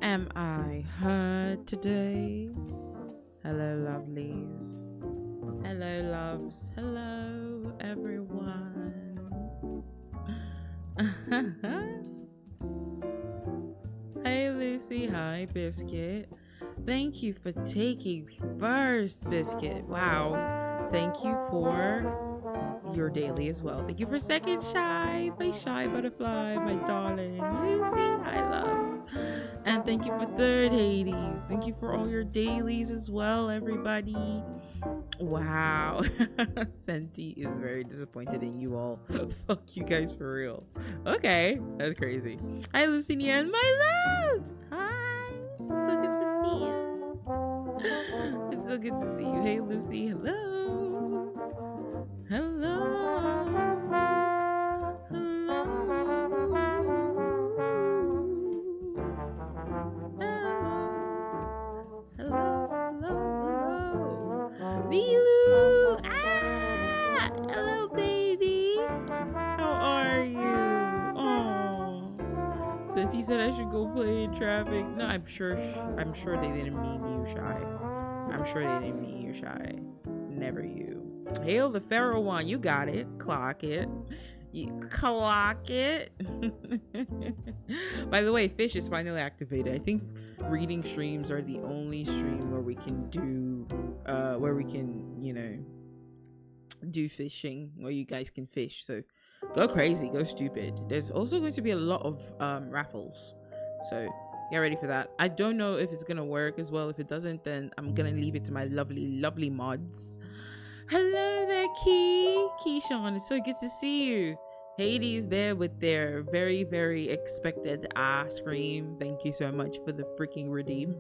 Am I heard today? Hello, lovelies. Hello, loves. Hello, everyone. Hey, Lucy. Hi, Biscuit. Thank you for taking first, Biscuit. Wow. Thank you for your daily as well. Thank you for second, Shy, my shy butterfly, my darling Lucy, I love. And thank you for third, Hades. Thank you for all your dailies as well, everybody. Wow. Senti is very disappointed in you all. Fuck you guys for real. Okay, that's crazy. Hi, Lucinia, my love. Hi. So good to see you. It's so good to see you. Hey, Lucy. Hello. Hello. Hello. Hello. Hello. Milu! Ah! Hello, baby. How are you? Oh. Since he said I should go play in traffic. No, I'm sure they didn't mean you, Shy. I'm sure they didn't mean you, Shy. Never you. Hail the Pharaoh one. You got it. Clock it. You clock it. By the way, fish is finally activated. I think reading streams are the only stream where we can do do fishing, where you guys can fish. So go crazy, go stupid. There's also going to be a lot of raffles, so get ready for that. I don't know if it's gonna work as well. If it doesn't, then I'm gonna leave it to my lovely mods. Hello there, Keyshawn. It's so good to see you. Hades there with their very expected ice cream. Thank you so much for the freaking redeem.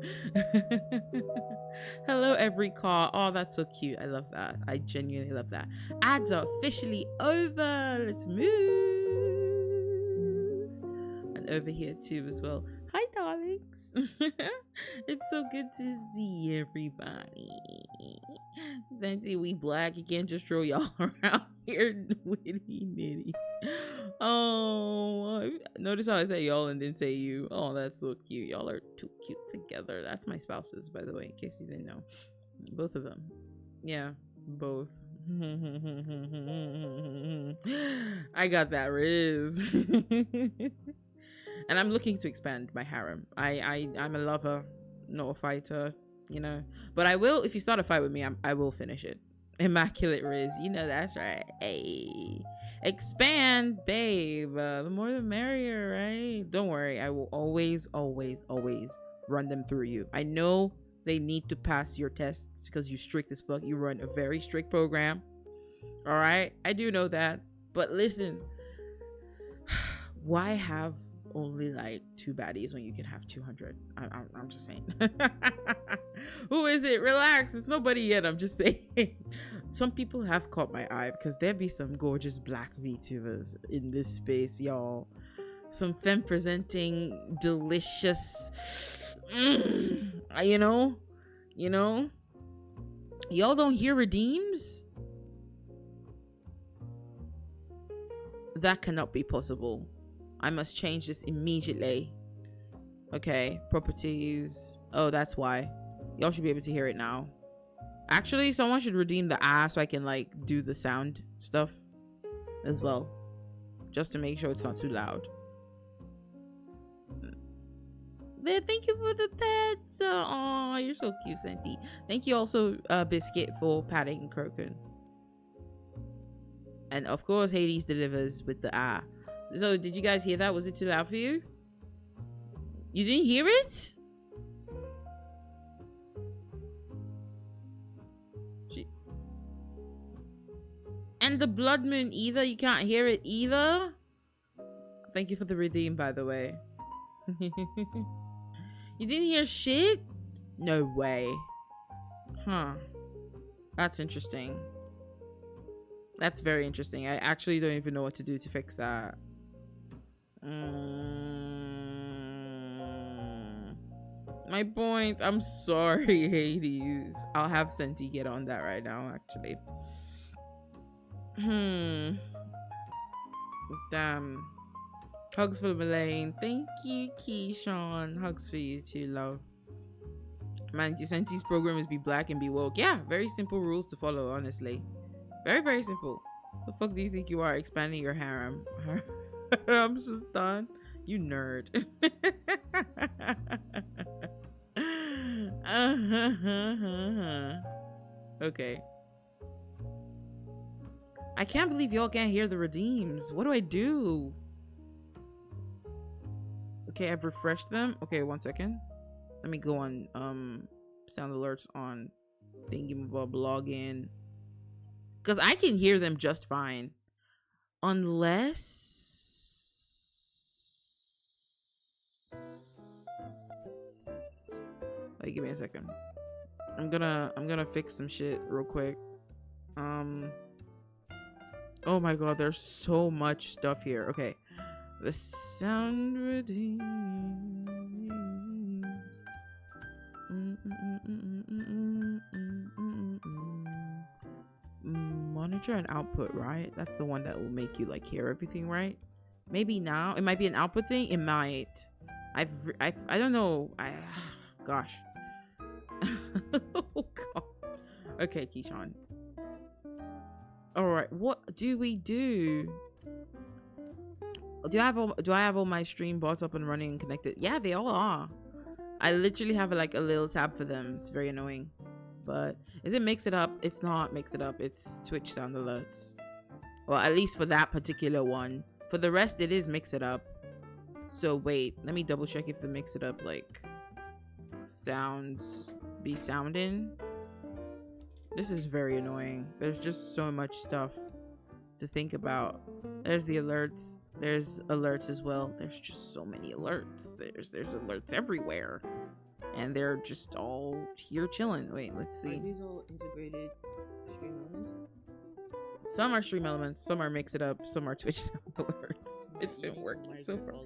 Hello, every car. Oh, that's so cute. I love that. I genuinely love that. Ads are officially over. Let's move. And over here too as well. Hi, darlings. It's so good to see everybody. Zanti, we black. You can't just throw y'all around here. Witty nitty. Oh, notice how I say y'all and didn't say you. Oh, that's so cute. Y'all are too cute together. That's my spouses, by the way, in case you didn't know. Both of them. Yeah, both. I got that, Riz. And I'm looking to expand my harem. I'm a lover, not a fighter, you know. But I will, if you start a fight with me, I will finish it. Immaculate Riz, you know that's right. Hey, expand, babe. The more the merrier, right? Don't worry, I will always run them through you. I know they need to pass your tests because you strict as fuck. You run a very strict program. All right, I do know that. But listen, why have only like 2 baddies when you can have 200? I'm just saying. Who is it? Relax, it's nobody yet. I'm just saying. Some people have caught my eye because there be some gorgeous black VTubers in this space, y'all. Some femme presenting delicious you know y'all don't hear redeems. That cannot be possible. I must change this immediately. Okay, properties. Oh, that's why. Y'all should be able to hear it now. Actually, someone should redeem the so I can like do the sound stuff as well, just to make sure it's not too loud. There, thank you for the pets. Oh, you're so cute, Senti. Thank you also, Biscuit, for patting and croaking. And of course, Hades delivers with the So, did you guys hear that? Was it too loud for you? You didn't hear it? And the blood moon either? You can't hear it either? Thank you for the redeem, by the way. You didn't hear shit? No way. Huh. That's interesting. That's very interesting. I actually don't even know what to do to fix that. My points. I'm sorry, Hades. I'll have Senti get on that right now, actually. Damn. Hugs for Elaine. Thank you, Keyshawn. Hugs for you too, love. Man, Senti's program is be black and be woke. Yeah, very simple rules to follow, honestly. Very, very simple. The fuck do you think you are, expanding your harem? I'm Sultan. You nerd. Okay. I can't believe y'all can't hear the redeems. What do I do? Okay, I've refreshed them. Okay, 1 second. Let me go on sound alerts on thingy login. Because I can hear them just fine. Unless wait, give me a second. I'm gonna fix some shit real quick. Oh my god, there's so much stuff here. Okay. The sound redeems. Monitor and output, right? That's the one that will make you like hear everything, right? Maybe now it might be an output thing. It might. I don't know. Gosh. Oh god. Okay, Keyshawn. All right, what do we do? Do I have all my stream bots up and running and connected? Yeah, they all are. I literally have like a little tab for them. It's very annoying. But is it Mix It Up? It's not Mix It Up. It's Twitch sound alerts. Well, at least for that particular one. For the rest, it is Mix It Up. So wait, let me double check if the Mix It Up like sounds be sounding. This is very annoying. There's just so much stuff to think about. There's the alerts. There's alerts as well. There's just so many alerts. There's alerts everywhere. And they're just all here chilling. Wait, let's see. Are these all integrated stream elements? Some are stream elements, some are Mix It Up, some are Twitch sound alerts. It's been working so far.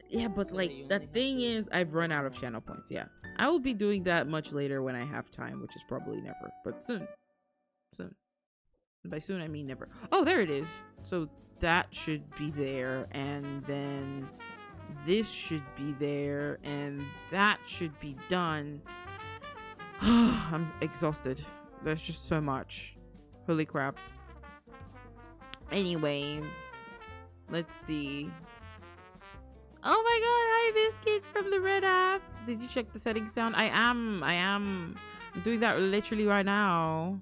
Yeah, but like the thing is, I've run out of channel points. Yeah, I will be doing that much later when I have time, which is probably never, but soon. And by soon I mean never. Oh, there it is. So that should be there, and then this should be there, and that should be done. I'm exhausted. There's just so much. Holy crap. Anyways, let's see. Oh my god, hi Biscuit from the Red app. Did you check the settings sound? I am. I'm doing that literally right now.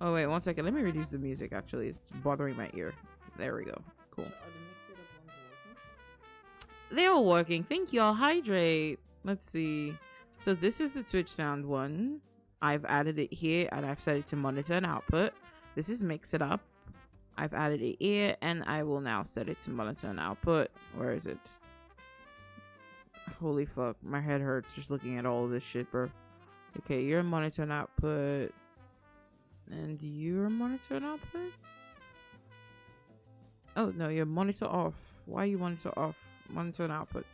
Oh wait, 1 second. Let me reduce the music actually. It's bothering my ear. There we go. Cool. They're all working. Thank you. I'll hydrate. Let's see. So this is the Twitch sound one. I've added it here and I've set it to monitor and output. This is Mix It Up. I've added it here and I will now set it to monitor and output. Where is it? Holy fuck. My head hurts just looking at all of this shit, bro. Okay, you're monitor and output. And you're monitor and output? Oh, no, you're monitor off. Why are you monitor off? Monitor and output.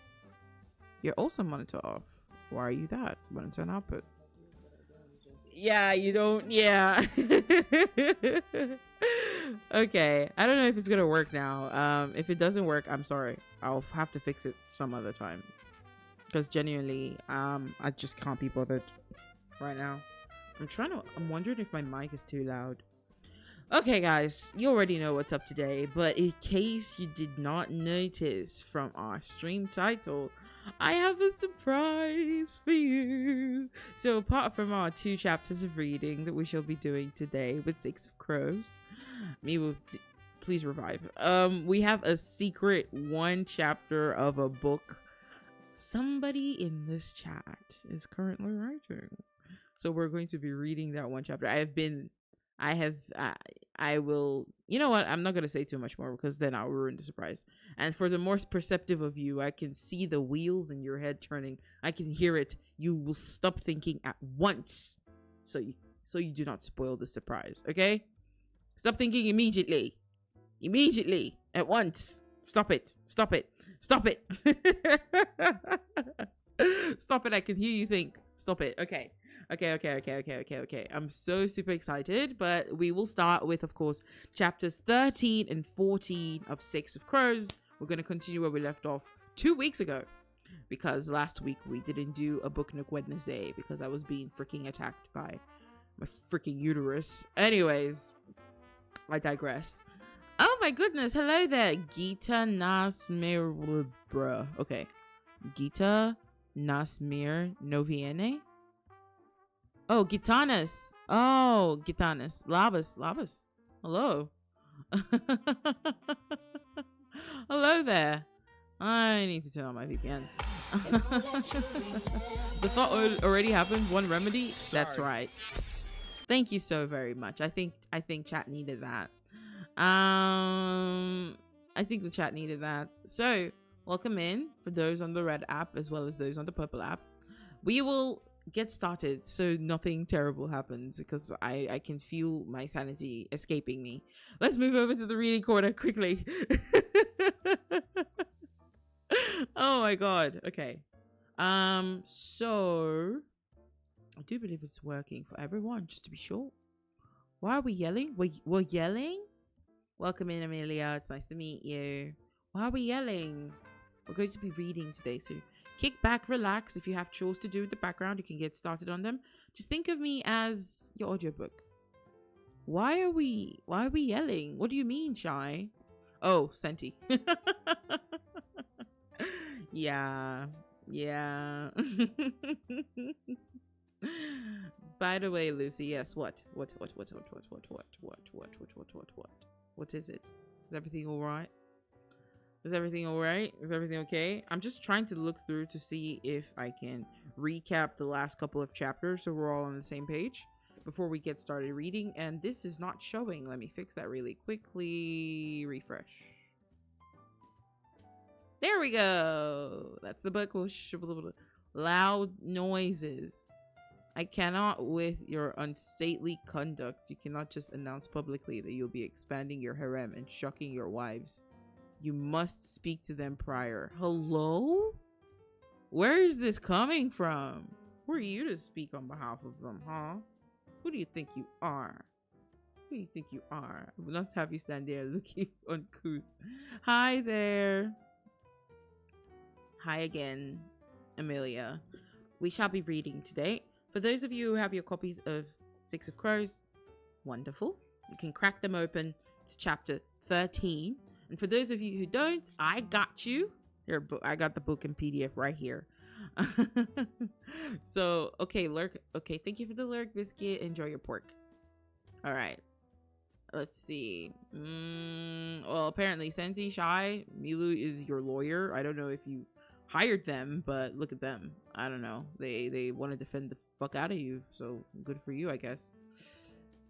You're also monitor off. Why are you that? Monitor and output. Yeah, you don't. Yeah. Okay. I don't know if it's gonna work now. If it doesn't work, I'm sorry. I'll have to fix it some other time. Because genuinely, I just can't be bothered right now. I'm wondering if my mic is too loud. Okay, guys, you already know what's up today, but in case you did not notice from our stream title, I have a surprise for you. So apart from our 2 chapters of reading that we shall be doing today with 6 of Crows, please revive. We have a secret 1 chapter of a book somebody in this chat is currently writing. So we're going to be reading that 1 chapter. I will, you know what, I'm not going to say too much more because then I'll ruin the surprise. And for the more perceptive of you, I can see the wheels in your head turning. I can hear it. You will stop thinking at once. So you do not spoil the surprise, okay? Stop thinking immediately. Immediately. At once. Stop it. Stop it. Stop it. Stop it. I can hear you think. Stop it. Okay. Okay. I'm so super excited, but we will start with, of course, chapters 13 and 14 of Six of Crows. We're going to continue where we left off 2 weeks ago, because last week we didn't do a Book Nook Wednesday because I was being freaking attacked by my freaking uterus. Anyways, I digress. Oh my goodness, hello there, Gita Nasmir, bruh. Okay, Gita Nasmir Noviene. Oh, Gitanas. Oh, Gitanas. Labas. Hello. Hello there. I need to turn on my VPN. The thought already happened. One remedy. Sorry. That's right. Thank you so very much. I think chat needed that. I think the chat needed that. So welcome in for those on the red app as well as those on the purple app. We will get started so nothing terrible happens, because I can feel my sanity escaping me. Let's move over to the reading corner quickly. Oh my god. Okay. So I do believe it's working for everyone, just to be sure. Why are we yelling? We're yelling? Welcome in, Amelia. It's nice to meet you. Why are we yelling? We're going to be reading today, so kick back, relax. If you have chores to do in the background, you can get started on them. Just think of me as your audiobook. Why are we yelling? What do you mean, Shy? Oh, Senti. Yeah. By the way, Lucy, yes, what? What is it? Is everything all right? Is everything all right? Is everything okay? I'm just trying to look through to see if I can recap the last couple of chapters so we're all on the same page before we get started reading, and this is not showing. Let me fix that really quickly. Refresh. There we go. That's the book. Loud noises. I cannot with your unstately conduct. You cannot just announce publicly that you'll be expanding your harem and shocking your wives. You must speak to them prior. Hello? Where is this coming from? Who are you to speak on behalf of them, huh? Who do you think you are? Who do you think you are? I will not have you stand there looking uncouth. Hi there. Hi again, Amelia. We shall be reading today. For those of you who have your copies of Six of Crows, wonderful. You can crack them open to chapter 13. And for those of you who don't, I got you. Here, I got the book in PDF right here. So, okay, Lurk. Okay, thank you for the Lurk biscuit. Enjoy your pork. All right. Let's see. Well, apparently, Senti, Shy, Milu is your lawyer. I don't know if you hired them, but look at them. I don't know. They want to defend the fuck out of you, so good for you, I guess.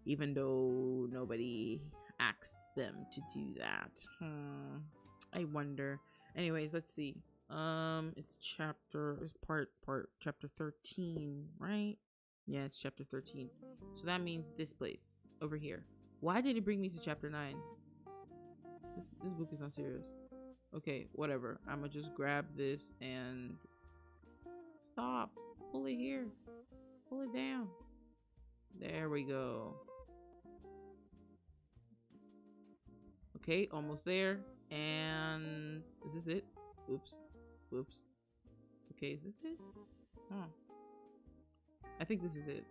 Even though nobody asked them to do that. I wonder. Anyways, let's see. It's chapter 13, right? Yeah, it's chapter 13. So that means this place over here. Why did it bring me to chapter 9? This book is not serious. Okay, whatever. I'm gonna just grab this and stop. Pull it here. Pull it down. There we go. Okay, almost there. And is this it? Oops. Okay, is this it? Huh. I think this is it.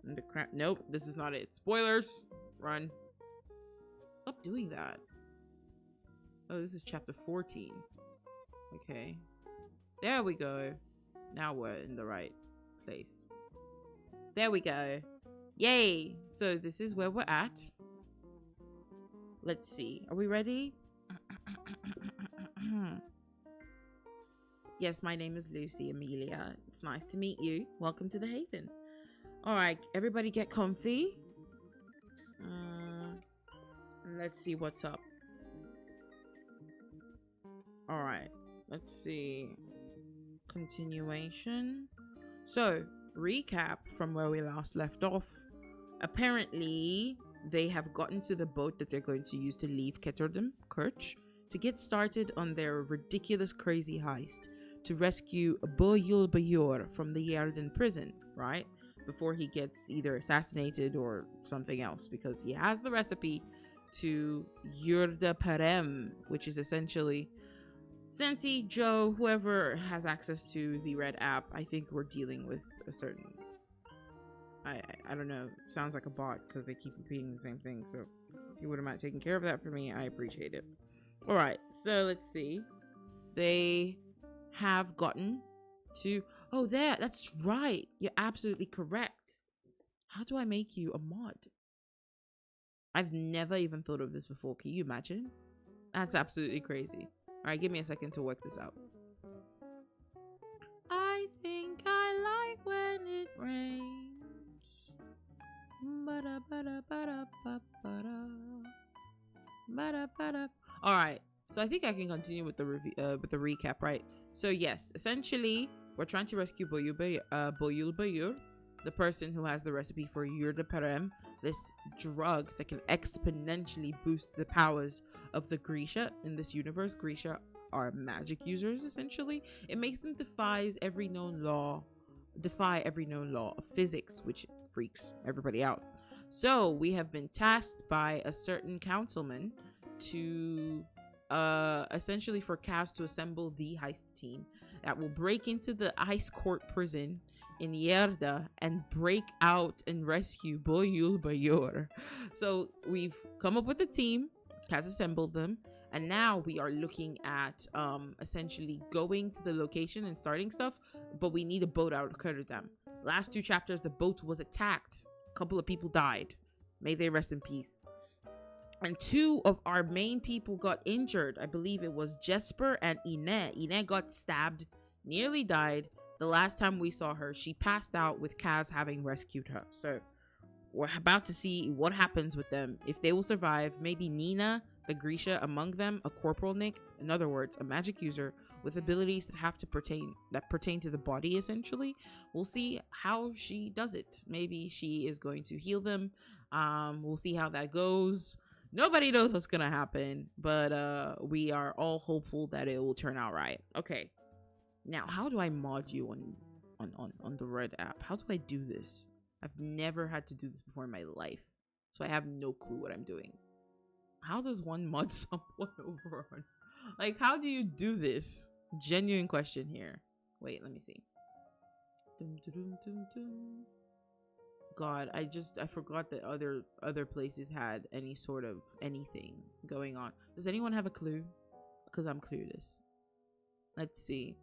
And the crap. Nope, this is not it. Spoilers. Run. Stop doing that. Oh, this is chapter 14. Okay. There we go. Now we're in the right place. There we go. Yay! So this is where we're at. Let's see. Are we ready? Yes, my name is Lucy Amelia. It's nice to meet you. Welcome to the Haven. Alright, everybody get comfy. Let's see what's up. Alright, let's see. Continuation. So, recap from where we last left off. Apparently, they have gotten to the boat that they're going to use to leave Ketterdam Kirch to get started on their ridiculous crazy heist to rescue Boyul Bayor from the Yarden prison, right? before he gets either assassinated or something else, because he has the recipe to Yurda Parem, which is essentially Senti, Joe, whoever has access to the red app. I think we're dealing with a certain, I don't know, sounds like a bot because they keep repeating the same thing. So if you wouldn't mind taking care of that for me, I appreciate it. All right, so let's see. They have gotten to, oh, that's right. You're absolutely correct. How do I make you a mod? I've never even thought of this before. Can you imagine? That's absolutely crazy. All right, give me a second to work this out. I think I like when it rains. All right, so I think I can continue with the recap, right? So yes, essentially, we're trying to rescue Boyul Bayur, the person who has the recipe for Yurda Parem, this drug that can exponentially boost the powers of the Grisha in this universe. Grisha are magic users, essentially. It makes them defy every known law of physics, which freaks everybody out. So we have been tasked by a certain councilman to essentially for Kaz to assemble the heist team that will break into the ice court prison in Yerda and break out and rescue Boyul Bayor. So we've come up with a team, Kaz assembled them, and now we are looking at essentially going to the location and starting stuff, but we need a boat out of Rotterdam. Last 2 chapters, the boat was attacked. A couple of people died. May they rest in peace. And 2 of our main people got injured. I believe it was Jesper and Ine. Ine got stabbed, nearly died. The last time we saw her, she passed out with Kaz having rescued her. So we're about to see what happens with them. If they will survive, maybe Nina, the Grisha among them, a corporal Nick, in other words, a magic user with abilities that pertain to the body, essentially. We'll see how she does it. Maybe she is going to heal them. We'll see how that goes. Nobody knows what's gonna happen, but we are all hopeful that it will turn out right. Okay. Now, how do I mod you on the red app? How do I do this? I've never had to do this before in my life, so I have no clue what I'm doing. How does one mod someone over on? Like, how do you do this? Genuine question here. Wait, let me see. God, I forgot that other places had any sort of anything going on. Does anyone have a clue? Because I'm clueless. Let's see.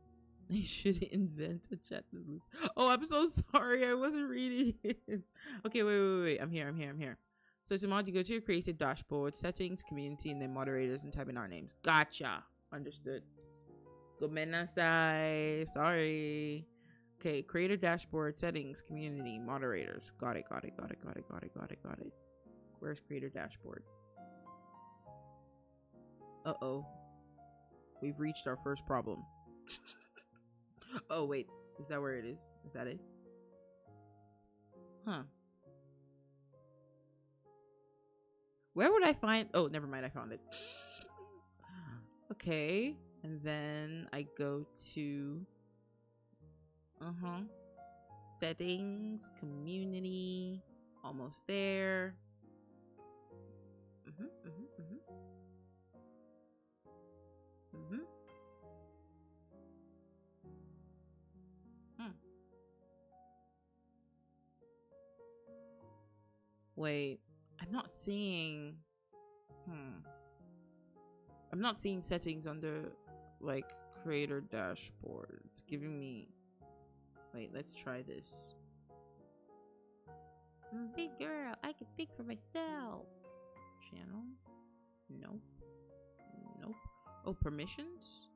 I should invent a chat list. Oh, I'm so sorry. I wasn't reading it. Okay, wait. I'm here. So to mod, you go to your created dashboard, settings, community, and then moderators, and type in our names. Gotcha. Understood. Gomenasai. Sorry. Okay, creator dashboard, settings, community, moderators. Got it. Where's creator dashboard? Uh-oh. We've reached our first problem. Oh, wait. Is that where it is? Is that it? Huh. Where would I find... Oh, never mind. I found it. Okay. And then I go to... settings, community. Almost there. Wait, I'm not seeing I'm not seeing settings under like creator dashboard. It's giving me... Wait, let's try this. I'm a big girl, I can think for myself. Channel? Nope. Oh, permissions?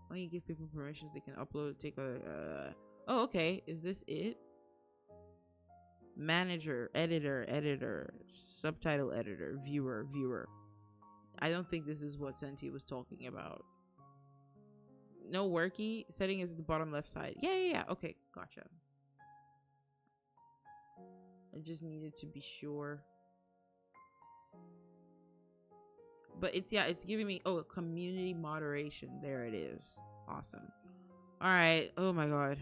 When you give people permissions, they can upload, take a oh, okay. Is this it? Manager, editor, subtitle editor, viewer. I don't think this is what Senti was talking about. No worky. Setting is at the bottom left side. Yeah. Okay, gotcha. I just needed to be sure. But it's giving me, oh, community moderation. There it is. Awesome. All right. Oh my God.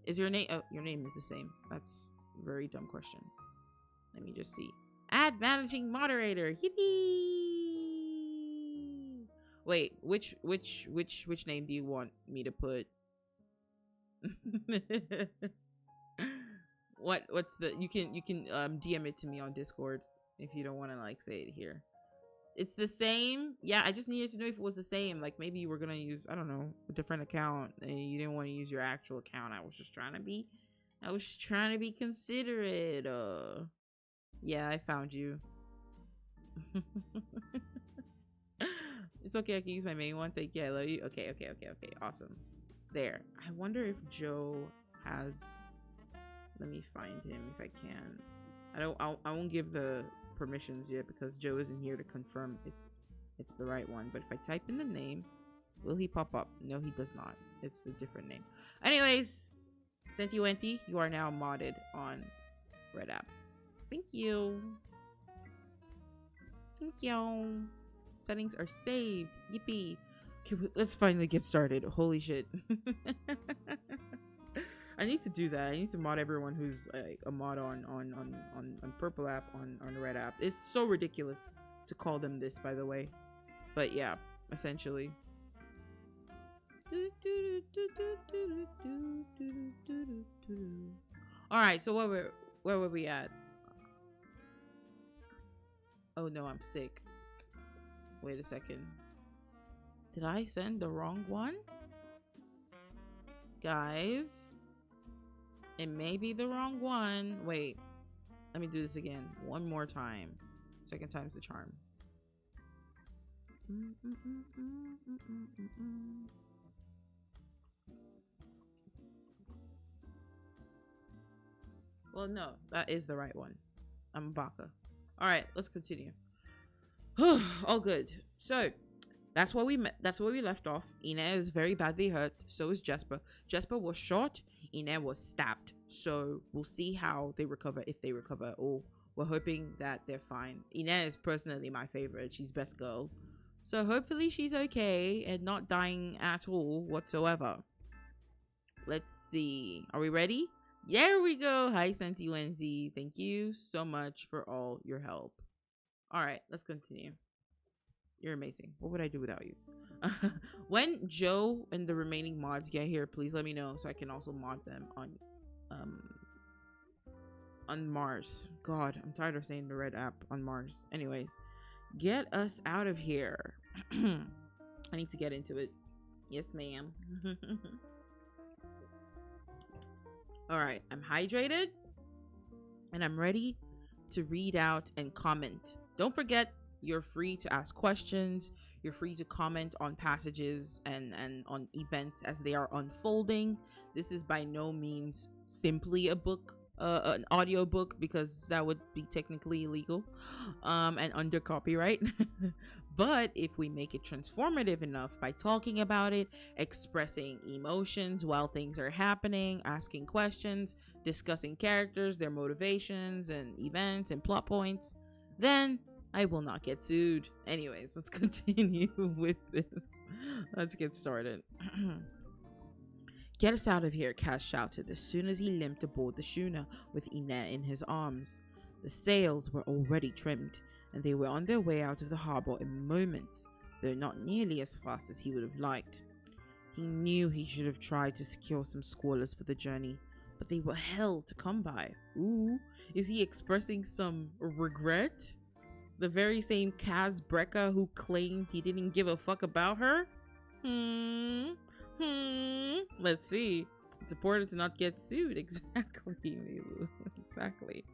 Is your name? Oh, your name is the same. That's a very dumb question. Let me just see. Add managing moderator. Yippee! Wait, which name do you want me to put? What's the you can DM it to me on Discord if you don't want to like say it here. It's the same. Yeah, I just needed to know if it was the same. Like maybe you were gonna use, I don't know, a different account and you didn't want to use your actual account. I was trying to be considerate. Yeah, I found you. It's okay, I can use my main one. Thank you, I love you. Okay, awesome. There. I wonder if Joe has, let me find him if I can. I won't give the permissions yet because Joe isn't here to confirm if it's the right one. But if I type in the name, will he pop up? No, he does not. It's a different name. Anyways, Sentiwenti, you are now modded on Red App. Thank you. Thank you. Settings are saved. Yippee. Okay, let's finally get started. Holy shit. I need to do that. I need to mod everyone who's like a mod on Purple app on Red app. It's so ridiculous to call them this, by the way. But yeah, essentially. All right, so where were we at? Oh no, I'm sick. Wait a second. Did I send the wrong one? Guys, it may be the wrong one. Wait, let me do this again. One more time. Second time's the charm. Well, no, that is the right one. I'm a baka. All right, let's continue. All good. So that's where we left off. Ine is very badly hurt. So is Jesper. Jesper was shot. Ine was stabbed. So we'll see how they recover, if they recover at all. We're hoping that they're fine. Ine is personally my favorite. She's best girl. So hopefully she's okay and not dying at all whatsoever. Let's see. Are we ready? There we go. Hi, Sentiwenti. Thank you so much for all your help. All right, let's continue. You're amazing. What would I do without you? When Joe and the remaining mods get here, please let me know so I can also mod them on Mars. God, I'm tired of saying the Red app on Mars. Anyways, get us out of here. I need to get into it. Yes, ma'am. All right, I'm hydrated and I'm ready to read out and comment. Don't forget, you're free to ask questions. You're free to comment on passages and on events as they are unfolding. This is by no means simply a book, an audio book, because that would be technically illegal and under copyright. But if we make it transformative enough by talking about it, expressing emotions while things are happening, asking questions, discussing characters, their motivations and events and plot points, then I will not get sued. Anyways, let's continue with this. Let's get started. Get us out of here, Kaz shouted as soon as he limped aboard the schooner with Ine in his arms. The sails were already trimmed, and they were on their way out of the harbor in moments, though not nearly as fast as he would have liked. He knew he should have tried to secure some squallers for the journey, but they were hell to come by. Ooh, is he expressing some regret? The very same Kaz Brecker who claimed he didn't give a fuck about her? Let's see. It's important to not get sued. Exactly. Exactly.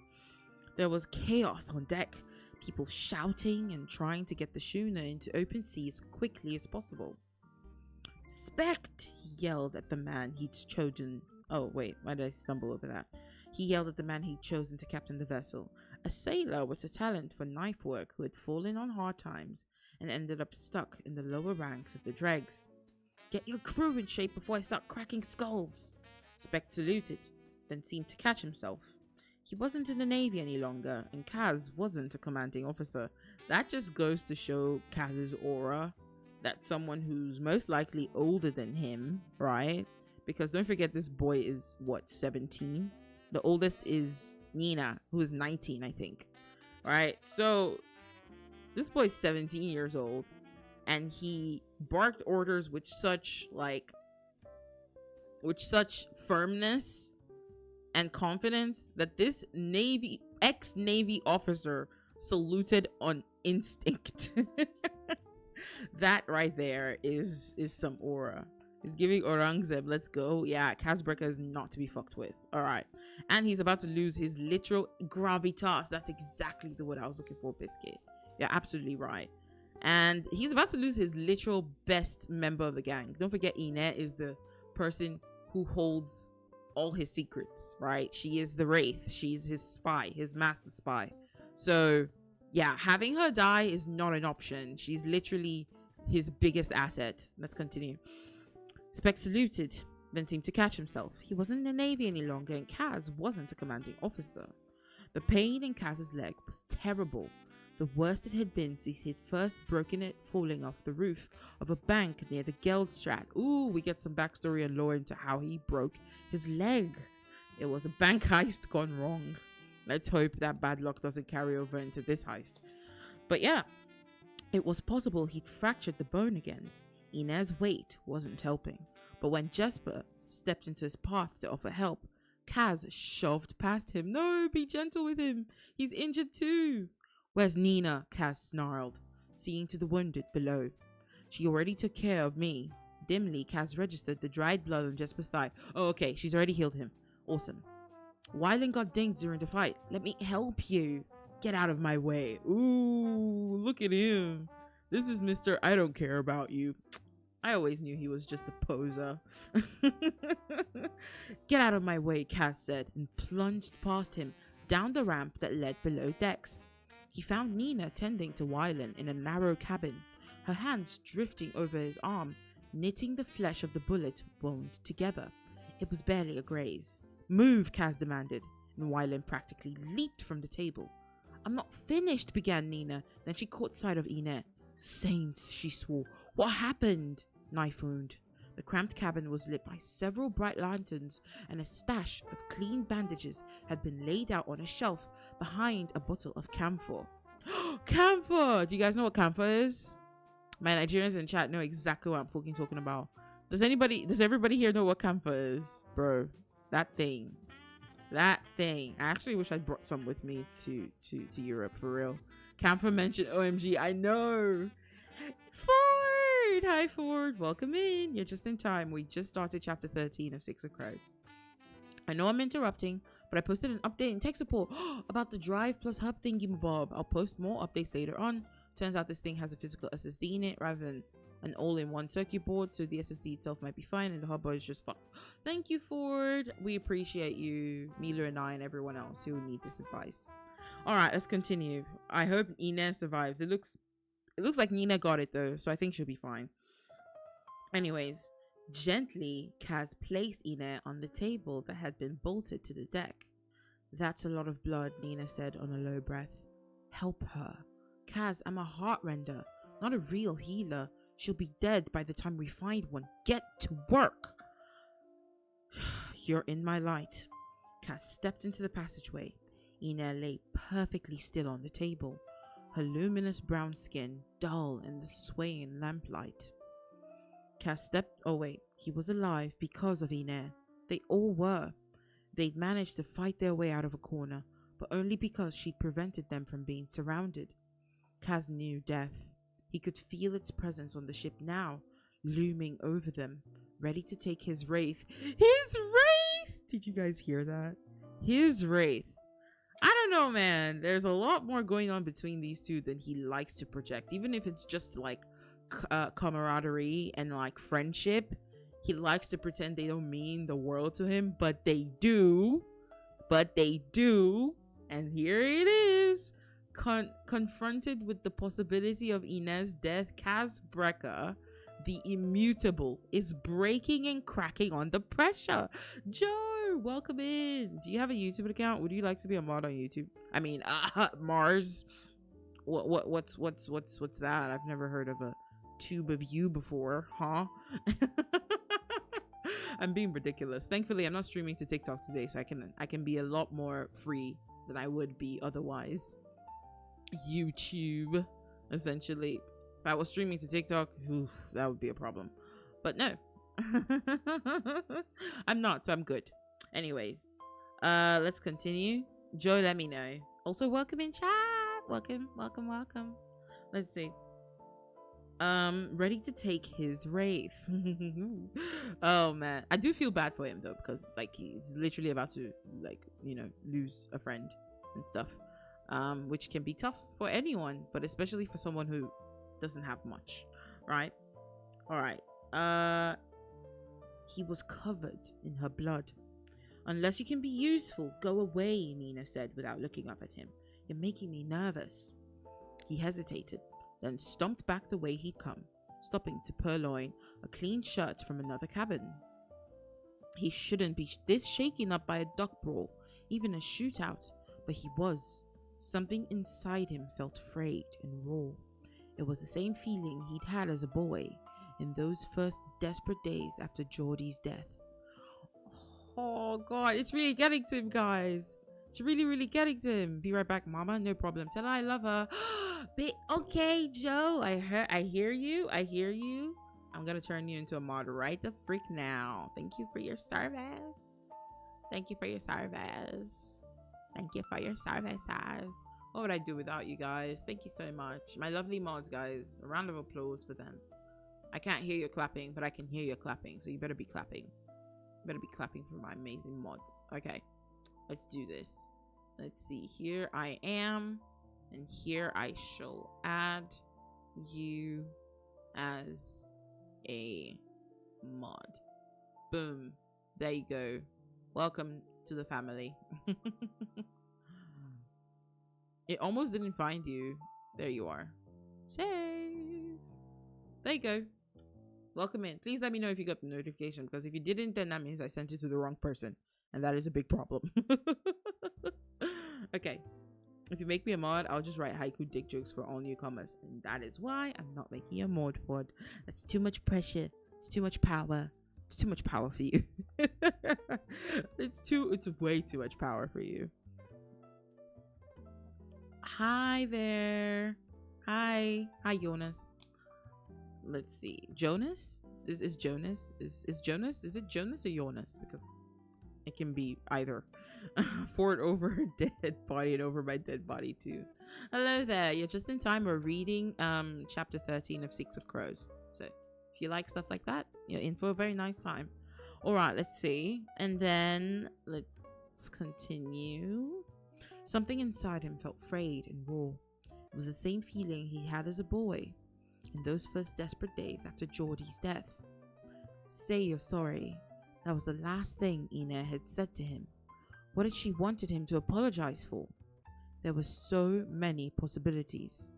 There was chaos on deck. People shouting and trying to get the schooner into open sea as quickly as possible. Spect! He yelled at the man he'd chosen. Oh, wait. Why did I stumble over that? He yelled at the man he'd chosen to captain the vessel. A sailor with a talent for knife work who had fallen on hard times and ended up stuck in the lower ranks of the dregs. Get your crew in shape before I start cracking skulls. Spect saluted, then seemed to catch himself. He wasn't in the Navy any longer, and Kaz wasn't a commanding officer. That just goes to show Kaz's aura, that someone who's most likely older than him, right, because don't forget this boy is what, 17? The oldest is Nina, who is 19, I think. Right? So this boy's 17 years old, and he barked orders with such firmness and confidence that this ex-Navy officer saluted on instinct. That right there is some aura. He's giving Aurangzeb, let's go. Yeah, Kazbreka is not to be fucked with. All right. And he's about to lose his literal gravitas. That's exactly the word I was looking for, Biscuit. You're absolutely right. And he's about to lose his literal best member of the gang. Don't forget, Ine is the person who holds all his secrets, right? She is the Wraith. She's his spy, his master spy. So, yeah, having her die is not an option. She's literally his biggest asset. Let's continue. Spec saluted, then seemed to catch himself. He wasn't in the Navy any longer, and Kaz wasn't a commanding officer. The pain in Kaz's leg was terrible. The worst it had been since he'd first broken it falling off the roof of a bank near the Geldstraat. Ooh, we get some backstory and lore into how he broke his leg. It was a bank heist gone wrong. Let's hope that bad luck doesn't carry over into this heist. But yeah, it was possible he'd fractured the bone again. Inez's weight wasn't helping, but when Jesper stepped into his path to offer help, Kaz shoved past him. No, be gentle with him. He's injured too. Where's Nina? Kaz snarled, seeing to the wounded below. She already took care of me. Dimly, Kaz registered the dried blood on Jesper's thigh. Oh, okay, she's already healed him. Awesome. Wyland got dinged during the fight. Let me help you. Get out of my way. Ooh, look at him. This is Mr. I don't care about you. I always knew he was just a poser. Get out of my way, Kaz said, and plunged past him down the ramp that led below decks. He found Nina tending to Wyland in a narrow cabin, her hands drifting over his arm, knitting the flesh of the bullet wound together. It was barely a graze. Move, Kaz demanded, and Wyland practically leaped from the table. I'm not finished, began Nina. Then she caught sight of Ine. Saints, she swore. What happened? Knife wound. The cramped cabin was lit by several bright lanterns, and a stash of clean bandages had been laid out on a shelf behind a bottle of camphor. Camphor! Do you guys know what camphor is? My Nigerians in chat know exactly what I'm fucking talking about. Does everybody here know what camphor is? Bro, that thing. I actually wish I'd brought some with me to Europe, for real. Camphor mentioned OMG. I know. Ford! Hi, Ford. Welcome in. You're just in time. We just started chapter 13 of Six of Crows. I know I'm interrupting, but I posted an update in tech support about the Drive plus Hub thingy-mabob. I'll post more updates later on. Turns out this thing has a physical SSD in it rather than an all-in-one circuit board, so the SSD itself might be fine and the hub is just fucked. Thank you, Ford. We appreciate you, Mila and I, and everyone else who need this advice. All right, let's continue. I hope Ina survives. It looks like Nina got it though, so I think she'll be fine. Anyways, gently, Kaz placed Ina on the table that had been bolted to the deck. That's a lot of blood, Nina said on a low breath. Help her. Kaz, I'm a heart render, not a real healer. She'll be dead by the time we find one. Get to work. You're in my light. Kaz stepped into the passageway. Ina lay perfectly still on the table, her luminous brown skin dull in the swaying lamplight. Kaz stepped. Oh wait, he was alive because of Ina. They all were. They'd managed to fight their way out of a corner, but only because she'd prevented them from being surrounded. Kaz knew death. He could feel its presence on the ship now, looming over them, ready to take his wraith. His wraith! Did you guys hear that? His wraith. I don't know, man. There's a lot more going on between these two than he likes to project. Even if it's just like camaraderie and like friendship, he likes to pretend they don't mean the world to him, but they do. And here it is. Confronted with the possibility of Inez's death, Kaz Brecker, the immutable, is breaking and cracking under pressure. Joe, welcome in. Do you have a YouTube account? Would you like to be a mod on YouTube? I mean, Mars. What's that? I've never heard of a tube of you before, huh? I'm being ridiculous. Thankfully, I'm not streaming to TikTok today, so I can be a lot more free than I would be otherwise. YouTube, essentially. If I was streaming to TikTok, that would be a problem. But no. I'm not, so I'm good. Anyways, let's continue. Joe, let me know. Also, welcome in chat. Welcome. Let's see. Ready to take his wraith. Oh man, I do feel bad for him though, because like he's literally about to, like, you know, lose a friend and stuff, which can be tough for anyone, but especially for someone who doesn't have much, right? All right. He was covered in her blood. Unless you can be useful, go away, Nina said without looking up at him. You're making me nervous. He hesitated, then stomped back the way he'd come, stopping to purloin a clean shirt from another cabin. He shouldn't be this shaken up by a dock brawl, even a shootout, but he was. Something inside him felt frayed and raw. It was the same feeling he'd had as a boy in those first desperate days after Geordie's death. Oh god, it's really getting to him, guys. It's really getting to him. Be right back, mama. No problem. Tell her I love her. Okay, Joe. I hear you. I'm gonna turn you into a mod right the freak now. Thank you for your service. Thank you for your service. Thank you for your services. What would I do without you guys? Thank you so much. My lovely mods, guys. A round of applause for them. I can't hear you clapping, but I can hear you clapping. So you better be clapping. You better be clapping for my amazing mods. Okay. Let's do this. Let's see. Here I am. And here I shall add you as a mod. Boom. There you go. Welcome to the family. It almost didn't find you. There you are. Save. There you go. Welcome in. Please let me know if you got the notification, because if you didn't, then that means I sent it to the wrong person, and that is a big problem. Okay. If you make me a mod, I'll just write haiku dick jokes for all newcomers, and that is why I'm not making a mod for it. That's too much pressure. It's too much power. It's too much power for you. It's way too much power for you. Hi there. Hi Jonas. Let's see. Jonas? Is Jonas? Is Jonas? Is it Jonas or Jonas? Because it can be either. Forward over dead body and over my dead body too. Hello there. You're just in time. We're reading chapter 13 of Six of Crows. So if you like stuff like that, you're in for a very nice time. All right, let's see. And then let's continue. Something inside him felt frayed and raw. It was the same feeling he had as a boy in those first desperate days after Geordie's death. Say you're sorry. That was the last thing Ina had said to him. What had she wanted him to apologize for? There were so many possibilities.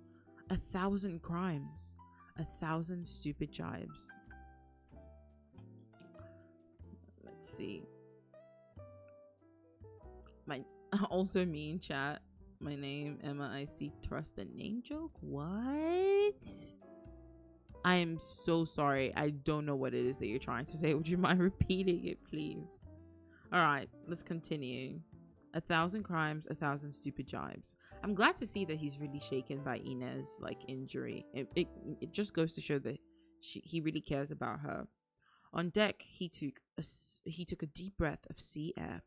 1,000 crimes. 1,000 stupid jibes. Let's see. Also me in chat. My name, Emma, I see trust and name joke. What? I am so sorry. I don't know what it is that you're trying to say. Would you mind repeating it, please? All right, let's continue. 1,000 crimes, 1,000 stupid jibes. I'm glad to see that he's really shaken by Ina's injury. It just goes to show that he really cares about her. On deck, he took a deep breath of sea air,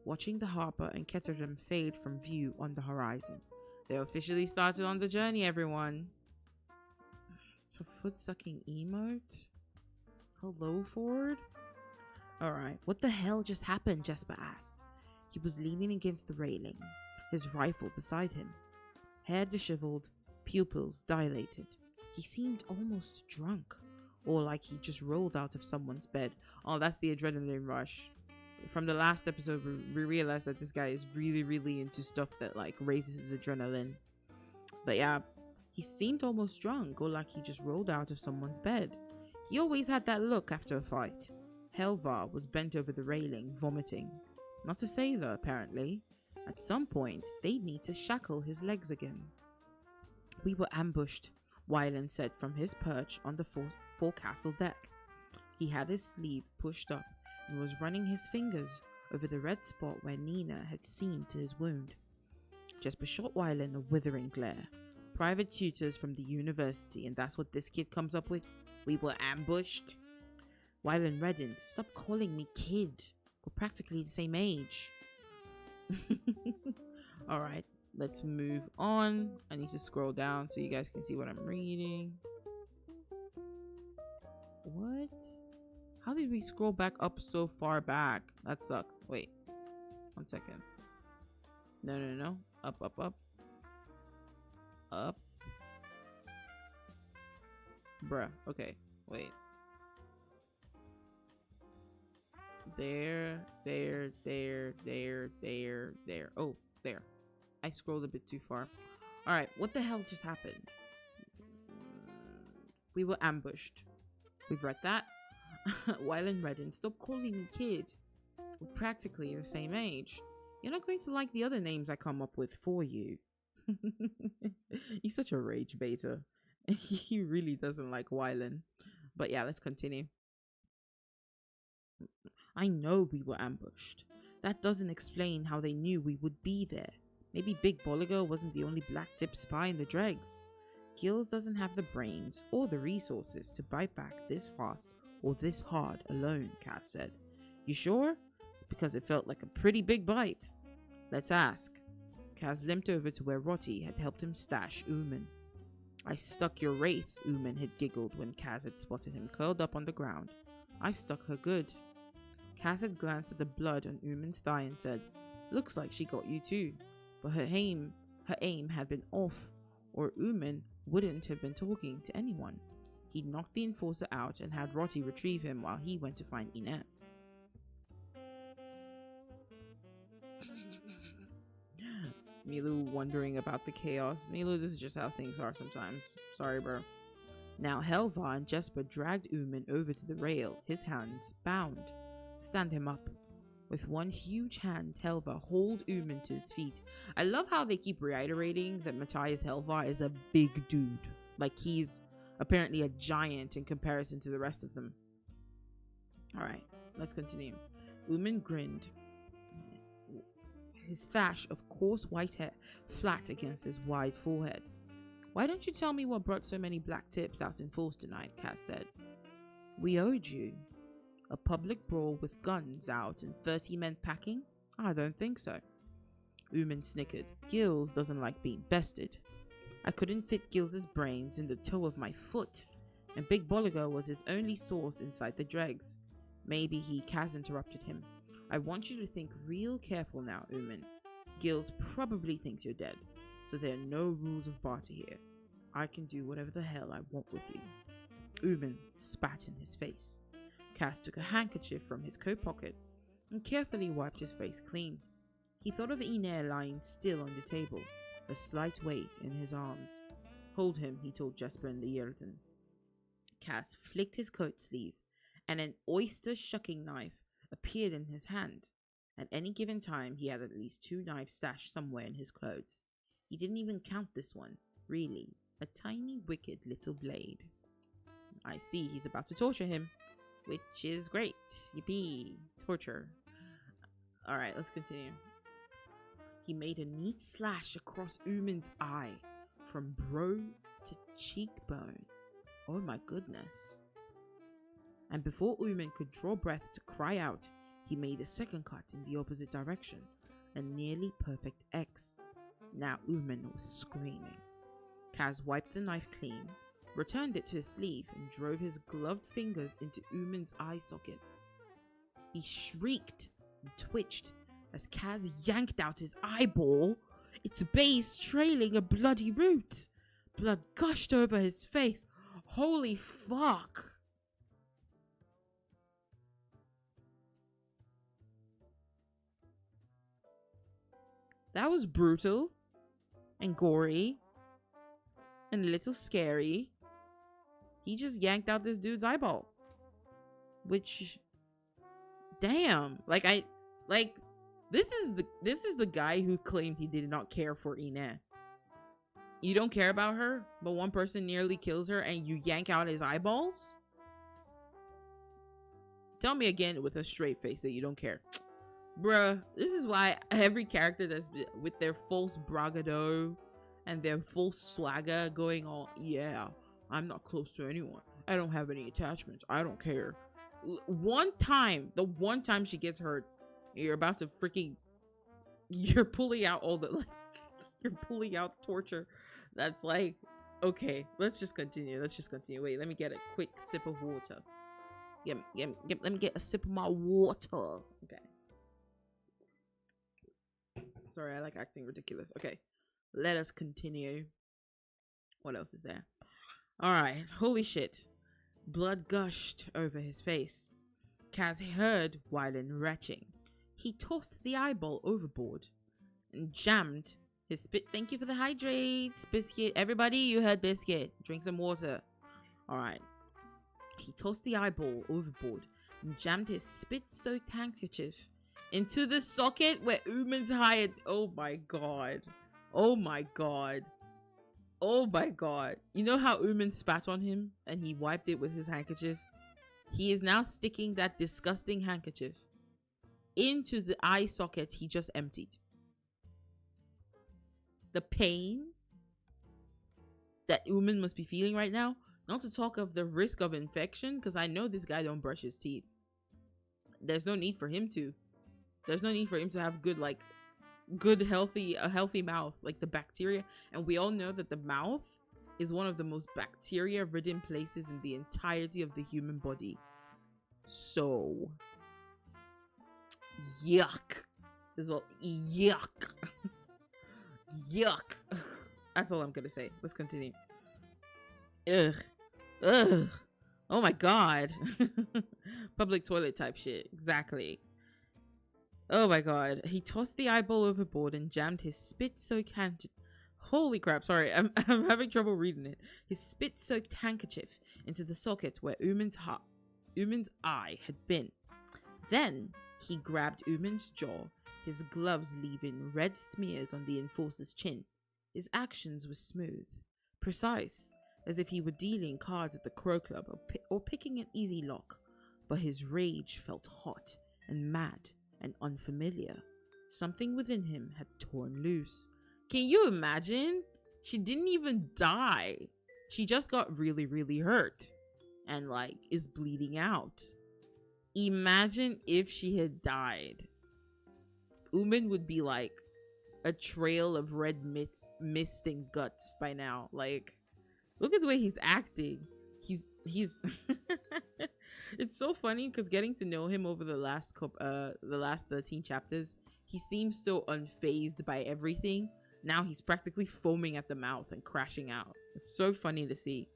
watching the harbor and Ketterdam fade from view on the horizon. They officially started on the journey, everyone. It's a foot-sucking emote? Hello, Ford? Alright, what the hell just happened? Jasper asked. He was leaning against the railing, his rifle beside him. Hair disheveled, pupils dilated. He seemed almost drunk, or like he just rolled out of someone's bed. Oh, that's the adrenaline rush. From the last episode, we realized that this guy is really into stuff that raises his adrenaline. But yeah, he seemed almost drunk, or like he just rolled out of someone's bed. He always had that look after a fight. Helvar was bent over the railing, vomiting. Not a sailor, apparently. At some point, they'd need to shackle his legs again. We were ambushed, Wyland said from his perch on the forecastle deck. He had his sleeve pushed up, and was running his fingers over the red spot where Nina had seen to his wound. Jesper shot Wylan a withering glare. Private tutors from the university, and that's what this kid comes up with? We were ambushed? Wylan reddened. Stop calling me kid. We're practically the same age. Alright, let's move on. I need to scroll down so you guys can see what I'm reading. What? How did we scroll back up so far back? That sucks. Wait. 1 second. No. Up. Up. Bruh. Okay. Wait. There. Oh, there. I scrolled a bit too far. Alright, what the hell just happened? We were ambushed. We've read that. Wylan reddened. Stop calling me kid. We're practically the same age. You're not going to like the other names I come up with for you. He's such a rage beta. He really doesn't like Wylan. But yeah, let's continue. I know we were ambushed. That doesn't explain how they knew we would be there. Maybe Big Bolliger wasn't the only black-tip spy in the dregs. Gills doesn't have the brains or the resources to bite back this fast or this hard alone, Cass said. You sure? Because it felt like a pretty big bite. Let's ask. Kaz limped over to where Rotti had helped him stash Ooman. I stuck your wraith, Ooman had giggled when Kaz had spotted him curled up on the ground. I stuck her good. Kaz had glanced at the blood on Ooman's thigh and said, looks like she got you too. But her aim had been off, or Ooman wouldn't have been talking to anyone. He'd knocked the enforcer out and had Rotti retrieve him while he went to find Inet. Milu wondering about the chaos. Milu, this is just how things are sometimes. Sorry, bro. Now Helva and Jesper dragged Ooman over to the rail, his hands bound. Stand him up. With one huge hand, Helva hauled Ooman to his feet. I love how they keep reiterating that Matthias Helva is a big dude. Like he's apparently a giant in comparison to the rest of them. Alright, let's continue. Ooman grinned. His thatch of coarse white hair flat against his wide forehead. Why don't you tell me what brought so many black tips out in force tonight? Cass said. We owed you. A public brawl with guns out and 30 men packing? I don't think so. Ooman snickered. Gills doesn't like being bested. I couldn't fit Gills's brains in the toe of my foot, and Big Bolliger was his only source inside the dregs. Maybe Kaz interrupted him. I want you to think real careful now, Ooman. Gills probably thinks you're dead, so there are no rules of barter here. I can do whatever the hell I want with you. Ooman spat in his face. Cass took a handkerchief from his coat pocket and carefully wiped his face clean. He thought of Iner lying still on the table, a slight weight in his arms. Hold him, he told Jesper and Lierden. Cass flicked his coat sleeve, and an oyster shucking knife appeared in his hand. At any given time, he had at least 2 knives stashed somewhere in his clothes. He didn't even count this one, really. A tiny, wicked little blade. I see he's about to torture him, which is great. Yippee. Torture. Alright, let's continue. He made a neat slash across Ooman's eye, from brow to cheekbone. Oh my goodness. And before Ooman could draw breath to cry out, he made a second cut in the opposite direction, a nearly perfect X. Now Ooman was screaming. Kaz wiped the knife clean, returned it to his sleeve, and drove his gloved fingers into Ooman's eye socket. He shrieked and twitched as Kaz yanked out his eyeball, its base trailing a bloody root. Blood gushed over his face. Holy fuck! That was brutal and gory and a little scary. He just yanked out this dude's eyeball. Which, damn, this is the guy who claimed he did not care for Ine. You don't care about her, but one person nearly kills her and you yank out his eyeballs? Tell me again with a straight face that you don't care. Bruh, this is why every character that's with their false bragado and their full swagger going on, yeah, I'm not close to anyone. I don't have any attachments. I don't care. One time, the one time she gets hurt, you're about to freaking, you're pulling out all the, like, you're pulling out torture. That's like, okay, let's just continue. Wait, let me get a quick sip of water. Let me get a sip of my water. Okay. Sorry, I like acting ridiculous. Okay, let us continue. What else is there? All right, holy shit. Blood gushed over his face. Kaz heard Wylan retching. He tossed the eyeball overboard and jammed his spit. Thank you for the hydrates, Biscuit. Everybody, you heard Biscuit. Drink some water. All right. He tossed the eyeball overboard and jammed his spit-soaked handkerchief into the socket where Uman's hired. Oh my god. Oh my god. Oh my god. You know how Uman spat on him and he wiped it with his handkerchief? He is now sticking that disgusting handkerchief into the eye socket he just emptied. The pain that Uman must be feeling right now, not to talk of the risk of infection, because I know this guy don't brush his teeth. There's no need for him to. There's no need for him to have good, like, a healthy mouth, like the bacteria. And we all know that the mouth is one of the most bacteria-ridden places in the entirety of the human body. So, yuck. This is all yuck. Yuck. That's all I'm gonna say. Let's continue. Ugh. Ugh. Oh my god. Public toilet type shit. Exactly. Oh my god. He tossed the eyeball overboard and jammed his spit-soaked handkerchief. Holy crap. Sorry. I'm having trouble reading it. His spit-soaked handkerchief into the socket where Uman's eye had been. Then he grabbed Uman's jaw, his gloves leaving red smears on the enforcer's chin. His actions were smooth, precise, as if he were dealing cards at the Crow Club or picking an easy lock. But his rage felt hot and mad and unfamiliar. Something within him had torn loose. Can you imagine? She didn't even die. She just got really, really hurt and, like, is bleeding out. Imagine if she had died. Uman would be like a trail of red mist and guts by now. Like, look at the way he's acting. He's It's so funny because getting to know him over the last 13 chapters, he seems so unfazed by everything. Now he's practically foaming at the mouth and crashing out. It's so funny to see.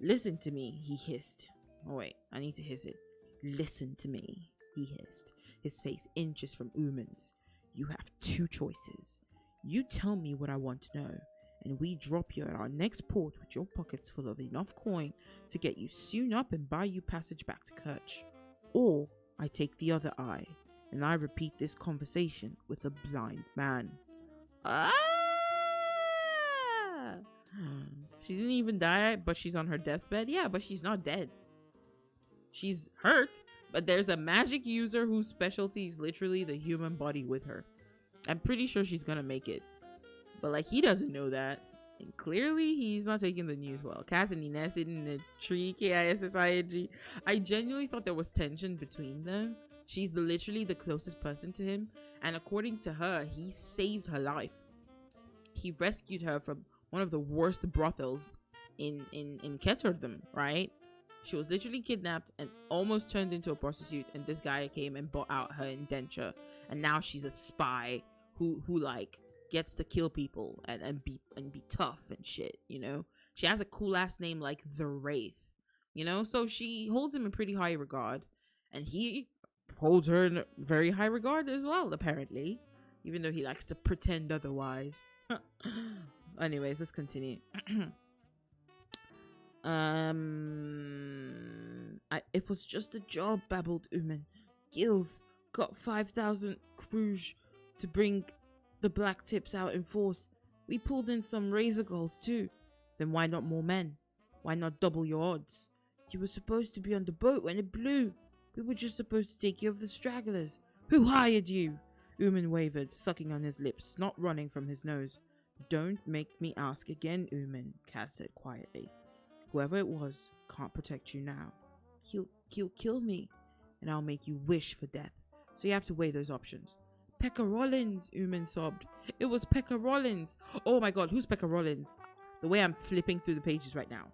Listen to me, he hissed. Oh wait, I need to hiss it. Listen to me, he hissed, his face inches from Uman's. You have two choices. You tell me what I want to know, and we drop you at our next port with your pockets full of enough coin to get you sewn up and buy you passage back to Kerch. Or I take the other eye, and I repeat this conversation with a blind man. Ah! She didn't even die, but she's on her deathbed? Yeah, but she's not dead. She's hurt, but there's a magic user whose specialty is literally the human body with her. I'm pretty sure she's gonna make it. But, like, he doesn't know that. And clearly, he's not taking the news well. Cass and Inez sitting in a tree, K-I-S-S-I-N-G. I genuinely thought there was tension between them. She's literally the closest person to him. And according to her, he saved her life. He rescued her from one of the worst brothels in Ketterdam, right? She was literally kidnapped and almost turned into a prostitute, and this guy came and bought out her indenture, and now she's a spy who like gets to kill people and be tough and shit, you know? She has a cool ass name like the Wraith, you know? So she holds him in pretty high regard, and he holds her in very high regard as well, apparently, even though he likes to pretend otherwise. Anyways, let's continue. It was just a job, babbled Uman. Gills got 5,000 Kruj to bring the black tips out in force. We pulled in some razor gulls too. Then why not more men? Why not double your odds? You were supposed to be on the boat when it blew. We were just supposed to take care of the stragglers. Who hired you? Ooman wavered, sucking on his lips, snot running from his nose. Don't make me ask again, Ooman, Kaz said quietly. Whoever it was can't protect you now. He'll kill me, and I'll make you wish for death. So you have to weigh those options. Pekka Rollins, Ooman sobbed. It was Pekka Rollins. Oh my god, who's Pekka Rollins? The way I'm flipping through the pages right now.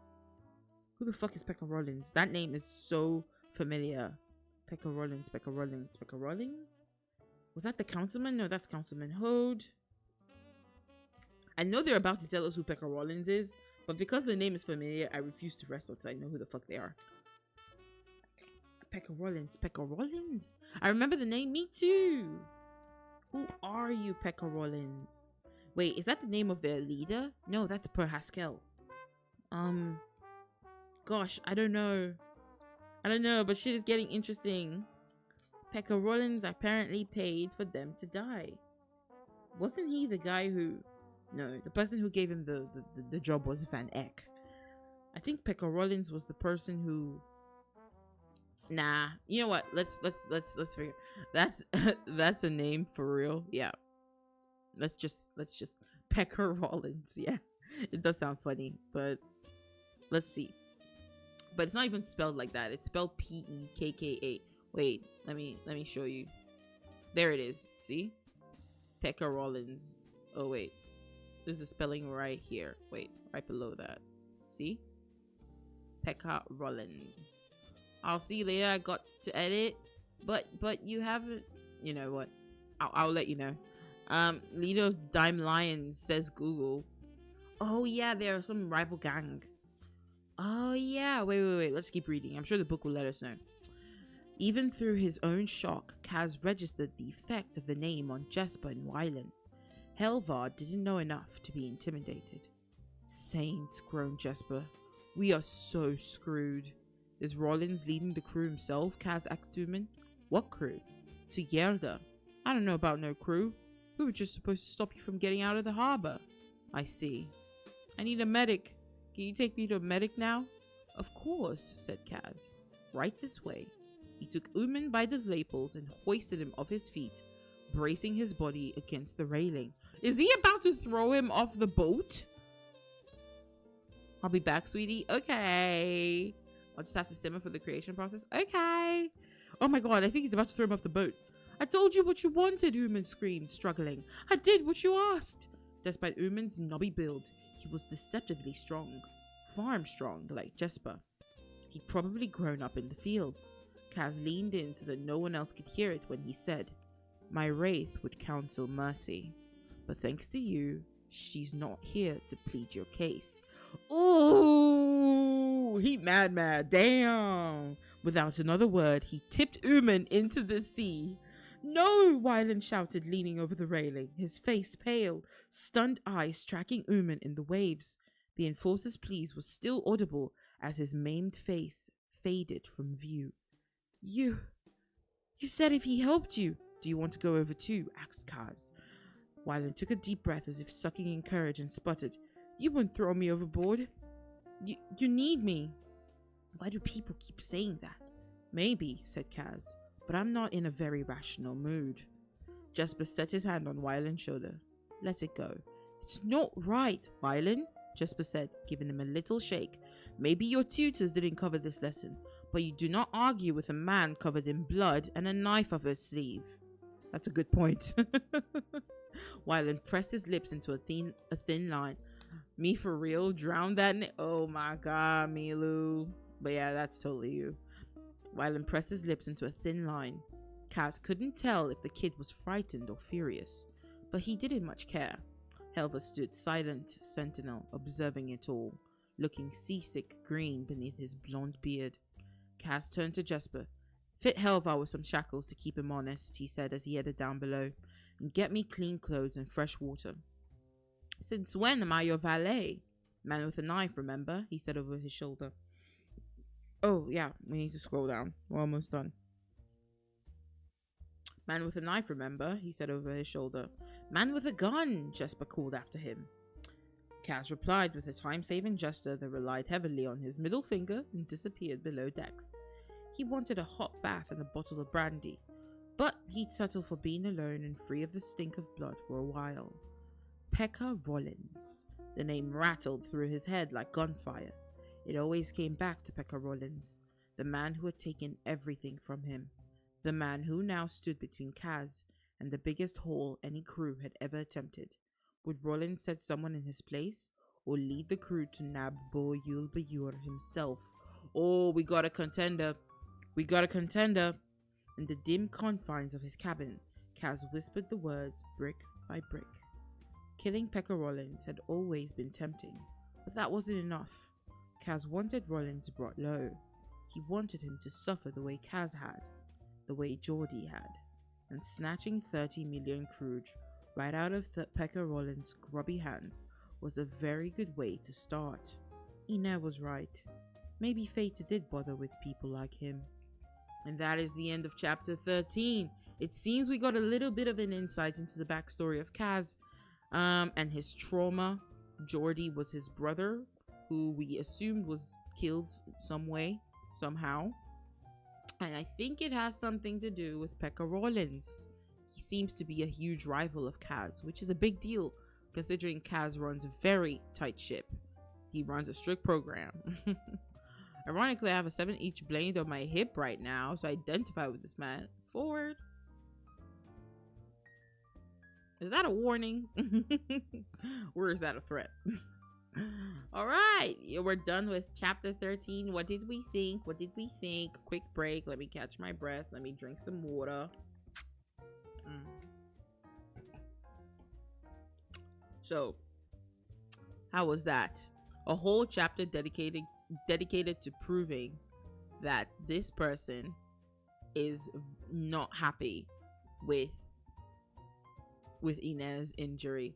Who the fuck is Pekka Rollins? That name is so familiar. Pekka Rollins, Pekka Rollins, Pekka Rollins? Was that the councilman? No, that's Councilman Hode. I know they're about to tell us who Pekka Rollins is, but because the name is familiar, I refuse to rest until I know who the fuck they are. Pekka Rollins, Pekka Rollins? I remember the name, me too. Who are you, Pekka Rollins? Wait, is that the name of their leader? No, that's Per Haskell. Gosh, I don't know, but shit is getting interesting. Pekka Rollins apparently paid for them to die. Wasn't he the guy who... No, the person who gave him the job was Van Eck. I think Pekka Rollins was the person who... Nah, you know what? Let's figure. That's a name for real. Yeah. Let's just Pekka Rollins. Yeah. It does sound funny, but let's see. But it's not even spelled like that. It's spelled P-E-K-K-A. Wait, let me show you. There it is. See? Pekka Rollins. Oh wait. There's a spelling right here. Wait, right below that. See? Pekka Rollins. I'll see you later. I got to edit. But you haven't... You know what? I'll let you know. Leader of Dime Lions, says Google. Oh yeah, there are some rival gang. Oh yeah. Wait. Let's keep reading. I'm sure the book will let us know. Even through his own shock, Kaz registered the effect of the name on Jesper and Wylan. Helvar didn't know enough to be intimidated. Saints, groaned Jesper. We are so screwed. Is Rollins leading the crew himself? Kaz asked Ooman. What crew? To Yerda. I don't know about no crew. We were just supposed to stop you from getting out of the harbor. I see. I need a medic. Can you take me to a medic now? Of course, said Kaz. Right this way. He took Ooman by the lapels and hoisted him off his feet, bracing his body against the railing. Is he about to throw him off the boat? I'll be back, sweetie. Okay. I'll just have to simmer for the creation process. Okay. Oh my god, I think he's about to throw him off the boat. I told you what you wanted, Ooman screamed, struggling. I did what you asked. Despite Ooman's knobby build, he was deceptively strong. Farm strong, like Jesper. He'd probably grown up in the fields. Kaz leaned in so that no one else could hear it when he said, My wraith would counsel mercy. But thanks to you, she's not here to plead your case. Ooh, he mad. Damn. Without another word, he tipped Ooman into the sea. No, Wylan shouted, leaning over the railing, his face pale, stunned eyes tracking Ooman in the waves. The enforcer's pleas was still audible as his maimed face faded from view. You said if he helped you. Do you want to go over too? Asked Kaz. Wylan took a deep breath as if sucking in courage and sputtered. You wouldn't throw me overboard. You need me. Why do people keep saying that? Maybe, said Kaz, but I'm not in a very rational mood. Jesper set his hand on Wylan's shoulder. Let it go. It's not right, Wylan, Jesper said, giving him a little shake. Maybe your tutors didn't cover this lesson, but you do not argue with a man covered in blood and a knife up his sleeve. That's a good point. Wylan pressed his lips into a thin line. Me for real? Drown that oh my god, Milu. But yeah, that's totally you. Wylan pressed his lips into a thin line. Kaz couldn't tell if the kid was frightened or furious, but he didn't much care. Helva stood silent, sentinel, observing it all, looking seasick green beneath his blonde beard. Kaz turned to Jesper. Fit Helva with some shackles to keep him honest, he said as he headed down below, and get me clean clothes and fresh water. Since when am I your valet? Man with a knife, remember? He said over his shoulder. Oh, yeah, we need to scroll down. We're almost done. Man with a knife, remember? He said over his shoulder. Man with a gun, Jesper called after him. Kaz replied with a time-saving gesture that relied heavily on his middle finger and disappeared below decks. He wanted a hot bath and a bottle of brandy, but he'd settle for being alone and free of the stink of blood for a while. Pekka Rollins. The name rattled through his head like gunfire. It always came back to Pekka Rollins, the man who had taken everything from him, the man who now stood between Kaz and the biggest haul any crew had ever attempted. Would Rollins set someone in his place, or lead the crew to nab Bo Yulbayur himself? Oh, we got a contender. We got a contender. In the dim confines of his cabin, Kaz whispered the words brick by brick. Killing Pekka Rollins had always been tempting, but that wasn't enough. Kaz wanted Rollins brought low. He wanted him to suffer the way Kaz had, the way Geordie had, and snatching 30 million crude right out of Pekka Rollins' grubby hands was a very good way to start. Ina was right. Maybe fate did bother with people like him. And that is the end of chapter 13. It seems we got a little bit of an insight into the backstory of Kaz and his trauma. Geordie was his brother, who we assumed was killed some way, somehow. And I think it has something to do with Pekka Rollins. He seems to be a huge rival of Kaz, which is a big deal, considering Kaz runs a very tight ship. He runs a strict program. Ironically, I have a 7-inch blade on my hip right now, so I identify with this man. Forward. Is that a warning? Or is that a threat? All right, we're done with chapter 13. What did we think? What did we think? Quick break. Let me catch my breath. Let me drink some water. So, how was that? A whole chapter dedicated to proving that this person is not happy with Inez's injury.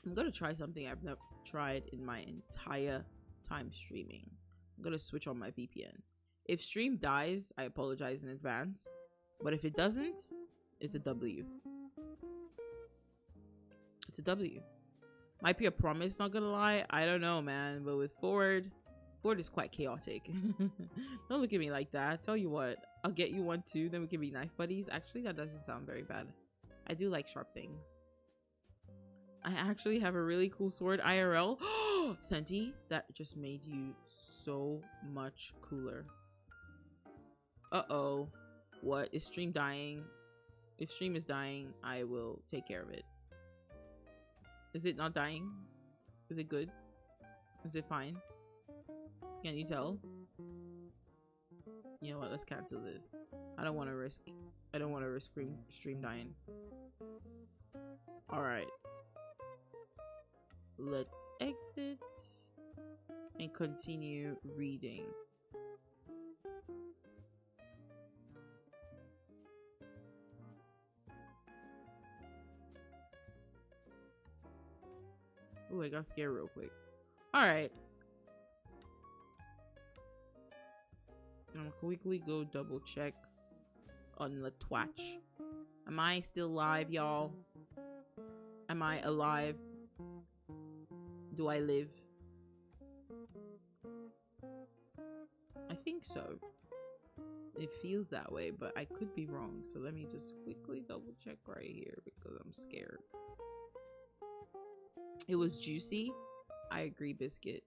I'm gonna try something I've never tried in my entire time streaming. I'm gonna switch on my VPN. If stream dies, I apologize in advance, but if it doesn't, it's a W. It's a W. Might be a promise, not gonna lie. I don't know, man. But with Ford is quite chaotic. Don't look at me like that. Tell you what, I'll get you one too, then we can be knife buddies. Actually, that doesn't sound very bad. I do like sharp things. I actually have a really cool sword IRL. Senti, that just made you so much cooler. Uh-oh. What? Is stream dying? If stream is dying, I will take care of it. Is it not dying? Is it good? Is it fine? Can you tell? You know what? Let's cancel this. I don't want to risk stream dying. All right. Let's exit and continue reading. Oh, I got scared real quick. All right. I'm gonna quickly go double check on the Twitch. Am I still live, y'all? Am I alive? Do I live? I think so. It feels that way, but I could be wrong. So let me just quickly double check right here because I'm scared. It was juicy. I agree, Biscuit.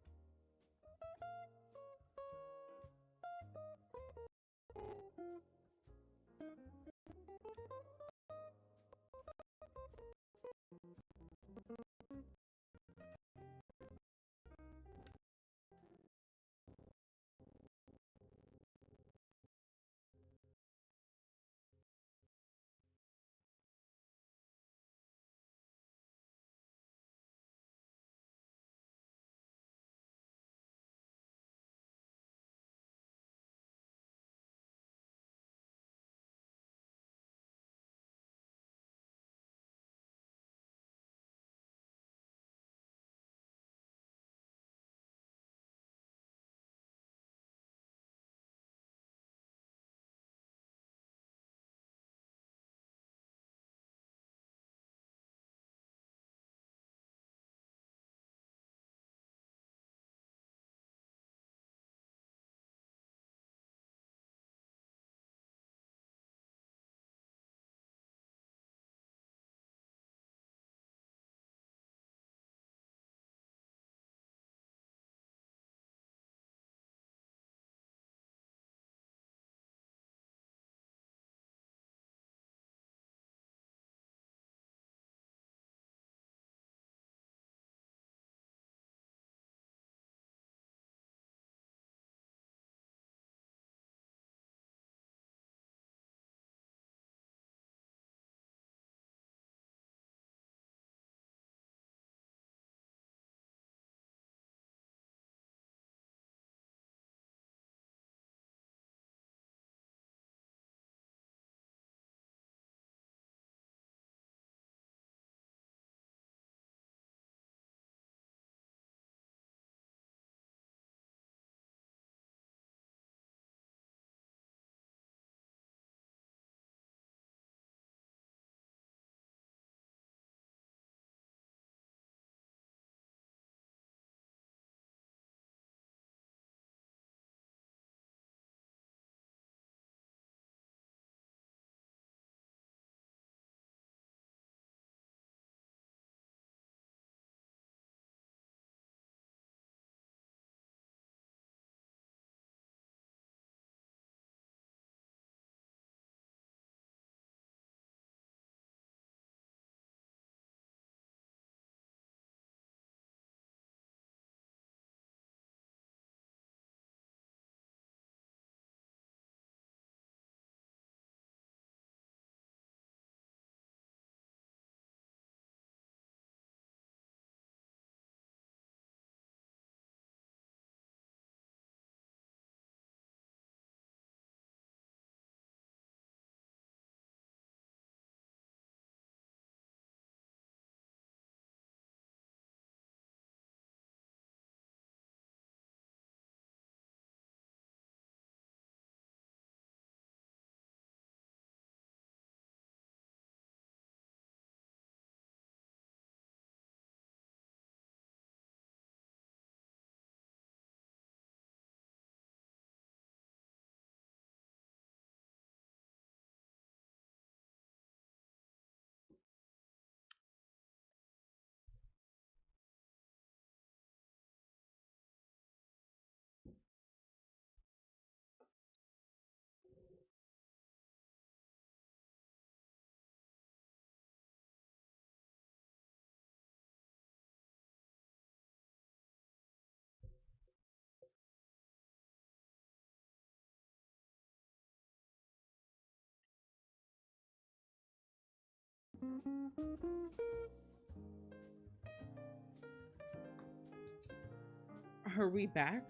Are we back?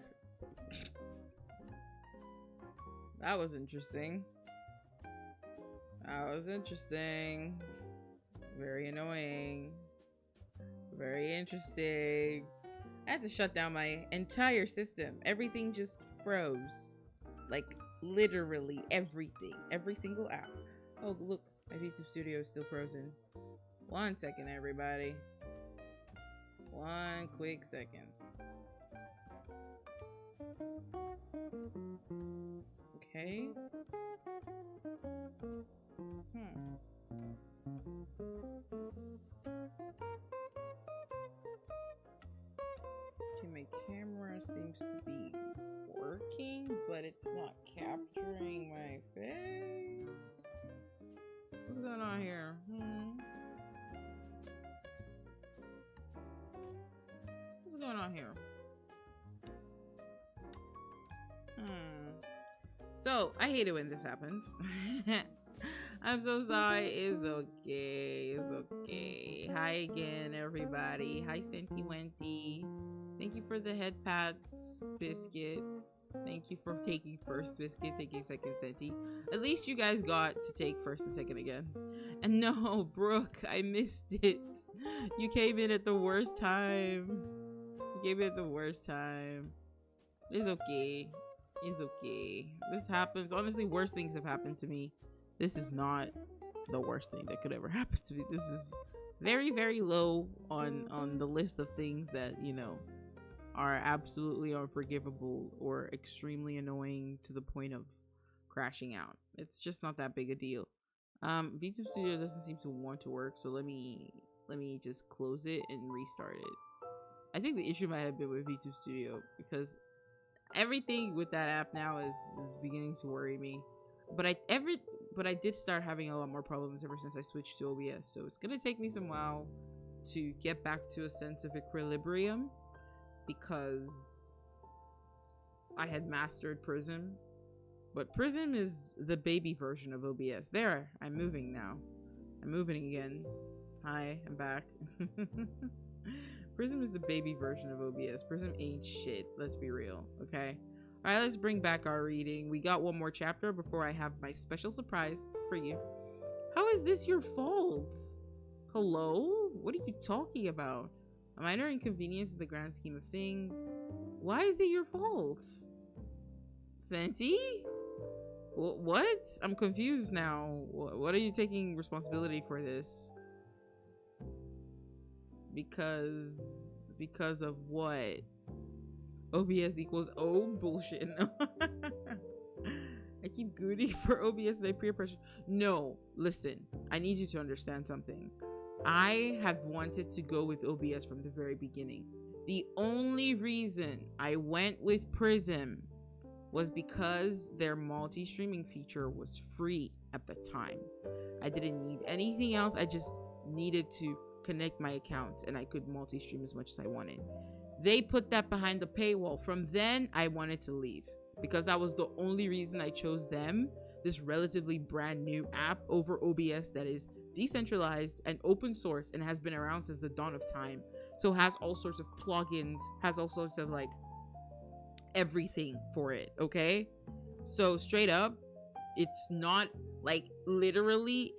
That was interesting. That was interesting. Very annoying. Very interesting. I had to shut down my entire system. Everything just froze. Like, literally everything. Every single app. Oh, look. My YouTube studio is still frozen. 1 second, everybody. 1 quick second. Okay. Okay, my camera seems to be working, but it's not capturing my face. What's going on here? What's going on here? So, I hate it when this happens. I'm so sorry. It's okay. It's okay. Hi again, everybody. Hi, Senti Wenty. Thank you for the head pats, Biscuit. Thank you for taking first, Biscuit, taking second, Senti. At least you guys got to take first and second again. And no, Brooke, I missed it. You came in at the worst time. You came in at the worst time. It's okay. It's okay. This happens. Honestly, worse things have happened to me. This is not the worst thing that could ever happen to me. This is very, very low on the list of things that, you know, are absolutely unforgivable or extremely annoying to the point of crashing out. It's just not that big a deal. VTube Studio doesn't seem to want to work, so let me just close it and restart it. I think the issue might have been with VTube Studio because everything with that app now is beginning to worry me. But I did start having a lot more problems ever since I switched to OBS, so it's gonna take me some while to get back to a sense of equilibrium because I had mastered Prism, but Prism is the baby version of OBS. There, I'm moving now. I'm moving again. Hi, I'm back. Prism is the baby version of OBS. Prism ain't shit. Let's be real, okay? All right, let's bring back our reading. We got one more chapter before I have my special surprise for you. How is this your fault? Hello? What are you talking about? A minor inconvenience in the grand scheme of things. Why is it your fault? Senti? What? I'm confused now. What are you taking responsibility for this? Because of what? OBS equals O? Bullshit. No. I keep gooning for OBS and I peer pressure. No, listen. I need you to understand something. I have wanted to go with OBS from the very beginning. The only reason I went with Prism was because their multi-streaming feature was free at the time. I didn't need anything else. I just needed to connect my accounts and I could multi-stream as much as I wanted. They put that behind the paywall. From then, I wanted to leave because that was the only reason I chose them, this relatively brand new app, over OBS that is decentralized and open source and has been around since the dawn of time. So has all sorts of plugins, has all sorts of like everything for it, okay? So straight up, it's not like literally,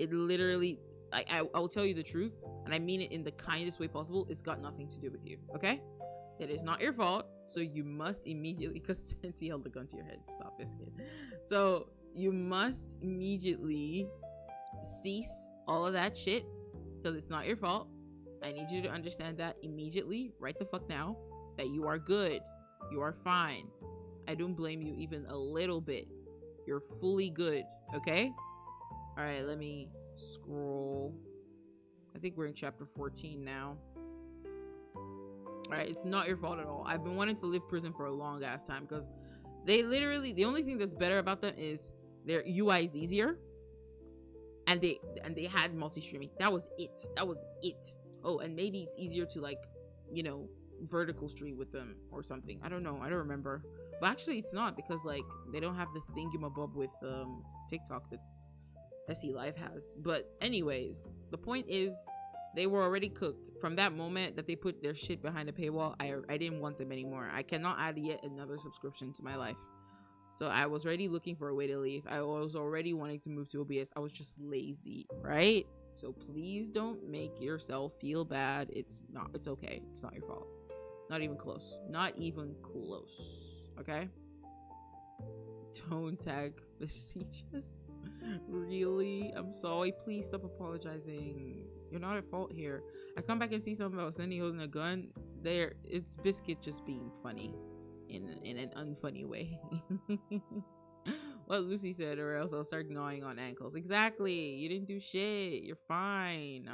I'll tell you the truth, and I mean it in the kindest way possible. It's got nothing to do with you, okay? It is not your fault, so you must immediately, because Senti held the gun to your head. Stop this kid. So you must immediately cease all of that shit, because it's not your fault. I need you to understand that immediately, right the fuck now, that you are good. You are fine. I don't blame you even a little bit. You're fully good, okay? All right, let me scroll. I think we're in chapter 14 now. Alright, it's not your fault at all. I've been wanting to leave Prism for a long ass time because they literally, the only thing that's better about them is their UI is easier and they had multi-streaming. That was it. That was it. Oh, and maybe it's easier to, like, you know, vertical stream with them or something. I don't know. I don't remember. But actually it's not, because like they don't have the thingamabob with TikTok that SE Live has. But anyways, the point is they were already cooked. From that moment that they put their shit behind a paywall, I didn't want them anymore. I cannot add yet another subscription to my life. So I was already looking for a way to leave. I was already wanting to move to OBS. I was just lazy, right? So please don't make yourself feel bad. It's okay. It's not your fault. Not even close. Not even close. Okay? Don't tag facetious. Really? I'm sorry. Please stop apologizing. You're not at fault here. I come back and see something about Cindy holding a gun. It's Biscuit just being funny in an unfunny way. What Lucy said, or else I'll start gnawing on ankles. Exactly. You didn't do shit. You're fine.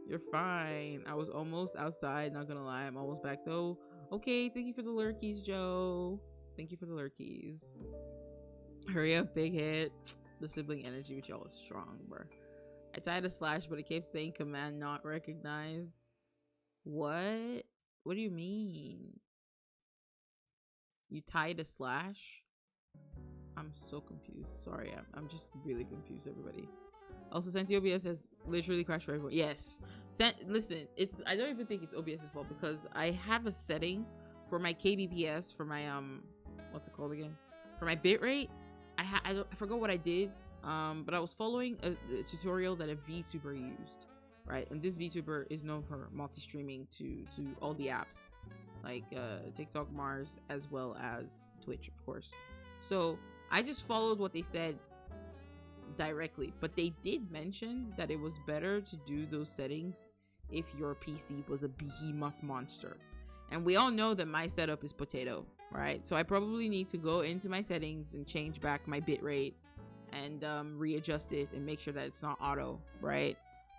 You're fine. I was almost outside, not gonna lie. I'm almost back though. Okay, thank you for the lurkies, Joe. Thank you for the lurkies. Hurry up, big hit. The sibling energy with y'all is strong, bro. I tied a slash, but it kept saying command not recognized. What? What do you mean? You tied a slash? I'm so confused. Sorry, I'm just really confused, everybody. Also, Senti OBS has literally crashed for everyone. Yes. Listen, I don't even think it's OBS's fault because I have a setting for my kbps, for my what's it called again? For my bitrate. I forgot what I did. But I was following a tutorial that a VTuber used, right? And this VTuber is known for multi-streaming to all the apps, like TikTok, Mars, as well as Twitch, of course. So I just followed what they said directly, but they did mention that it was better to do those settings if your PC was a behemoth monster. And we all know that my setup is potato, right? So I probably need to go into my settings and change back my bitrate and readjust it and make sure that it's not auto, right?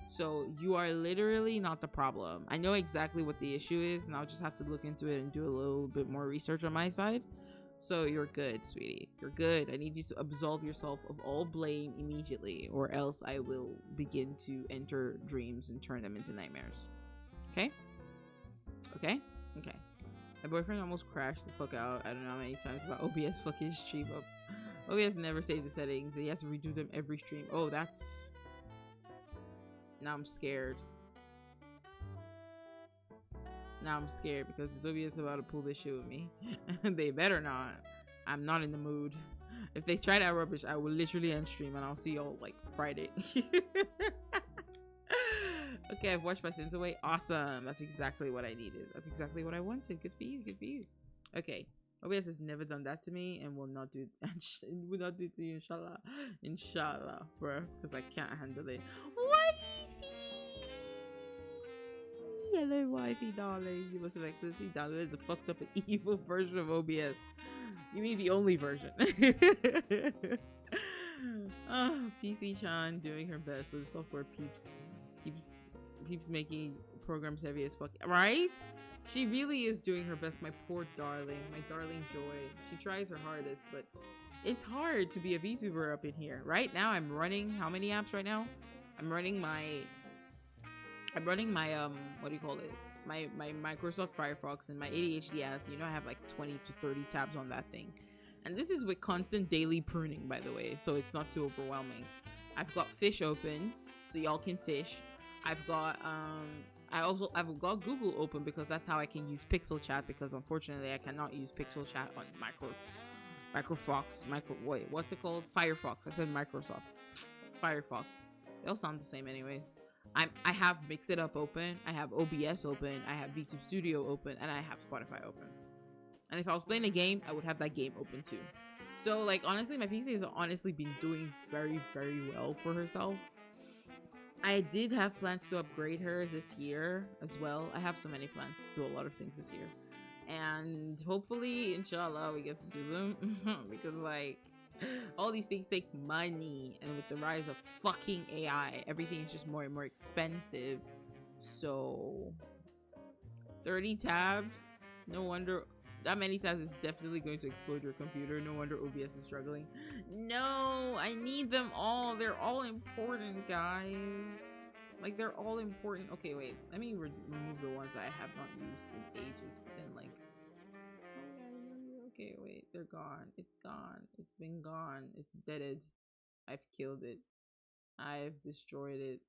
So you are literally not the problem. I know exactly what the issue is, and I'll just have to look into it and do a little bit more research on my side. So you're good, sweetie. You're good. I need you to absolve yourself of all blame immediately, or else I will begin to enter dreams and turn them into nightmares. Okay? Okay? Okay. My boyfriend almost crashed the fuck out. I don't know how many times about OBS fucking stream up. OBS never saved the settings. He has to redo them every stream. Oh, that's... Now I'm scared. Now I'm scared because this OBS about to pull this shit with me. They better not. I'm not in the mood. If they try that rubbish, I will literally end stream and I'll see y'all like Friday. Okay, I've washed my sins away. Awesome. That's exactly what I needed. That's exactly what I wanted. Good for you. Good for you. Okay. OBS has never done that to me and will not do will not do it to you, inshallah. Inshallah, bro. Because I can't handle it. Wifey! Hello, wifey, darling. You must have accidentally downloaded the fucked up and evil version of OBS. You mean the only version. Oh, PC Chan doing her best with the software keeps making programs heavy as fuck, right? She really is doing her best, my poor darling, my darling Joy. She tries her hardest, but it's hard to be a VTuber up in here. Right now I'm running how many apps right now? I'm running my what do you call it? My Microsoft Firefox and my ADHD ass. You know, I have like 20 to 30 tabs on that thing. And this is with constant daily pruning, by the way, so it's not too overwhelming. I've got Fish open, so y'all can fish. I've got I've got Google open because that's how I can use Pixel Chat, because unfortunately I cannot use Pixel Chat on what's it called? Firefox. I said Microsoft. Firefox. They all sound the same anyways. I have Mix It Up open, I have OBS open, I have VTube Studio open, and I have Spotify open. And if I was playing a game, I would have that game open too. So like honestly, my PC has honestly been doing very, very well for herself. I did have plans to upgrade her this year as well. I have so many plans to do a lot of things this year. And hopefully, inshallah, we get to do them. Because like, all these things take money. And with the rise of fucking AI, everything is just more and more expensive. So, 30 tabs? No wonder... That many tabs is definitely going to explode your computer. No wonder OBS is struggling. No, I need them all. They're all important, guys. Like, they're all important. Okay, wait. Let me remove the ones I have not used in ages. But then, like... Okay, wait. They're gone. It's gone. It's been gone. It's deaded. I've killed it. I've destroyed it.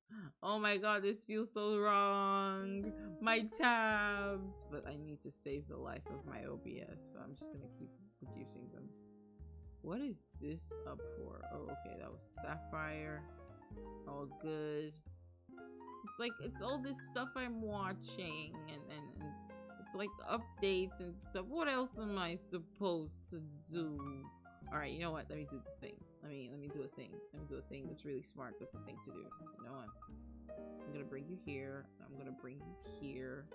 Oh my god, this feels so wrong. My tabs. But I need to save the life of my OBS, so I'm just gonna keep producing them. What is this up for? Oh, okay, that was Sapphire. All good. It's like, it's all this stuff I'm watching, and it's like updates and stuff. What else am I supposed to do? Alright, you know what? Let me do this thing. Let me do a thing. Let me do a thing that's really smart. That's a thing to do. You know what? I'm gonna bring you here. I'm gonna bring you here.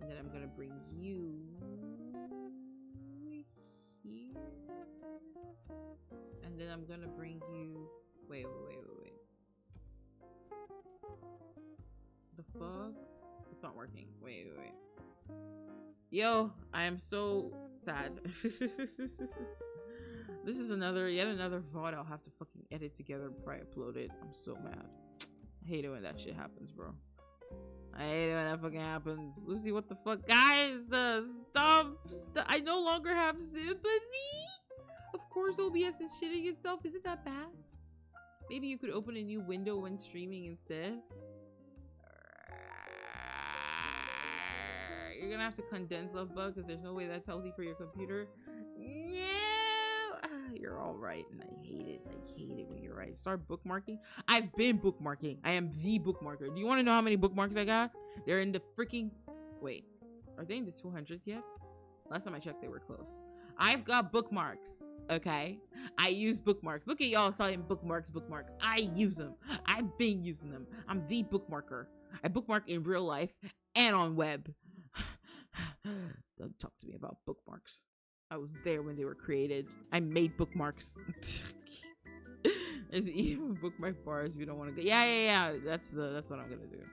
And then I'm gonna bring you here. And then I'm gonna bring you... Wait. The fuck? It's not working. Wait. Yo, I am so sad. This is yet another VOD I'll have to fucking edit together before I upload it. I'm so mad. I hate it when that shit happens, bro. I hate it when that fucking happens. Lucy, what the fuck? Guys, stop. I no longer have sympathy. Of course OBS is shitting itself. Is it that bad? Maybe you could open a new window when streaming instead. You're gonna have to condense love bug because there's no way that's healthy for your computer. No! You're all right, and I hate it. I hate it when you're right. Start bookmarking. I've been bookmarking. I am the bookmarker. Do you want to know how many bookmarks I got? They're in the freaking... Wait. Are they in the 200s yet? Last time I checked, they were close. I've got bookmarks, okay? I use bookmarks. Look at y'all saying bookmarks. I use them. I've been using them. I'm the bookmarker. I bookmark in real life and on web. Don't talk to me about bookmarks. I was there when they were created. I made bookmarks. There's even bookmark bars if you don't want to go. Yeah. That's what I'm gonna do.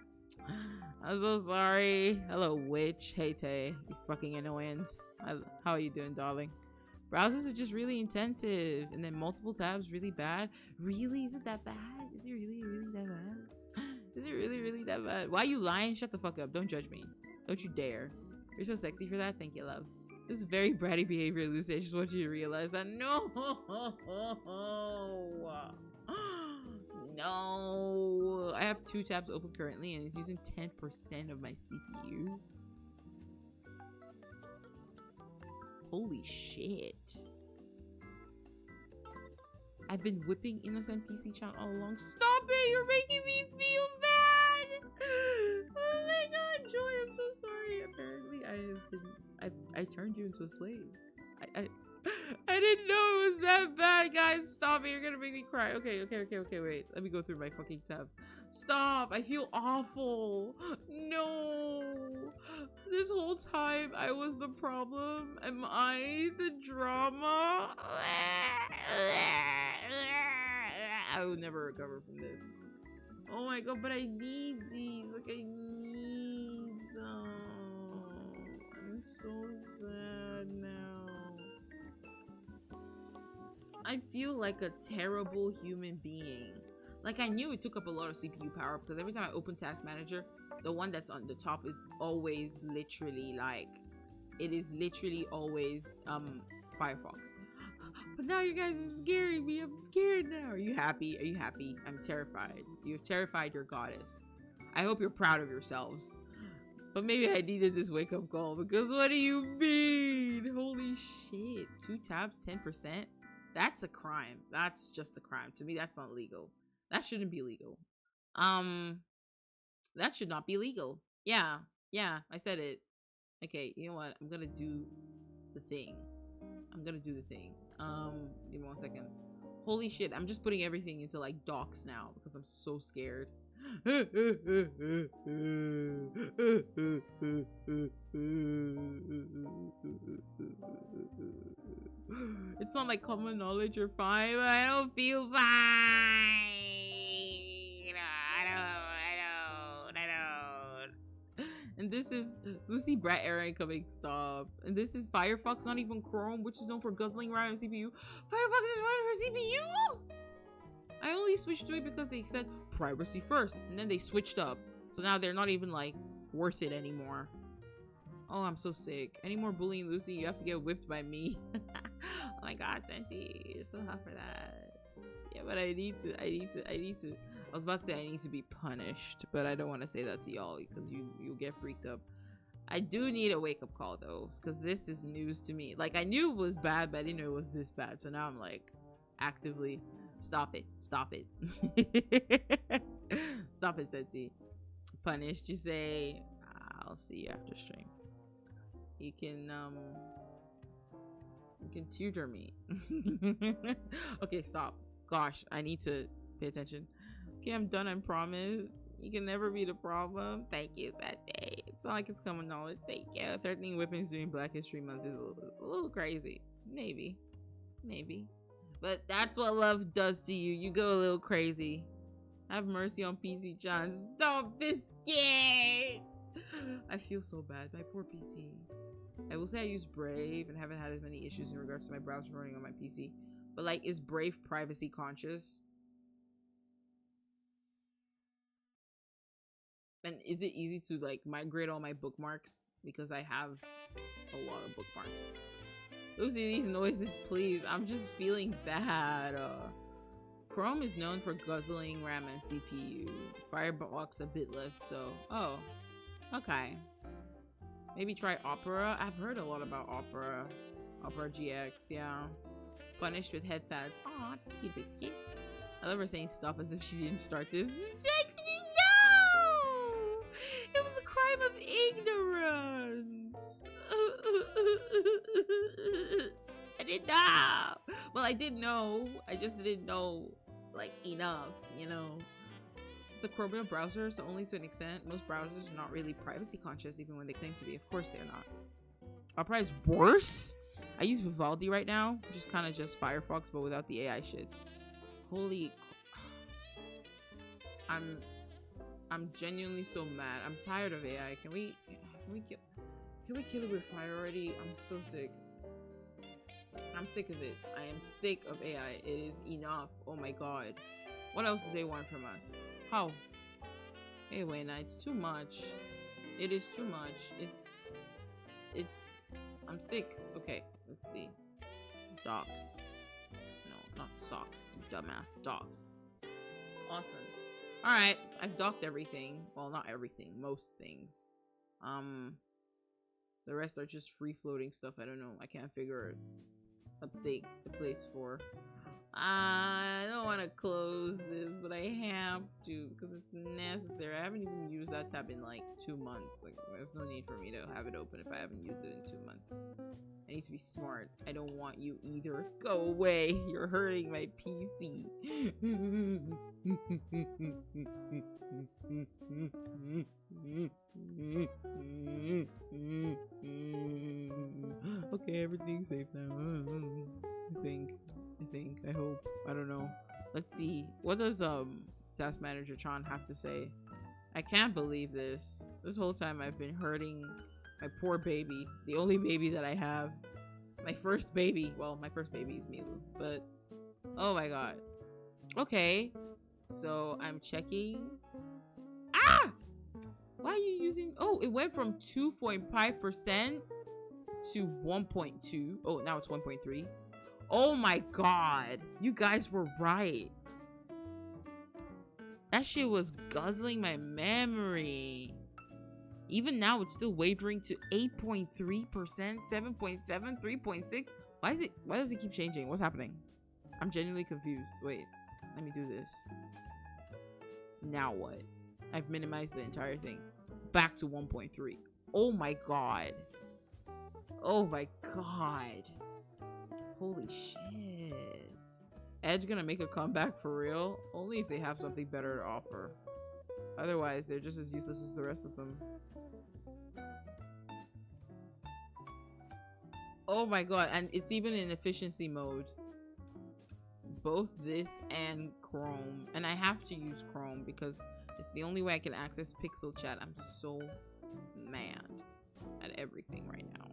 I'm so sorry. Hello, witch. Hey, Tay. You fucking annoyance. How are you doing, darling? Browsers are just really intensive. And then multiple tabs really bad. Really? Is it that bad? Is it really that bad? Is it really that bad? Why are you lying? Shut the fuck up. Don't judge me. Don't you dare. You're so sexy for that. Thank you, love. This is very bratty behavior, Lucy. I just want you to realize that. No. No. I have 2 tabs open currently, and it's using 10% of my CPU. Holy shit. I've been whipping innocent PC chat all along. Stop it! You're making me feel bad! Oh my god, Joy, I'm so sorry. Apparently, I turned you into a slave. I didn't know it was that bad, guys. Stop it. You're gonna make me cry. Okay, wait. Let me go through my fucking tabs. Stop. I feel awful. No. This whole time, I was the problem. Am I the drama? I will never recover from this. Oh my god, but I need these. Like, I need them. I'm so sad now. I feel like a terrible human being. Like, I knew it took up a lot of CPU power because every time I open Task Manager, the one that's on the top is always literally like, it is literally always Firefox. But now you guys are scaring me. I'm scared now. Are you happy? Are you happy? I'm terrified. You've terrified your goddess. I hope you're proud of yourselves. But maybe I needed this wake-up call because what do you mean? Holy shit. 2 tabs, 10%? That's a crime. That's just a crime. To me, that's not legal. That shouldn't be legal. That should not be legal. Yeah, I said it. Okay, you know what? I'm gonna do the thing. Give me 1 second. Holy shit, I'm just putting everything into like docs now because I'm so scared. It's not like common knowledge you're fine, but I don't feel fine. I don't. And this is Lucy Brat error incoming, stop. And this is Firefox, not even Chrome, which is known for guzzling RAM and CPU. Firefox is running for CPU? I only switched to it because they said privacy first, and then they switched up. So now they're not even like worth it anymore. Oh, I'm so sick. Any more bullying, Lucy? You have to get whipped by me. Oh my god, Senti, you're so hot for that. Yeah, but I need to. was about to say I need to be punished, but I don't want to say that to y'all because you'll get freaked up. I do need a wake-up call though, because this is news to me. Like, I knew it was bad, but I didn't know it was this bad. So now I'm like, actively, stop it. Stop it, Setsi. Punished, you say, I'll see you after stream. You can tutor me. Okay, stop. Gosh, I need to pay attention. Okay, I'm done, I promise. You can never be the problem. Thank you, that day. It's not like it's common knowledge. Thank you. 13 whippings during Black History Month is a little crazy. Maybe. But that's what love does to you. You go a little crazy. Have mercy on PC John. Stop Biscuit! I feel so bad. My poor PC. I will say I use Brave and haven't had as many issues in regards to my browser running on my PC. But like, is Brave privacy conscious? And is it easy to like migrate all my bookmarks? Because I have a lot of bookmarks. Losing these noises, please. I'm just feeling bad. Chrome is known for guzzling RAM and CPU. Firefox a bit less so. Oh, okay. Maybe try Opera. I've heard a lot about Opera. Opera GX, yeah. Punished with head pads. Aw, thank you, Biscuit. I love her saying stop as if she didn't start this. No! It was a crime of ignorance. I didn't know. Well, I did know. I just didn't know, like, enough, you know. It's a Chrome browser, so only to an extent. Most browsers are not really privacy conscious, even when they claim to be. Of course they're not. Opera is worse. I use Vivaldi right now, which is kind of just Firefox, but without the AI shits. Holy, I'm genuinely so mad. I'm tired of AI. Can we kill it with fire already? I'm so sick. I'm sick of it. I am sick of AI. It is enough. Oh my god. What else do they want from us? How? Hey, Wayna, it's too much. It is too much. I'm sick. Okay, let's see. Docs. No, not socks, you dumbass. Docs. Awesome. Alright, I've docked everything. Well, not everything. Most things. The rest are just free-floating stuff. I don't know. I can't figure update the place for. I don't want to close this, but I have to because it's necessary. I haven't even used that tab in like 2 months. Like, there's no need for me to have it open if I haven't used it in 2 months. I need to be smart. I don't want you either. Go away. You're hurting my PC. Okay, everything's safe now. I hope. I don't know. Let's see. What does Task Manager Tron have to say? I can't believe this. This whole time I've been hurting my poor baby. The only baby that I have. My first baby. Well, my first baby is Milu. But, oh my god. Okay. So, I'm checking. Ah! Why are you using... Oh, it went from 2.5% to 1.2. Oh, now it's 1.3. Oh my god. You guys were right. That shit was guzzling my memory. Even now, it's still wavering to 8.3%, 7.7, 3.6. Why does it keep changing? What's happening? I'm genuinely confused. Wait, let me do this. Now what? I've minimized the entire thing. Back to 1.3. Oh my god. Oh my god. Holy shit. Edge gonna make a comeback for real? Only if they have something better to offer. Otherwise, they're just as useless as the rest of them. Oh my god, and it's even in efficiency mode. Both this and Chrome. And I have to use Chrome because it's the only way I can access Pixel Chat. I'm so mad at everything right now.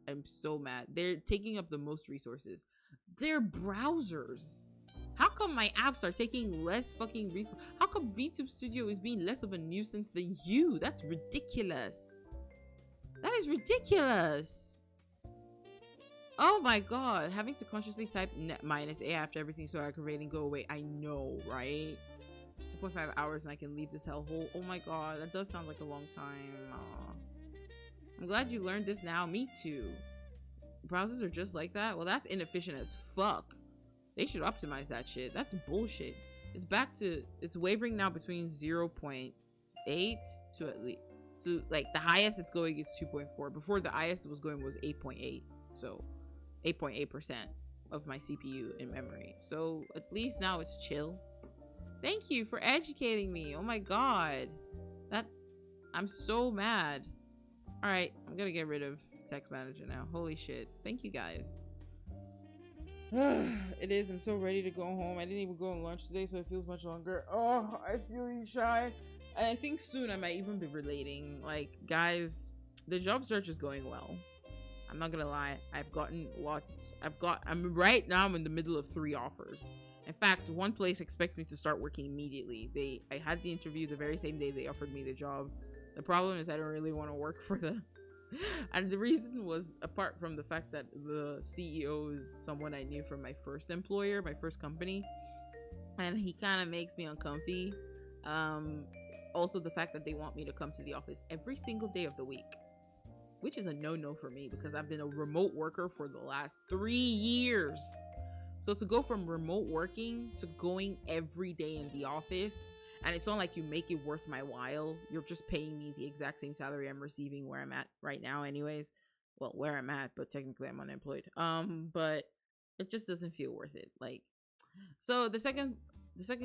I'm so mad. They're taking up the most resources. They're browsers. How come my apps are taking less fucking resources? How come VTube Studio is being less of a nuisance than you? That's ridiculous. That is ridiculous. Oh my god, having to consciously type net minus A after everything so aggravating, go away. I know, right? 2.5 hours and I can leave this hellhole. Oh my god, that does sound like a long time. I'm glad you learned this now. Me too. Browsers are just like that? Well, that's inefficient as fuck. They should optimize that shit. That's bullshit. It's back to, it's wavering now between 0.8 to at least, to like the highest it's going is 2.4. Before the highest it was going was 8.8. So 8.8% of my CPU in memory. So at least now it's chill. Thank you for educating me. Oh my god. That, I'm so mad. All right, I'm gonna get rid of text manager now. Holy shit. Thank you guys. It is. I'm so ready to go home. I didn't even go on lunch today, so it feels much longer. Oh, I feel shy. And I think soon I might even be relating. Like, guys, the job search is going well. I'm not gonna lie. I've gotten lots. I'm right now, I'm in the middle of 3 offers. In fact, one place expects me to start working immediately. I had the interview the very same day they offered me the job. The problem is I don't really want to work for them. And the reason was, apart from the fact that the CEO is someone I knew from my first employer, my first company, and he kind of makes me uncomfy. Also the fact that they want me to come to the office every single day of the week, which is a no-no for me because I've been a remote worker for the last 3 years. So to go from remote working to going every day in the office, and it's not like you make it worth my while. You're just paying me the exact same salary I'm receiving where I'm at right now anyways. Well, where I'm at, but technically I'm unemployed. But it just doesn't feel worth it. Like, so the second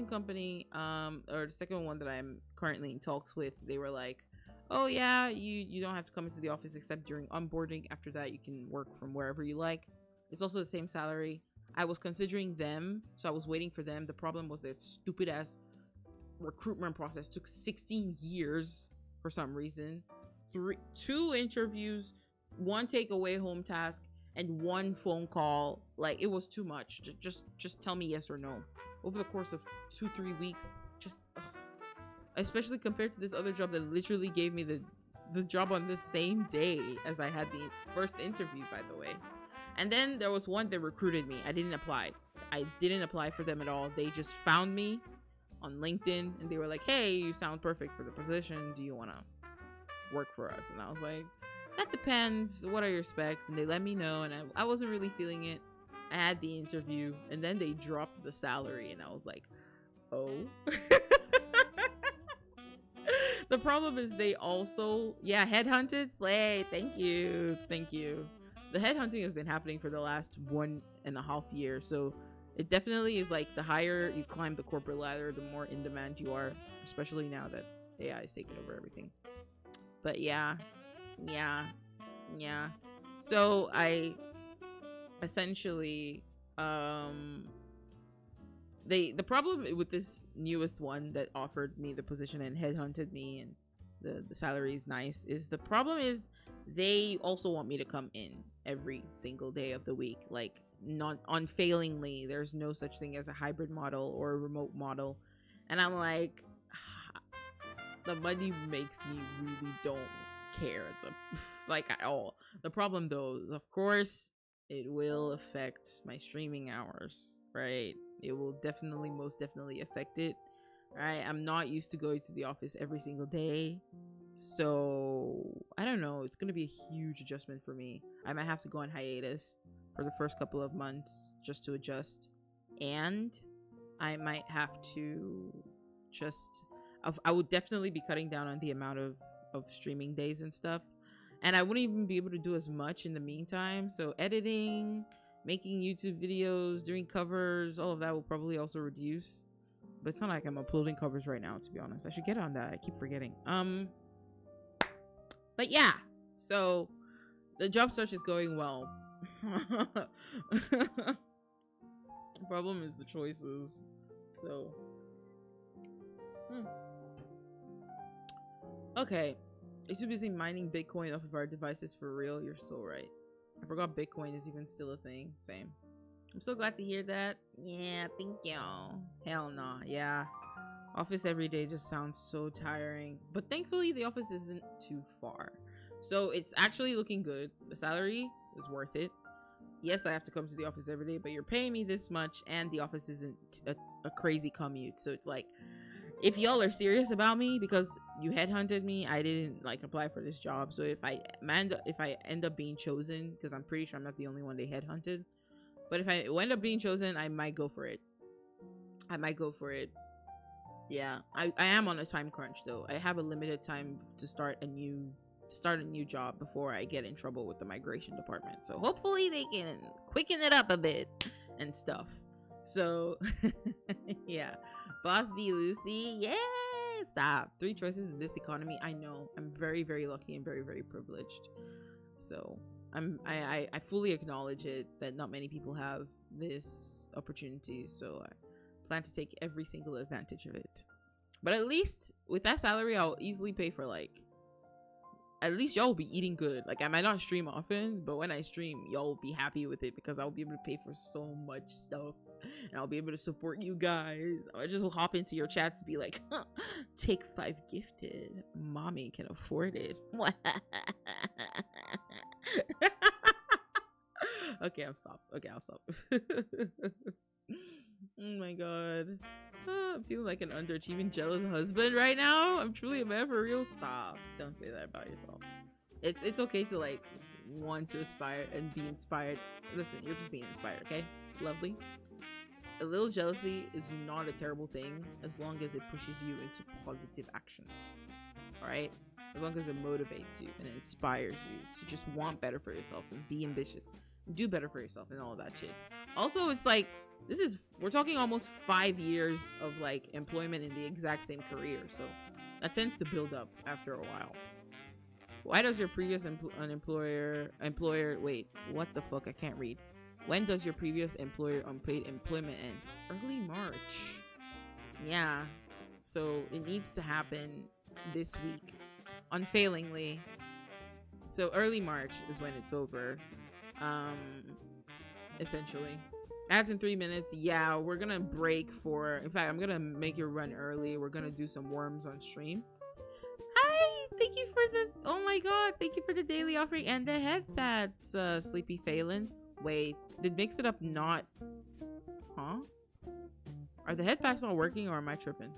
company, or the second one that I'm currently in talks with, they were like, oh yeah, you don't have to come into the office except during onboarding. After that, you can work from wherever you like. It's also the same salary. I was considering them, so I was waiting for them. The problem was their stupid ass recruitment process took 16 years for some reason. 2 interviews, 1 takeaway home task, and 1 phone call. Like, it was too much. Just tell me yes or no over the course of 2-3 weeks. Just especially compared to this other job that literally gave me the job on the same day as I had the first interview, by the way. And then there was one that recruited me. I didn't apply for them at all. They just found me on LinkedIn and they were like, hey, you sound perfect for the position, do you want to work for us? And I was like, that depends, what are your specs? And they let me know, and I wasn't really feeling it. I had the interview and then they dropped the salary and I was like, oh. The problem is they also, yeah, headhunted. Slay. Thank you. The headhunting has been happening for the last 1.5 years, so it definitely is like the higher you climb the corporate ladder, the more in demand you are, especially now that AI is taking over everything. But yeah. So I essentially, the problem with this newest one that offered me the position and headhunted me, and the salary is nice, is the problem is they also want me to come in every single day of the week, like not unfailingly. There's no such thing as a hybrid model or a remote model, and I'm like, the money makes me really don't care like at all. The problem though is, of course, it will affect my streaming hours, right? It will definitely, most definitely affect it, right? I'm not used to going to the office every single day, so I don't know, it's gonna be a huge adjustment for me. I might have to go on hiatus for the first couple of months just to adjust, and I might have to just, I would definitely be cutting down on the amount of streaming days and stuff, and I wouldn't even be able to do as much in the meantime. So editing, making YouTube videos, doing covers, all of that will probably also reduce. But it's not like I'm uploading covers right now, to be honest. I should get on that. I keep forgetting. But yeah, so the job search is going well. The problem is the choices. So okay, you're too busy mining Bitcoin off of our devices for real. You're so right. I forgot Bitcoin is even still a thing. Same. I'm so glad to hear that. Yeah, thank you. Hell nah. Yeah. Office every day just sounds so tiring. But thankfully, the office isn't too far. So it's actually looking good. The salary is worth it. yes, I have to come to the office every day, but you're paying me this much, and the office isn't a crazy commute. So it's like, if y'all are serious about me because you headhunted me, I didn't like apply for this job. So if I end up being chosen, because I'm pretty sure I'm not the only one they headhunted, but if I end up being chosen, I might go for it. I might go for it. Yeah, I am on a time crunch though. I have a limited time to start a new job before I get in trouble with the migration department. So hopefully they can quicken it up a bit and stuff. So yeah, Boss B Lucy, yeah, stop. 3 choices in this economy. I know. I'm very, very lucky and very, very privileged. So I fully acknowledge it that not many people have this opportunity. So I plan to take every single advantage of it. But at least with that salary, I'll easily pay for like, at least y'all will be eating good. Like, I might not stream often, but when I stream, y'all will be happy with it because I'll be able to pay for so much stuff, and I'll be able to support you guys. I just will hop into your chats and be like, huh, take 5 gifted. Mommy can afford it. Okay, I'll stop. Oh my god. I'm feeling like an underachieving, jealous husband right now. I'm truly a man for real. Stop. Don't say that about yourself. It's okay to like want to aspire and be inspired. Listen, you're just being inspired, okay? Lovely. A little jealousy is not a terrible thing as long as it pushes you into positive actions. Alright? As long as it motivates you and it inspires you to just want better for yourself and be ambitious and do better for yourself and all of that shit. Also, it's like, we're talking almost 5 years of like employment in the exact same career, so that tends to build up after a while. Why does your previous employer wait, what the fuck, I can't read. When does your previous employer unpaid employment end? Early March. Yeah, so it needs to happen this week, unfailingly. So early March is when it's over, essentially. Ads in 3 minutes. Yeah, we're gonna break for, in fact, I'm gonna make you run early. We're gonna do some worms on stream. Hi, thank you for the, oh my god, thank you for the daily offering and the head pats, Sleepy Phelan. Wait, did Mix It Up not, huh? Are the head packs not working, or am I tripping?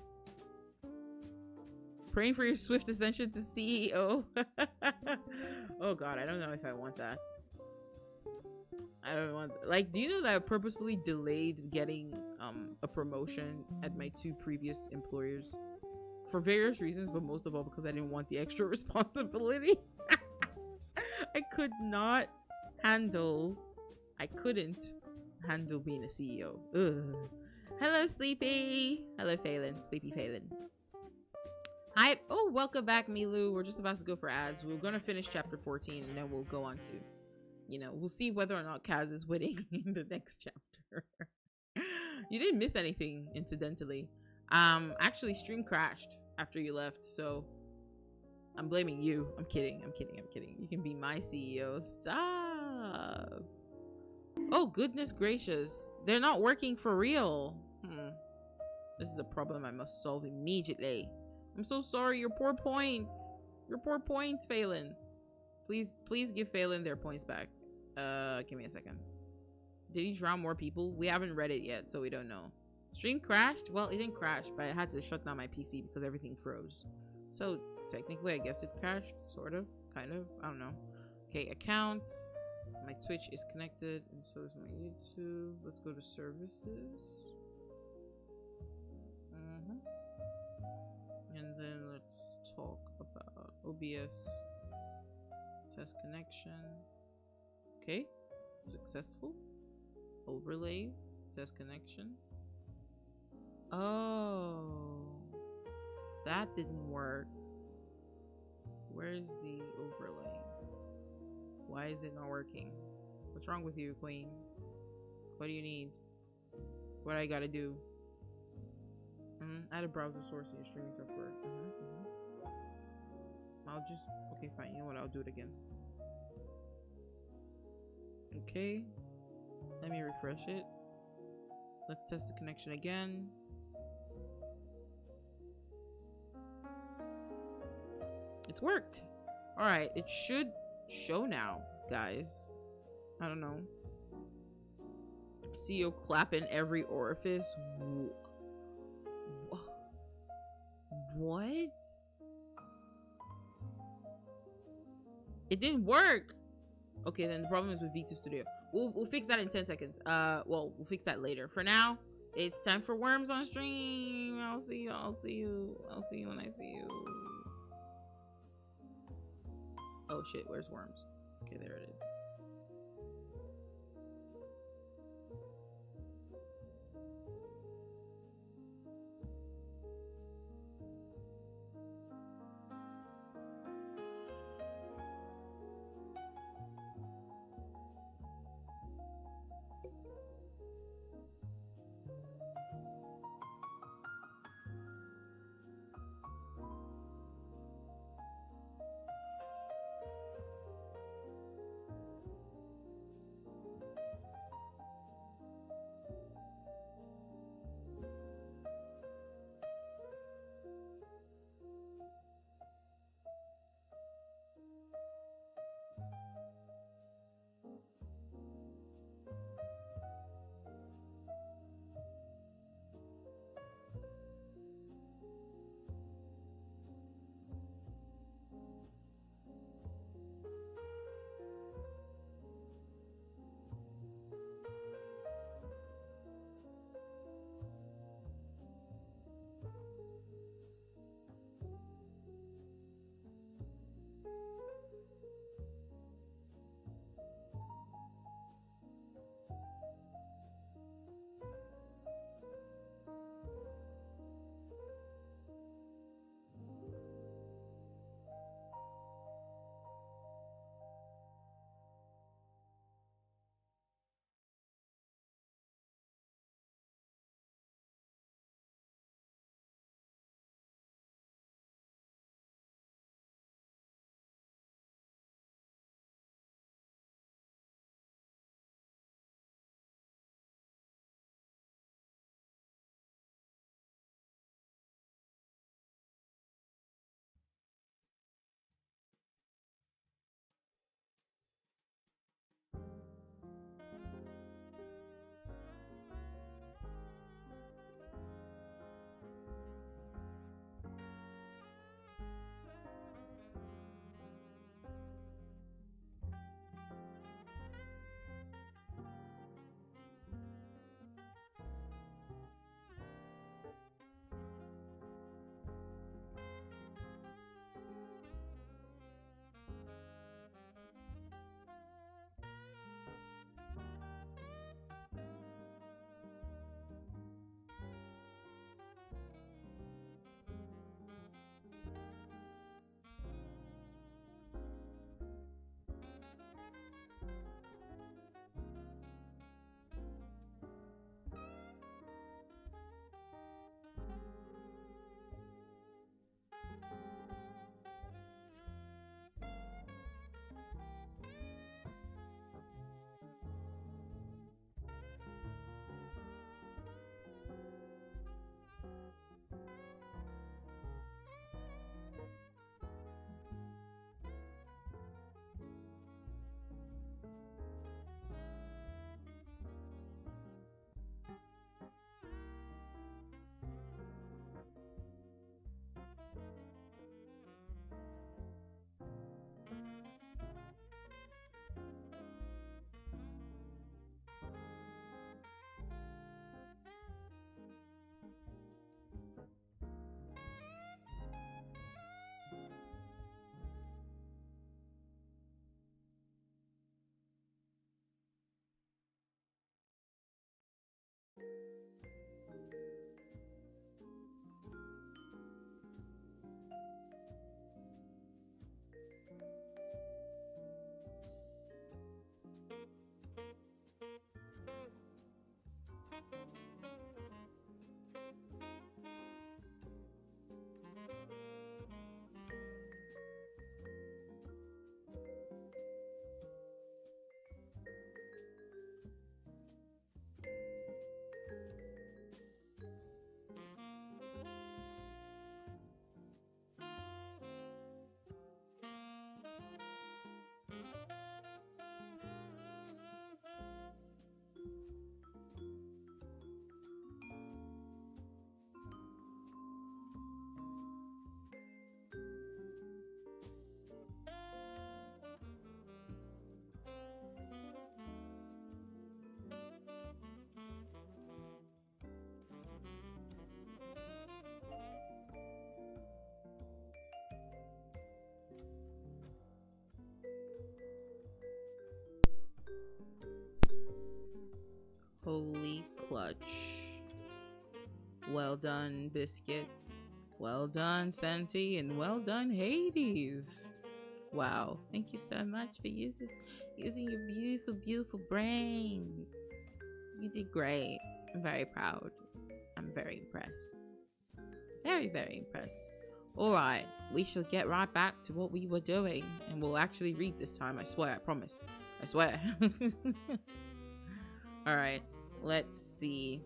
Praying for your swift ascension to CEO. Oh god, I don't know if I want that. I don't want, like, do you know that I purposefully delayed getting a promotion at my 2 previous employers for various reasons, but most of all because I didn't want the extra responsibility. I couldn't handle being a CEO. Ugh. Hello, Sleepy. Hello, Phelan. Sleepy Phelan. Hi. Oh, welcome back, Milu. We're just about to go for ads. We're gonna finish chapter 14 and then we'll go on to, you know, we'll see whether or not Kaz is winning in the next chapter. You didn't miss anything, incidentally. Actually, stream crashed after you left, so I'm blaming you. I'm kidding. You can be my CEO. Stop. Oh, goodness gracious. They're not working for real. This is a problem I must solve immediately. I'm so sorry. Your poor points, Phelan. Please give Phelan their points back. Give me a second. Did he drown more people? We haven't read it yet, so we don't know. Stream crashed? Well, it didn't crash, but I had to shut down my PC because everything froze. So technically, I guess it crashed, sort of, kind of. I don't know. Okay, accounts. My Twitch is connected, and so is my YouTube. Let's go to services. And then let's talk about OBS test connection. Okay, successful. Overlays, test connection. Oh, that didn't work. Where's the overlay? Why is it not working? What's wrong with you, Queen? What do you need? What I gotta do? Add a browser source in your streaming software. I'll just, okay, fine. You know what? I'll do it again. Okay. Let me refresh it. Let's test the connection again. It's worked. All right, it should show now, guys. I don't know. CEO clap in every orifice. What? It didn't work. Okay, then the problem is with V2 Studio. We'll fix that in 10 seconds. Well, we'll fix that later. For now, it's time for worms on stream. I'll see you. I'll see you when I see you. Oh shit, where's worms? Okay, there it is. much. Well done, Biscuit. Well done, Santi, and well done, Hades. Wow, thank you so much for using your beautiful, beautiful brains. You did great. I'm very proud. I'm very impressed. Very, very impressed. Alright, we shall get right back to what we were doing. And we'll actually read this time, I swear, I promise. I swear. Alright, let's see.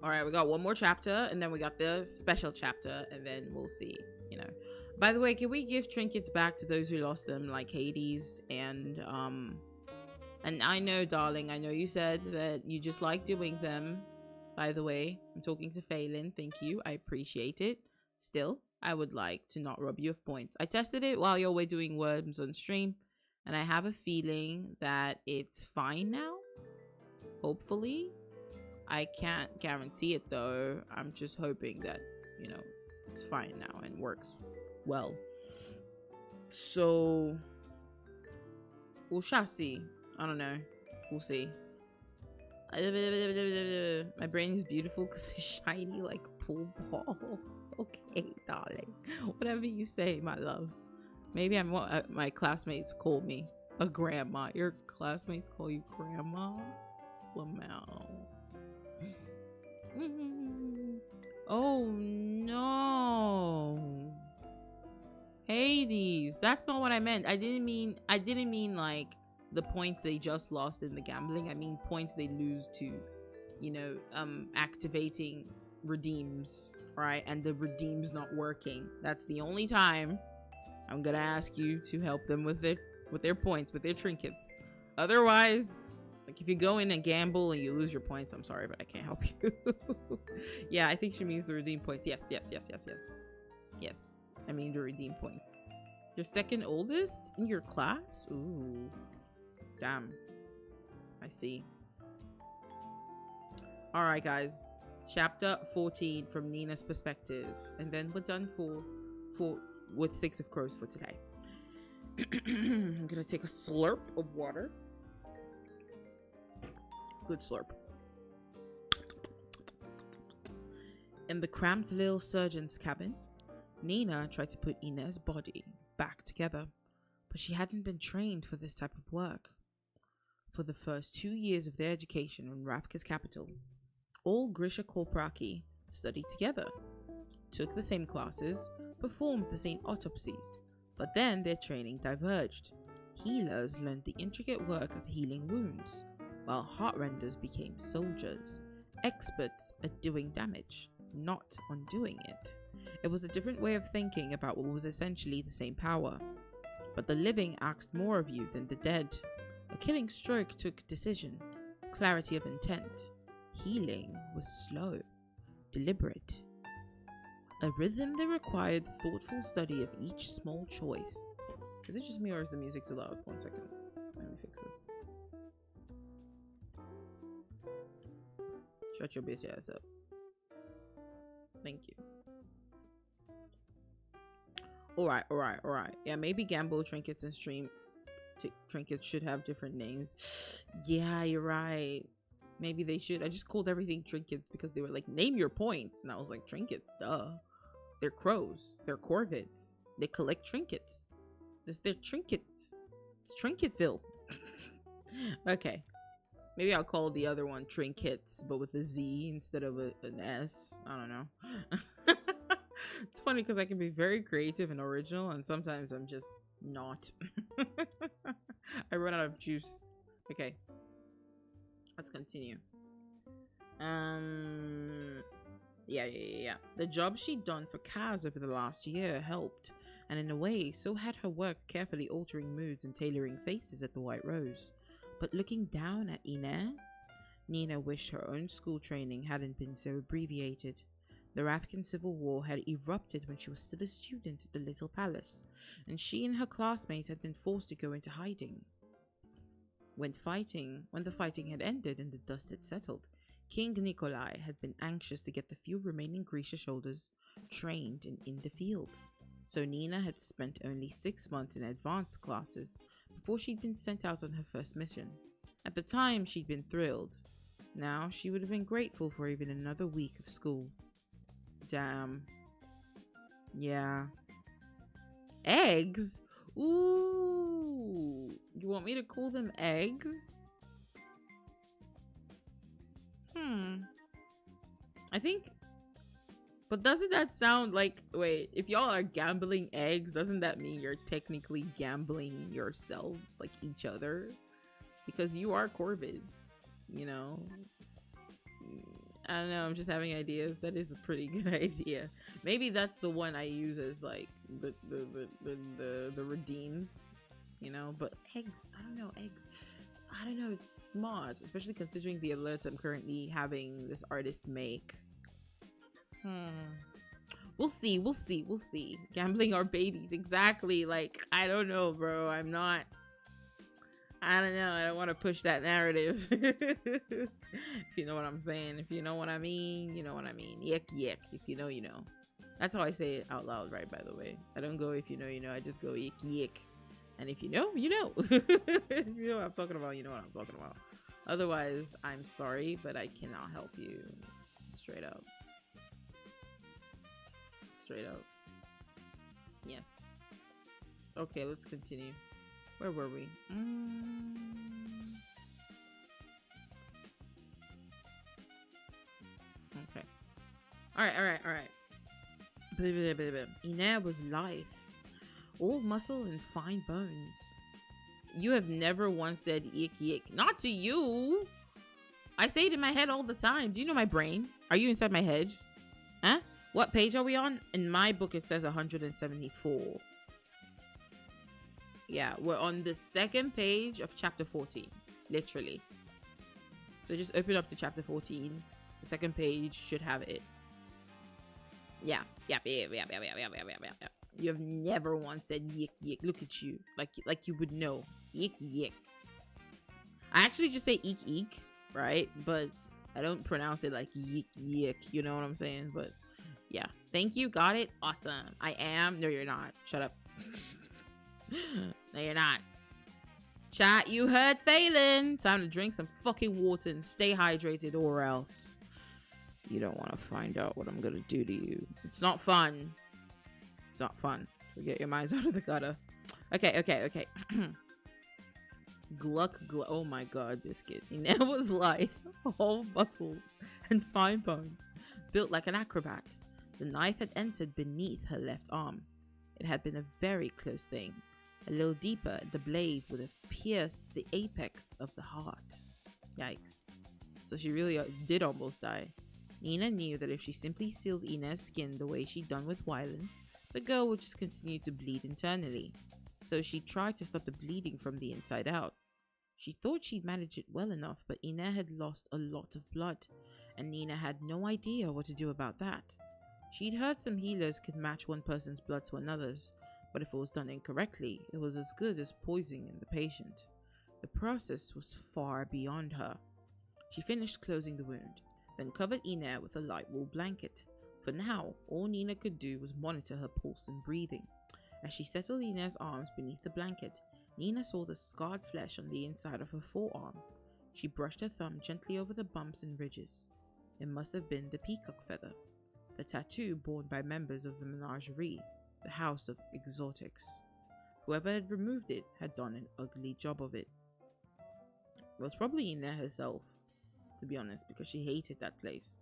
Alright, we got one more chapter, and then we got the special chapter, and then we'll see, you know. By the way, can we give trinkets back to those who lost them, like Hades and I know, darling, I know you said that you just like doing them. By the way, I'm talking to Phelan. Thank you. I appreciate it. Still, I would like to not rob you of points. I tested it while you were doing worms on stream, and I have a feeling that it's fine now. Hopefully. I can't guarantee it though. I'm just hoping that, you know, it's fine now and works well. So we shall see. I don't know. We'll see. My brain is beautiful because it's shiny like a pool ball. Okay, darling. Whatever you say, my love. Maybe I'm what my classmates call me a grandma. Your classmates call you grandma? Lamau. Oh no. Hades. That's not what I meant. I didn't mean like the points they just lost in the gambling. I mean points they lose to, you know, activating redeems, right? And the redeem's not working. That's the only time I'm gonna ask you to help them with their points, with their trinkets. Otherwise, like if you go in and gamble and you lose your points, I'm sorry, but I can't help you. Yeah, I think she means the redeem points. Yes. Yes, I mean the redeem points. Your second oldest in your class? Ooh. Damn. I see. Alright, guys. Chapter 14 from Nina's perspective. And then we're done with 6 of Crows for today. I'm gonna take a slurp of water. Good slurp. In the cramped little surgeon's cabin, Nina tried to put Inez's body back together, but she hadn't been trained for this type of work. For the first 2 years of their education in Ravka's capital, all Grisha Korporaki studied together, took the same classes, performed the same autopsies, but then their training diverged. Healers learned the intricate work of healing wounds, while heartrenders became soldiers, experts at doing damage, not undoing it. It was a different way of thinking about what was essentially the same power. But the living asked more of you than the dead. A killing stroke took decision, clarity of intent. Healing was slow, deliberate. A rhythm that required thoughtful study of each small choice. Is it just me or is the music too loud? 1 second. Let me fix this. Shut your bitch ass up. Thank you. Alright. Yeah, maybe gamble trinkets and stream trinkets should have different names. Yeah, you're right. Maybe they should. I just called everything trinkets because they were like, name your points. And I was like, trinkets, duh. They're crows. They're corvids. They collect trinkets. This their trinkets. It's Trinketville. Okay. Maybe I'll call the other one trinkets, but with a Z instead of an S. I don't know. It's funny because I can be very creative and original, and sometimes I'm just not. I run out of juice. Okay. Let's continue. Yeah. The job she'd done for Kaz over the last year helped, and in a way, so had her work carefully altering moods and tailoring faces at the White Rose. But looking down at Inez, Nina wished her own school training hadn't been so abbreviated. The Rafkan Civil War had erupted when she was still a student at the Little Palace, and she and her classmates had been forced to go into hiding. When the fighting had ended and the dust had settled, King Nikolai had been anxious to get the few remaining Grisha soldiers trained and in the field. So Nina had spent only 6 months in advanced classes before she'd been sent out on her first mission. At the time, she'd been thrilled. Now she would have been grateful for even another week of school. Damn. Yeah. Eggs? Ooh. You want me to call them eggs? I think. But doesn't that sound like. Wait, if y'all are gambling eggs, doesn't that mean you're technically gambling yourselves, like each other? Because you are corvids, you know? I don't know, I'm just having ideas. That is a pretty good idea. Maybe that's the one I use as like the redeems, you know. But eggs, I don't know, eggs. I don't know. It's smart, especially considering the alerts I'm currently having this artist make. We'll see. We'll see. We'll see. Gambling our babies, exactly. Like I don't know, bro. I'm not. I don't know. I don't want to push that narrative. If you know what I'm saying. If you know what I mean, you know what I mean. Yick, yick. If you know, you know. That's how I say it out loud, right? By the way. I don't go if you know, you know. I just go yick, yick. And if you know, you know. If you know what I'm talking about, you know what I'm talking about. Otherwise, I'm sorry, but I cannot help you. Straight up. Straight up. Yes. Okay, let's continue. Where were we? Okay. Alright. Ina was lithe, all muscle and fine bones. You have never once said yick yick. Not to you. I say it in my head all the time. Do you know my brain? Are you inside my head? Huh? What page are we on? In my book, it says 174. Yeah, we're on the second page of chapter 14. Literally. So just open up to chapter 14. The second page should have it. Yeah. You have never once said yick yick. Look at you. Like you would know. Yick yick. I actually just say eek eek, right? But I don't pronounce it like yick yick. You know what I'm saying? But yeah. Thank you. Got it. Awesome. I am. No, you're not. Shut up. No, you're not. Chat, you heard Phelan. Time to drink some fucking water and stay hydrated, or else you don't want to find out what I'm gonna do to you. It's not fun. It's not fun. So get your minds out of the gutter. Okay. Gluck. Oh my god, Biscuit. He never was life. All muscles and fine bones. Built like an acrobat. The knife had entered beneath her left arm. It had been a very close thing. A little deeper, the blade would have pierced the apex of the heart. Yikes. So she really did almost die. Nina knew that if she simply sealed Ina's skin the way she'd done with Wylan, the girl would just continue to bleed internally. So she tried to stop the bleeding from the inside out. She thought she'd managed it well enough, but Ina had lost a lot of blood, and Nina had no idea what to do about that. She'd heard some healers could match one person's blood to another's, but if it was done incorrectly, it was as good as poisoning the patient. The process was far beyond her. She finished closing the wound, then covered Ina with a light wool blanket. For now, all Nina could do was monitor her pulse and breathing. As she settled Ina's arms beneath the blanket, Nina saw the scarred flesh on the inside of her forearm. She brushed her thumb gently over the bumps and ridges. It must have been the peacock feather, the tattoo borne by members of the menagerie, the house of exotics. Whoever had removed it had done an ugly job of it. It was probably Ina herself, to be honest, because she hated that place.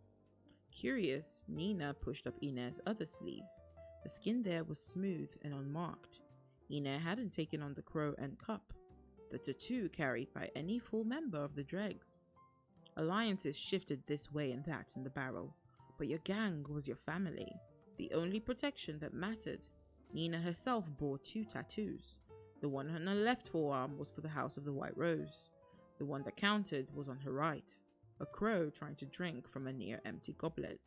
Curious, Nina pushed up Ina's other sleeve. The skin there was smooth and unmarked. Ina hadn't taken on the crow and cup, the tattoo carried by any full member of the dregs. Alliances shifted this way and that in the barrel, but your gang was your family, the only protection that mattered. Nina herself bore 2 tattoos. The one on her left forearm was for the House of the White Rose. The one that counted was on her right, a crow trying to drink from a near-empty goblet.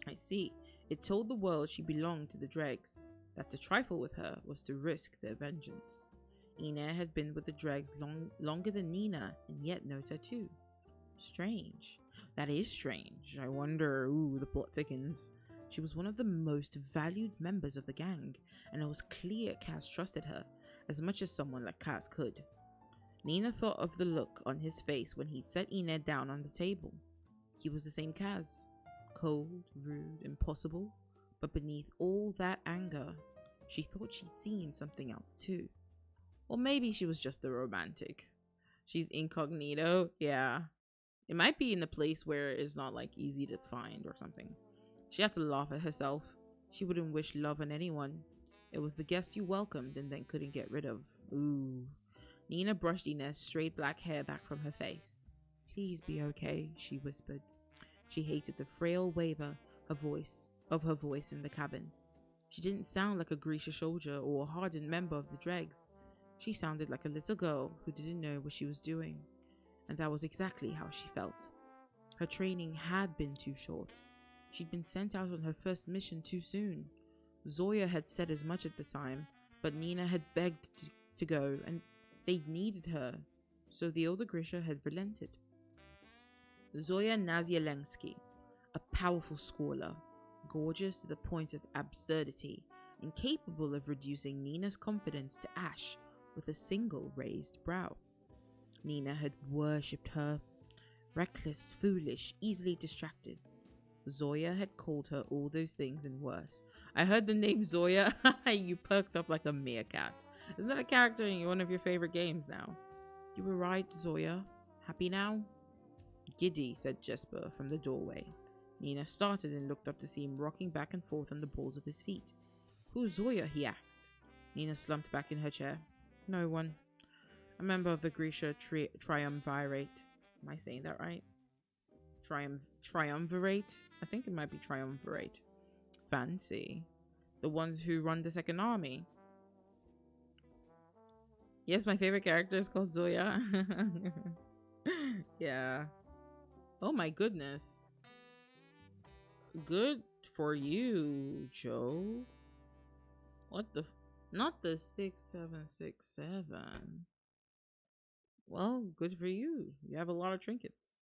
I see. It told the world she belonged to the dregs, that to trifle with her was to risk their vengeance. Ina had been with the dregs longer than Nina, and yet no tattoo. Strange. That is strange. I wonder, the plot thickens. She was one of the most valued members of the gang, and it was clear Cass trusted her, as much as someone like Cass could. Nina thought of the look on his face when he'd set Enid down on the table. He was the same Kaz. Cold, rude, impossible. But beneath all that anger, she thought she'd seen something else too. Or maybe she was just the romantic. She's incognito, yeah. It might be in a place where it's not like easy to find or something. She had to laugh at herself. She wouldn't wish love on anyone. It was the guest you welcomed and then couldn't get rid of. Ooh. Nina brushed Ina's straight black hair back from her face. Please be okay, she whispered. She hated the frail waver of her voice in the cabin. She didn't sound like a Grisha soldier or a hardened member of the dregs. She sounded like a little girl who didn't know what she was doing. And that was exactly how she felt. Her training had been too short. She'd been sent out on her first mission too soon. Zoya had said as much at the time, but Nina had begged to go, and they needed her, so the older Grisha had relented. Zoya Nazialensky, a powerful squaller, gorgeous to the point of absurdity, and capable of reducing Nina's confidence to ash with a single raised brow. Nina had worshipped her. Reckless, foolish, easily distracted. Zoya had called her all those things and worse. I heard the name Zoya. You perked up like a meerkat. Isn't that a character in one of your favorite games now? You were right, Zoya. Happy now? Giddy, said Jesper from the doorway. Nina started and looked up to see him rocking back and forth on the balls of his feet. Who's Zoya? He asked. Nina slumped back in her chair. No one. A member of the Grisha Triumvirate. Am I saying that right? Triumvirate? I think it might be Triumvirate. Fancy. The ones who run the Second Army. Yes, my favorite character is called Zoya. Yeah. Oh my goodness. Good for you, Joe. What the... Not the 6767. Well, good for you. You have a lot of trinkets.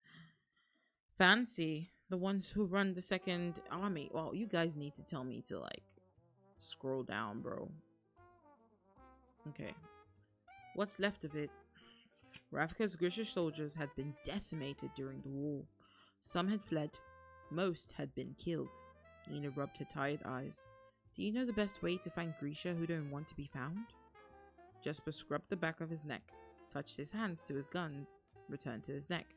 Fancy. The ones who run the Second Army. Well, you guys need to tell me to, like, scroll down, bro. Okay. What's left of it? Ravka's Grisha soldiers had been decimated during the war. Some had fled. Most had been killed. Nina rubbed her tired eyes. Do you know the best way to find Grisha who don't want to be found? Jesper scrubbed the back of his neck, touched his hands to his guns, returned to his neck.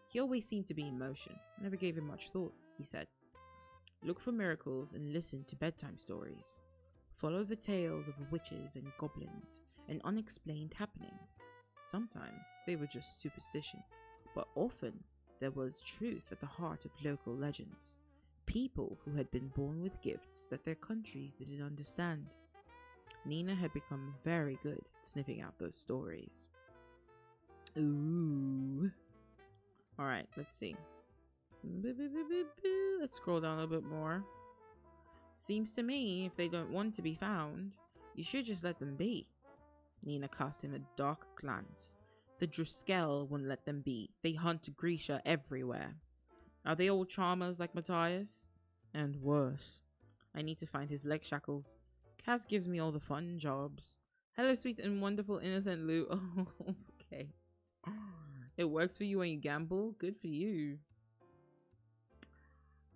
He always seemed to be in motion. I never gave him much thought, he said. Look for miracles and listen to bedtime stories. Follow the tales of witches and goblins and unexplained happenings. Sometimes they were just superstition, but often there was truth at the heart of local legends. People who had been born with gifts that their countries didn't understand. Nina had become very good at sniffing out those stories. Ooh. Alright, let's see. Let's scroll down a little bit more. Seems to me, if they don't want to be found, you should just let them be. Nina cast him a dark glance. The Druskel wouldn't let them be. They hunt Grisha everywhere. Are they all charmers like Matthias? And worse. I need to find his leg shackles. Kaz gives me all the fun jobs. Hello, sweet and wonderful innocent Lou. Oh, okay. It works for you when you gamble? Good for you.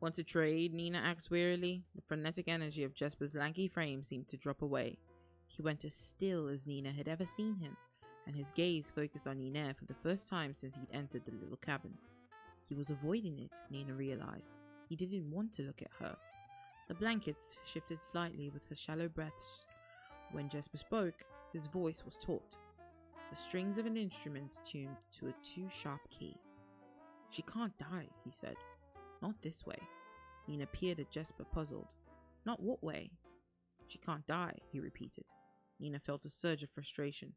Want to trade? Nina asked wearily. The frenetic energy of Jesper's lanky frame seemed to drop away. He went as still as Nina had ever seen him, and his gaze focused on Nina for the first time since he'd entered the little cabin. He was avoiding it, Nina realized. He didn't want to look at her. The blankets shifted slightly with her shallow breaths. When Jesper spoke, his voice was taut. The strings of an instrument tuned to a too-sharp key. She can't die, he said. Not this way. Nina peered at Jesper, puzzled. Not what way? She can't die, he repeated. Nina felt a surge of frustration.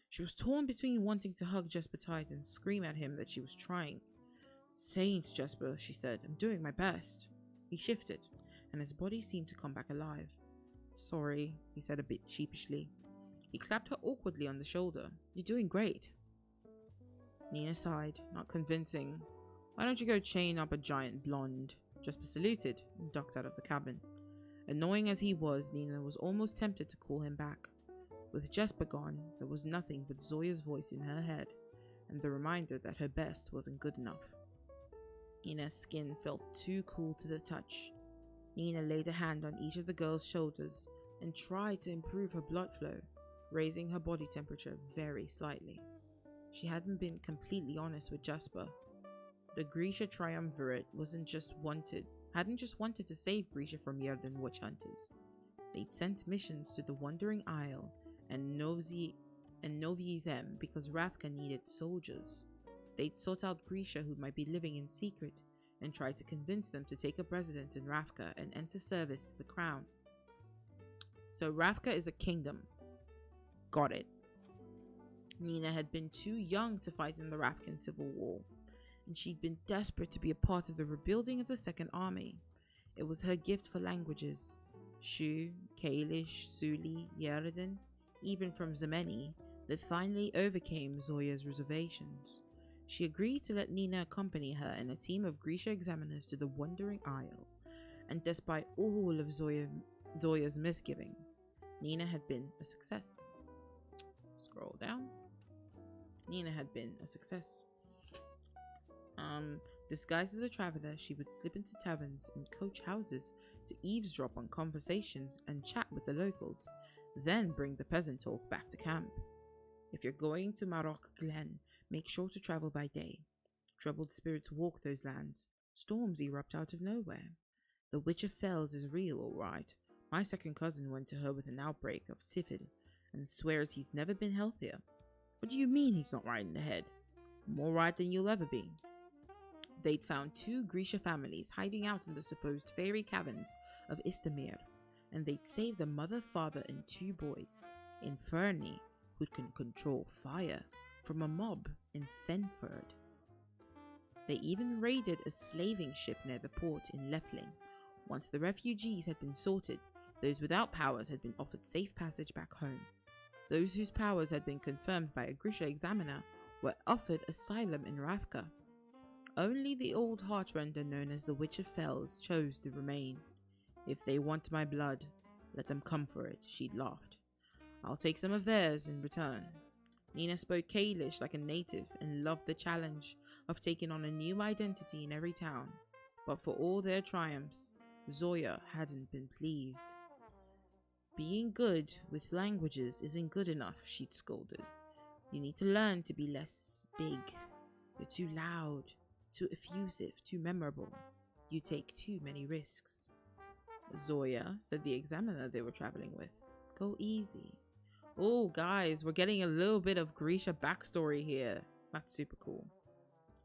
She was torn between wanting to hug Jesper tight and scream at him that she was trying. Saints, Jesper, she said. I'm doing my best. He shifted, and his body seemed to come back alive. Sorry, he said a bit sheepishly. He clapped her awkwardly on the shoulder. You're doing great. Nina sighed, not convincing. Why don't you go chain up a giant blonde? Jesper saluted and ducked out of the cabin. Annoying as he was, Nina was almost tempted to call him back. With Jesper gone, there was nothing but Zoya's voice in her head, and the reminder that her best wasn't good enough. Nina's skin felt too cool to the touch. Nina laid a hand on each of the girl's shoulders and tried to improve her blood flow, raising her body temperature very slightly. She hadn't been completely honest with Jasper. The Grisha triumvirate hadn't just wanted to save Grisha from Yerden witch hunters. They'd sent missions to the Wandering Isle and Novi Zem because Ravka needed soldiers. They'd sought out Grisha, who might be living in secret, and tried to convince them to take up residence in Ravka and enter service to the crown. So Ravka is a kingdom. Got it. Nina had been too young to fight in the Ravkan civil war, and she'd been desperate to be a part of the rebuilding of the Second Army. It was her gift for languages. Shu, Kalish, Suli, Yerden, even from Zemeni, that finally overcame Zoya's reservations. She agreed to let Nina accompany her and a team of Grisha examiners to the Wandering Isle, and despite all of Zoya's misgivings, Nina had been a success. Scroll down. Nina had been a success. Disguised as a traveler, she would slip into taverns and coach houses to eavesdrop on conversations and chat with the locals, then bring the peasant talk back to camp. If you're going to Marok Glen, make sure to travel by day. Troubled spirits walk those lands. Storms erupt out of nowhere. The Witch of Fells is real, all right. My second cousin went to her with an outbreak of syphil and swears he's never been healthier. What do you mean he's not right in the head? More right than you'll ever be. They'd found 2 Grisha families hiding out in the supposed fairy caverns of Istamir, and they'd saved a mother, father, and 2 boys, Inferni, who can control fire, from a mob in Fenford. They even raided a slaving ship near the port in Lefling. Once the refugees had been sorted, those without powers had been offered safe passage back home. Those whose powers had been confirmed by a Grisha examiner were offered asylum in Ravka. Only the old heartrender known as the Witch of Fells chose to remain. If they want my blood, let them come for it, she'd laughed. I'll take some of theirs in return. Nina spoke Kalish like a native and loved the challenge of taking on a new identity in every town. But for all their triumphs, Zoya hadn't been pleased. Being good with languages isn't good enough, she'd scolded. You need to learn to be less big. You're too loud, too effusive, too memorable. You take too many risks. Zoya, said the examiner they were traveling with. Go easy. Oh, guys, we're getting a little bit of Grisha backstory here. That's super cool.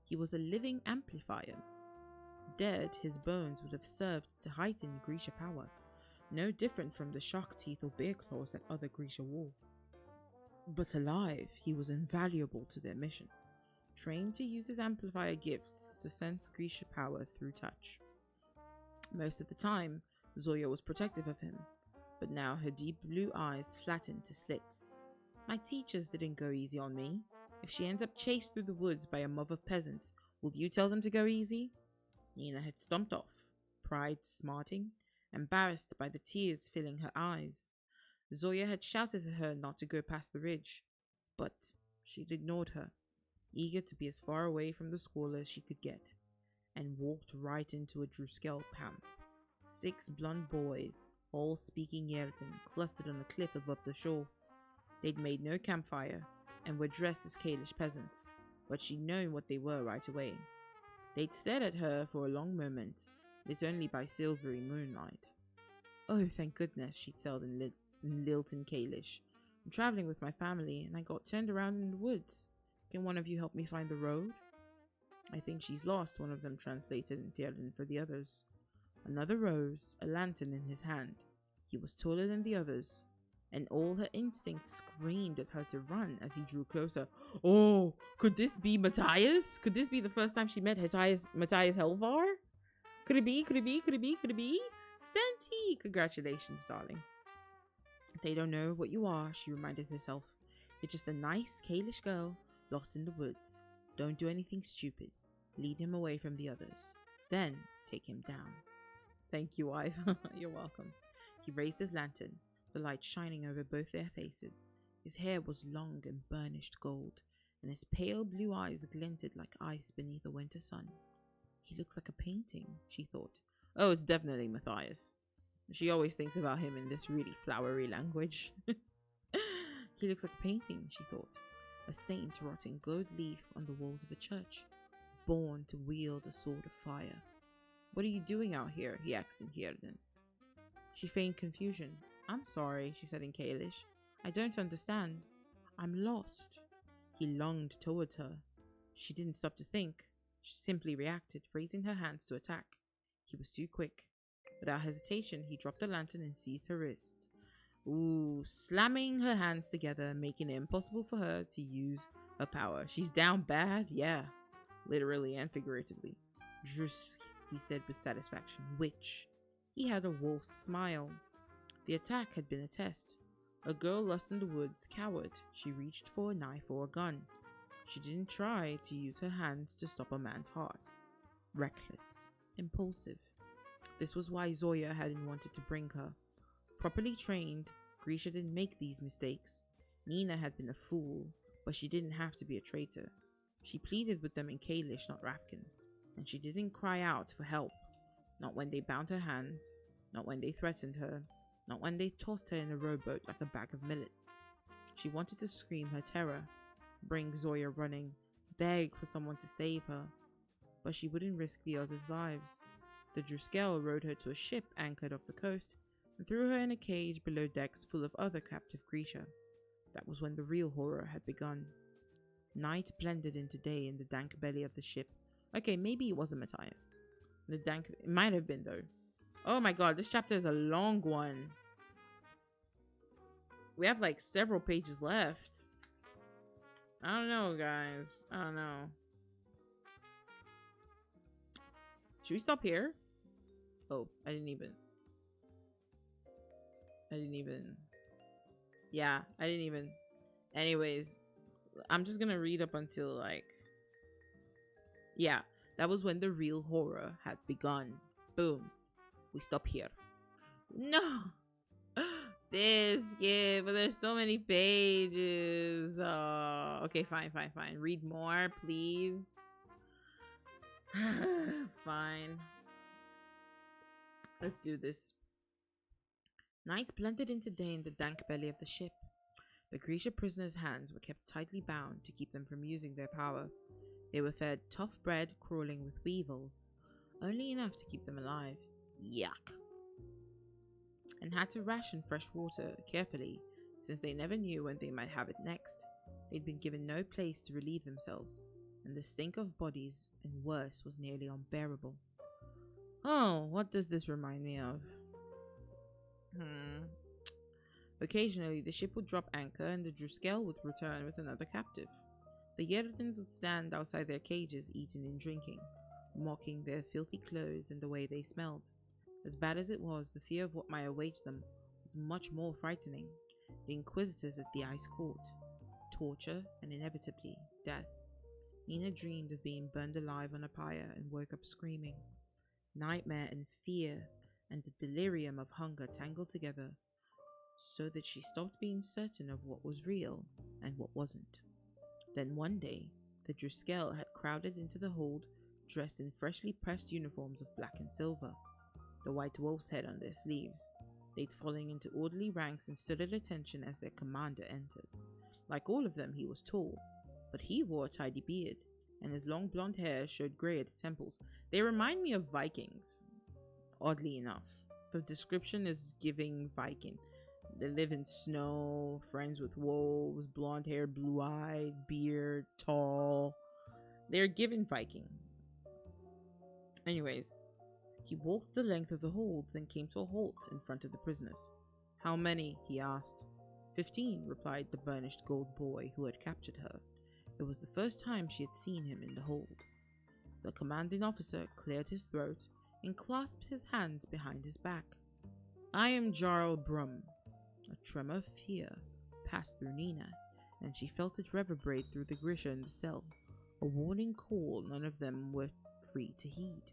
He was a living amplifier. Dead, his bones would have served to heighten Grisha power. No different from the shark teeth or bear claws that other Grisha wore. But alive, he was invaluable to their mission. Trained to use his amplifier gifts to sense Grisha power through touch. Most of the time, Zoya was protective of him, but now her deep blue eyes flattened to slits. My teachers didn't go easy on me. If she ends up chased through the woods by a mob of peasants, will you tell them to go easy? Nina had stomped off, pride smarting, embarrassed by the tears filling her eyes. Zoya had shouted at her not to go past the ridge, but she'd ignored her, eager to be as far away from the squall as she could get, and walked right into a Druskel camp. 6 blond boys, all speaking Yerden, clustered on a cliff above the shore. They'd made no campfire, and were dressed as Kalish peasants, but she'd known what they were right away. They'd stared at her for a long moment, lit only by silvery moonlight. Oh, thank goodness, she'd said in Lilton Kalish. I'm traveling with my family, and I got turned around in the woods. Can one of you help me find the road? I think she's lost, one of them translated in Fjerden for the others. Another rose, a lantern in his hand. He was taller than the others, and all her instincts screamed at her to run as he drew closer. Oh, could this be Matthias? Could this be the first time she met Matthias Helvar? Could it be? Could it be? Could it be? Could it be? Senti! Congratulations, darling. They don't know what you are, she reminded herself. You're just a nice, Kalish girl lost in the woods. Don't do anything stupid. Lead him away from the others. Then take him down. Thank you, wife. You're welcome. He raised his lantern, the light shining over both their faces, His hair was long and burnished gold, and his pale blue eyes glinted like ice beneath a winter sun. He looks like a painting, she thought. Oh, it's definitely Matthias. She always thinks about him in this really flowery language. He looks like a painting, she thought. A saint rotting gold leaf on the walls of a church, born to wield a sword of fire. What are you doing out here? He asked in Hierden. She feigned confusion. I'm sorry, she said in Kaelish. I don't understand. I'm lost. He longed towards her. She didn't stop to think. She simply reacted, raising her hands to attack. He was too quick. Without hesitation, he dropped the lantern and seized her wrist. Ooh, slamming her hands together, making it impossible for her to use her power. She's down bad? Yeah, literally and figuratively. Drusk, he said with satisfaction. Witch. He had a wolf's smile. The attack had been a test. A girl lost in the woods cowered. She reached for a knife or a gun. She didn't try to use her hands to stop a man's heart. Reckless. Impulsive. This was why Zoya hadn't wanted to bring her. Properly trained, Grisha didn't make these mistakes. Nina had been a fool, but she didn't have to be a traitor. She pleaded with them in Kaelish, not Rafkin, and she didn't cry out for help. Not when they bound her hands, not when they threatened her, not when they tossed her in a rowboat like a bag of millet. She wanted to scream her terror, bring Zoya running, beg for someone to save her, but she wouldn't risk the others' lives. The Druskel rowed her to a ship anchored off the coast and threw her in a cage below decks full of other captive Grisha. That was when the real horror had begun. Night blended into day in the dank belly of the ship. Okay, maybe it wasn't Matthias. It might have been though. Oh my god, this chapter is a long one. We have like several pages left. I don't know, guys. I don't know. Should we stop here? Oh, I didn't even. Yeah, I didn't even. Anyways, I'm just gonna read up until like. Yeah, that was when the real horror had begun. Boom. We stop here. No! But there's so many pages. Okay, fine. Read more, please. Fine. Let's do this. Night blended into day in the dank belly of the ship. The Grisha prisoners' hands were kept tightly bound to keep them from using their power. They were fed tough bread crawling with weevils, only enough to keep them alive. Yuck. And had to ration fresh water carefully, since they never knew when they might have it next. They'd been given no place to relieve themselves, and the stink of bodies, and worse, was nearly unbearable. Oh, what does this remind me of? Occasionally, the ship would drop anchor and the Druskel would return with another captive. The Yerdans would stand outside their cages eating and drinking, mocking their filthy clothes and the way they smelled. As bad as it was, the fear of what might await them was much more frightening. The Inquisitors at the Ice Court, torture, and inevitably, death. Nina dreamed of being burned alive on a pyre and woke up screaming. Nightmare and fear and the delirium of hunger tangled together, so that she stopped being certain of what was real and what wasn't. Then one day, the Druskel had crowded into the hold, dressed in freshly pressed uniforms of black and silver, the white wolf's head on their sleeves. They'd fallen into orderly ranks and stood at attention as their commander entered. Like all of them, he was tall, but he wore a tidy beard, and his long blonde hair showed grey at the temples. They remind me of Vikings, oddly enough. The description is giving Viking. They live in snow, friends with wolves, blonde hair, blue-eyed, beard, tall. They're given Viking. Anyways, he walked the length of the hold, then came to a halt in front of the prisoners. How many? He asked. 15, replied the burnished gold boy who had captured her. It was the first time she had seen him in the hold. The commanding officer cleared his throat and clasped his hands behind his back. I am Jarl Brum. A tremor of fear passed through Nina, and she felt it reverberate through the Grisha in the cell, a warning call none of them were free to heed.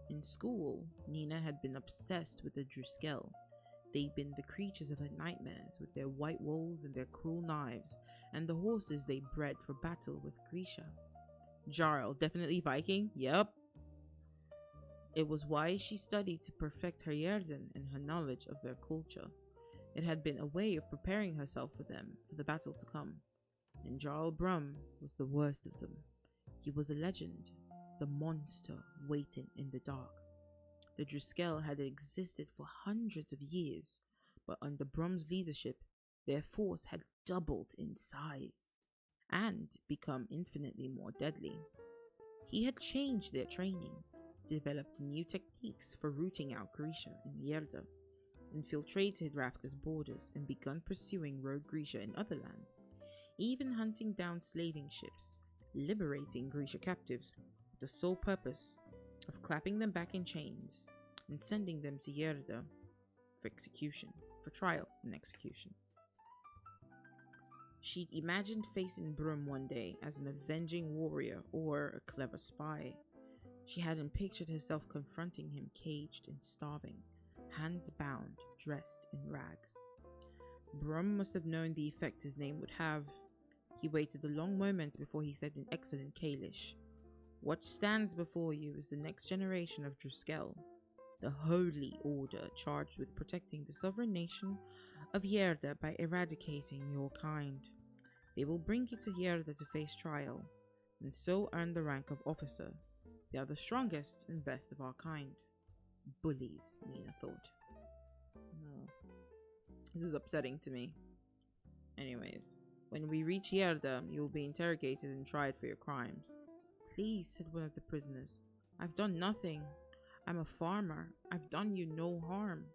In school, Nina had been obsessed with the Druskel. They'd been the creatures of her nightmares with their white walls and their cruel knives, and the horses they bred for battle with Grisha. Jarl, definitely Viking? Yep. It was why she studied to perfect her Yerden and her knowledge of their culture. It had been a way of preparing herself for them, for the battle to come. And Jarl Brum was the worst of them. He was a legend, the monster waiting in the dark. The Driscoll had existed for hundreds of years, but under Brum's leadership, their force had doubled in size and become infinitely more deadly. He had changed their training, developed new techniques for rooting out Grisha and Yerda, infiltrated Ravka's borders, and begun pursuing rogue Grisha in other lands, even hunting down slaving ships, liberating Grisha captives with the sole purpose of clapping them back in chains and sending them to Yerda for execution, for trial and execution. She'd imagined facing Brum one day as an avenging warrior or a clever spy. She hadn't pictured herself confronting him caged and starving, hands bound, dressed in rags. Brum must have known the effect his name would have. He waited a long moment before he said in excellent Kaelish, "What stands before you is the next generation of Driscoll, the holy order charged with protecting the sovereign nation of Yerda by eradicating your kind. They will bring you to Yerda to face trial, and so earn the rank of officer. They are the strongest and best of our kind." Bullies, Nina thought. No. This is upsetting to me. Anyways, when we reach Yerda, you will be interrogated and tried for your crimes. "Please," said one of the prisoners. "I've done nothing. I'm a farmer. I've done you no harm."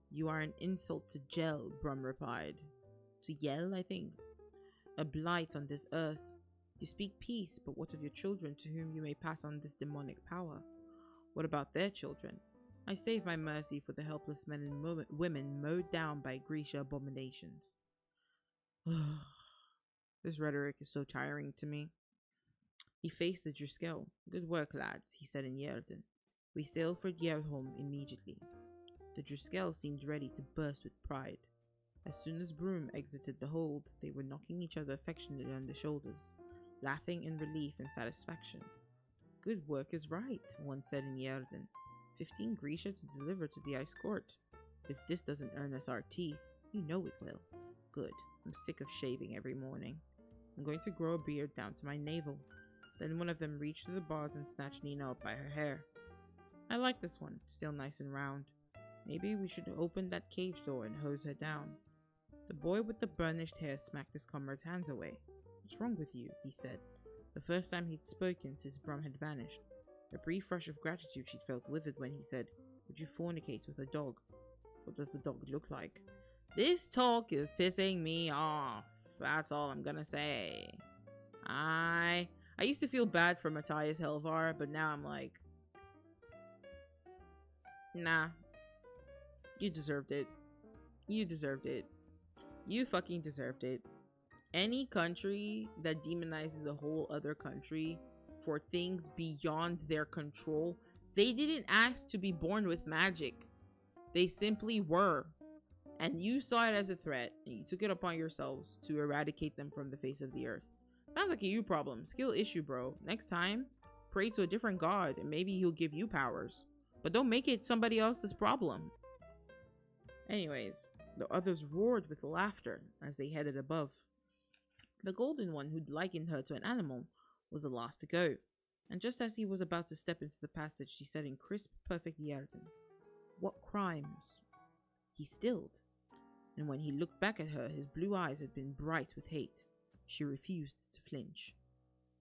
"You are an insult to Jel," Brum replied. "To Yell, I think. A blight on this earth. You speak peace, but what of your children to whom you may pass on this demonic power? What about their children? I save my mercy for the helpless men and women mowed down by Grisha abominations." This rhetoric is so tiring to me. He faced the Driscoll. "Good work, lads," he said in Yerden. "We sail for Yerholm immediately." The Driscoll seemed ready to burst with pride. As soon as Broom exited the hold, they were knocking each other affectionately on the shoulders, laughing in relief and satisfaction. "Good work is right," one said in Yerden. 15 Grisha to deliver to the Ice Court. If this doesn't earn us our teeth, you know it will. Good. I'm sick of shaving every morning. I'm going to grow a beard down to my navel. Then one of them reached to the bars and snatched Nina up by her hair. "I like this one, still nice and round. Maybe we should open that cage door and hose her down." The boy with the burnished hair smacked his comrade's hands away. "What's wrong with you?" he said, the first time he'd spoken since Brum had vanished. A brief rush of gratitude she'd felt withered when he said, "Would you fornicate with a dog? What does the dog look like?" This talk is pissing me off. That's all I'm gonna say. I used to feel bad for Matthias Helvar, but now I'm like, nah. You deserved it. You deserved it. You fucking deserved it. Any country that demonizes a whole other country for things beyond their control, they didn't ask to be born with magic. They simply were. And you saw it as a threat, and you took it upon yourselves to eradicate them from the face of the earth. Sounds like a you problem. Skill issue, bro. Next time, pray to a different god, and maybe he'll give you powers. But don't make it somebody else's problem. Anyways, the others roared with laughter as they headed above. The golden one, who'd likened her to an animal, was the last to go. And just as he was about to step into the passage, she said in crisp, perfect Yerden, "What crimes?" He stilled. And when he looked back at her, his blue eyes had been bright with hate. She refused to flinch.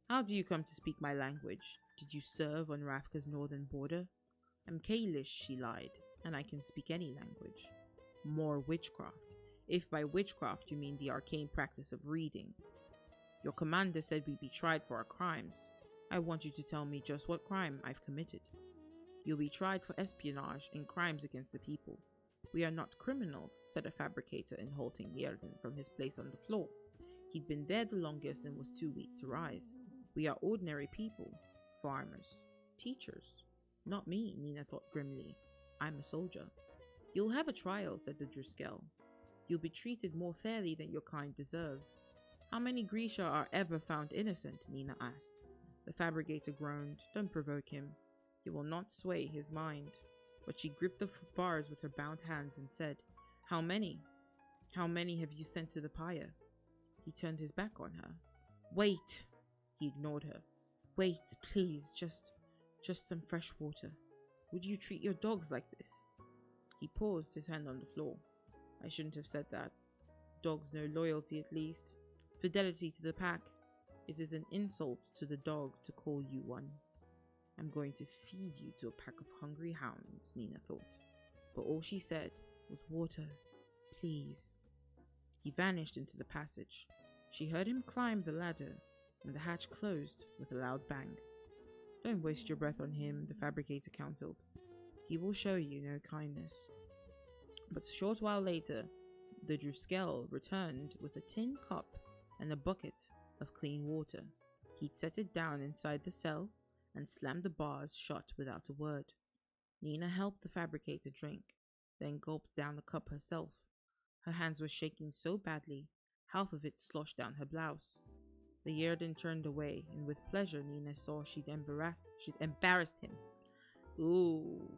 "How do you come to speak my language? Did you serve on Ravka's northern border?" "I'm Kaelish," she lied, "and I can speak any language." "More witchcraft, if by witchcraft you mean the arcane practice of reading. Your commander said we'd be tried for our crimes. I want you to tell me just what crime I've committed." "You'll be tried for espionage and crimes against the people." "We are not criminals," said a fabricator in halting Yerden from his place on the floor. He'd been there the longest and was too weak to rise. "We are ordinary people. Farmers. Teachers." "Not me," Nina thought grimly. "I'm a soldier." You'll have a trial, said the Driscoll. You'll be treated more fairly than your kind deserve. How many Grisha are ever found innocent? Nina asked. The fabricator groaned. Don't provoke him. You will not sway his mind. But she gripped the bars with her bound hands and said, How many? How many have you sent to the pyre? He turned his back on her. Wait! He ignored her. Wait, please, just some fresh water. Would you treat your dogs like this? He paused, his hand on the floor. I shouldn't have said that. Dogs know loyalty at least. Fidelity to the pack. It is an insult to the dog to call you one. I'm going to feed you to a pack of hungry hounds, Nina thought. But all she said was, water, please. He vanished into the passage. She heard him climb the ladder, and the hatch closed with a loud bang. Don't waste your breath on him, the fabricator counseled. He will show you no kindness. But a short while later, the Driscoll returned with a tin cup and a bucket of clean water. He'd set it down inside the cell and slammed the bars shut without a word. Nina helped the fabricator drink, then gulped down the cup herself. Her hands were shaking so badly, half of it sloshed down her blouse. The Yerden turned away, and with pleasure Nina saw she'd embarrassed him. Ooh,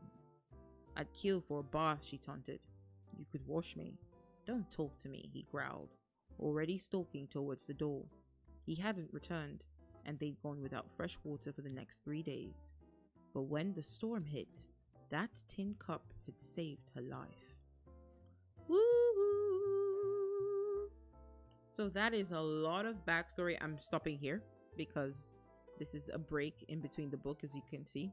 I'd kill for a bath, she taunted. You could wash me. Don't talk to me, he growled, already stalking towards the door. He hadn't returned, and they'd gone without fresh water for the next 3 days. But when the storm hit, that tin cup had saved her life. Woo! So that is a lot of backstory. I'm stopping here because this is a break in between the book, as you can see.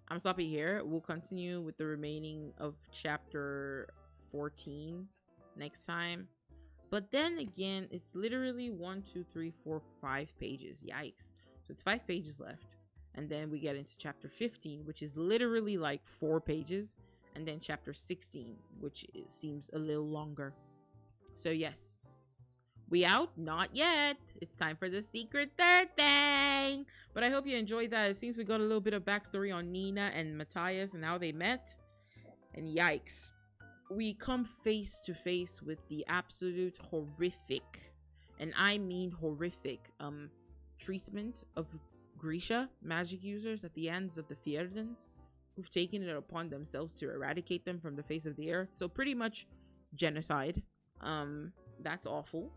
I'm stopping here. We'll continue with the remaining of chapter 14 next time. But then again, it's literally 1, 2, 3, 4, 5 pages. Yikes. So it's 5 pages left. And then we get into chapter 15, which is literally like 4 pages. And then chapter 16, which seems a little longer. So yes, we out? Not yet. It's time for the secret third thing. But I hope you enjoyed that. It seems we got a little bit of backstory on Nina and Matthias and how they met. And yikes. We come face to face with the absolute horrific, and I mean horrific, treatment of Grisha magic users at the hands of the Fjerdans, who've taken it upon themselves to eradicate them from the face of the earth. So pretty much genocide. That's awful.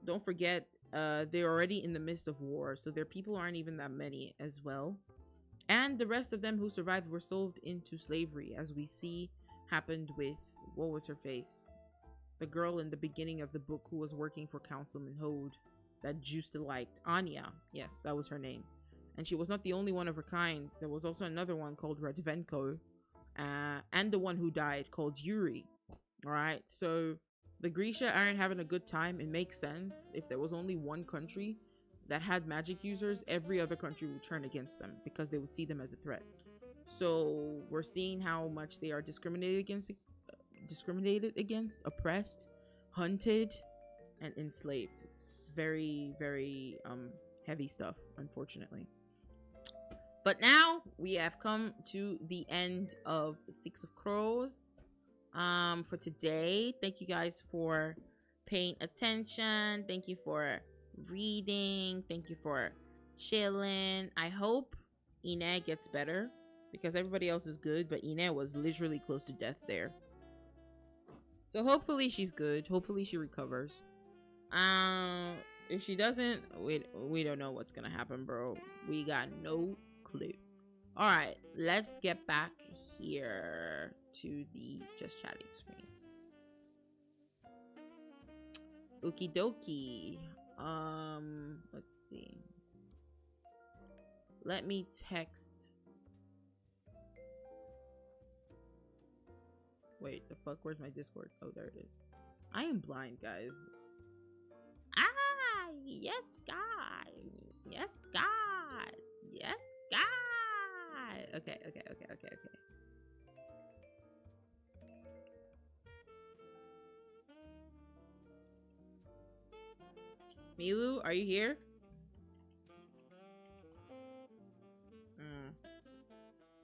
Don't forget, they're already in the midst of war, so their people aren't even that many as well. And the rest of them who survived were sold into slavery, as we see happened with, what was her face? The girl in the beginning of the book who was working for Councilman Hode that Justa liked. Anya. Yes, that was her name. And she was not the only one of her kind. There was also another one called Radvenko. And the one who died called Yuri. Alright, so the Grisha aren't having a good time. It makes sense. If there was only one country that had magic users, every other country would turn against them because they would see them as a threat. So we're seeing how much they are discriminated against, oppressed, hunted, and enslaved. It's very, very heavy stuff, unfortunately. But now we have come to the end of Six of Crows for today. Thank you guys for paying attention. Thank you for reading. Thank you for chilling. I hope Ine gets better, because everybody else is good, but Ine was literally close to death there. So hopefully she's good. Hopefully she recovers. If she doesn't, we don't know what's gonna happen, bro. We got no clue. Alright, let's get back here to the just chatting screen. Okie dokie. Let's see. Let me text. Wait, the fuck? Where's my Discord? Oh, there it is. I am blind, guys. Ah, yes, God. Yes, God. Yes, God. Okay. Milu, are you here?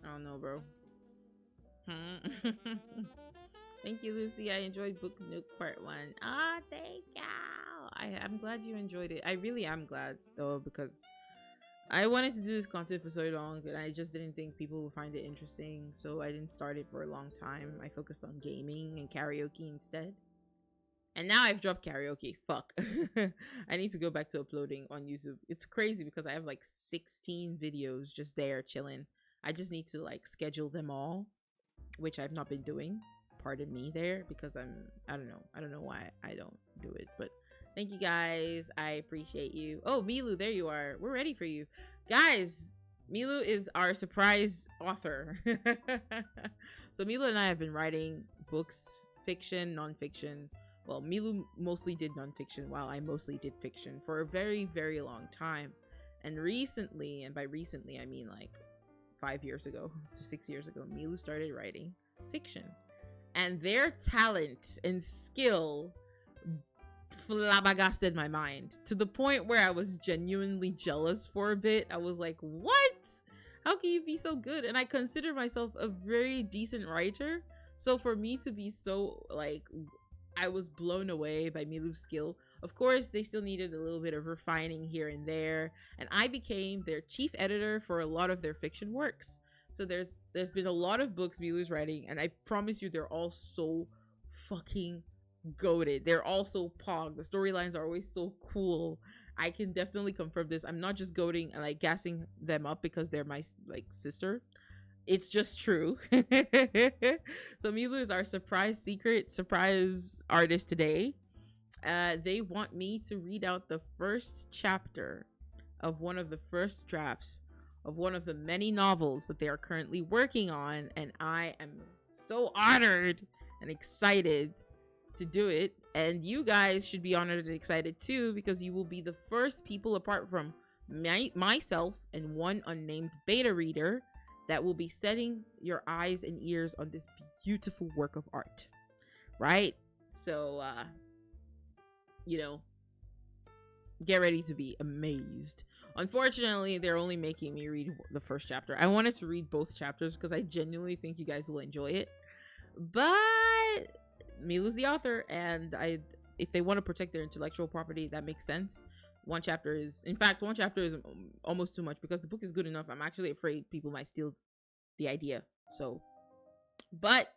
I don't know, bro. Thank you, Lucy. I enjoyed Book Nook Part 1. Ah, thank you. I'm glad you enjoyed it. I really am glad, though, because I wanted to do this content for so long, and I just didn't think people would find it interesting, so I didn't start it for a long time. I focused on gaming and karaoke instead. And now I've dropped karaoke. Fuck. I need to go back to uploading on YouTube. It's crazy because I have like 16 videos just there chilling. I just need to like schedule them all, which I've not been doing. Pardon me there, because I don't know why I don't do it, but thank you guys. I appreciate you. Oh, Milu, there you are. We're ready for you. Guys, Milu is our surprise author. So Milu and I have been writing books, fiction, non-fiction. Well, Milu mostly did nonfiction while I mostly did fiction for a very, very long time. And recently, and by recently I mean like 5 years ago to 6 years ago, Milu started writing fiction. And their talent and skill flabbergasted my mind to the point where I was genuinely jealous for a bit. I was like, what? How can you be so good? And I consider myself a very decent writer. So for me to be so like, I was blown away by Milu's skill. Of course, they still needed a little bit of refining here and there, and I became their chief editor for a lot of their fiction works. So there's been a lot of books Milu's writing, and I promise you they're all so fucking goated. They're all so pog. The storylines are always so cool. I can definitely confirm this. I'm not just goading and like gassing them up because they're my like sister. It's just true. So Milu is our surprise artist today. They want me to read out the first chapter of one of the first drafts of one of the many novels that they are currently working on, and I am so honored and excited to do it. And you guys should be honored and excited too, because you will be the first people, apart from myself and one unnamed beta reader, that will be setting your eyes and ears on this beautiful work of art, right? So, you know, get ready to be amazed. Unfortunately, they're only making me read the first chapter. I wanted to read both chapters because I genuinely think you guys will enjoy it. But Milu's the author, and if they want to protect their intellectual property, that makes sense. One chapter is almost too much because the book is good enough. I'm actually afraid people might steal the idea. So, but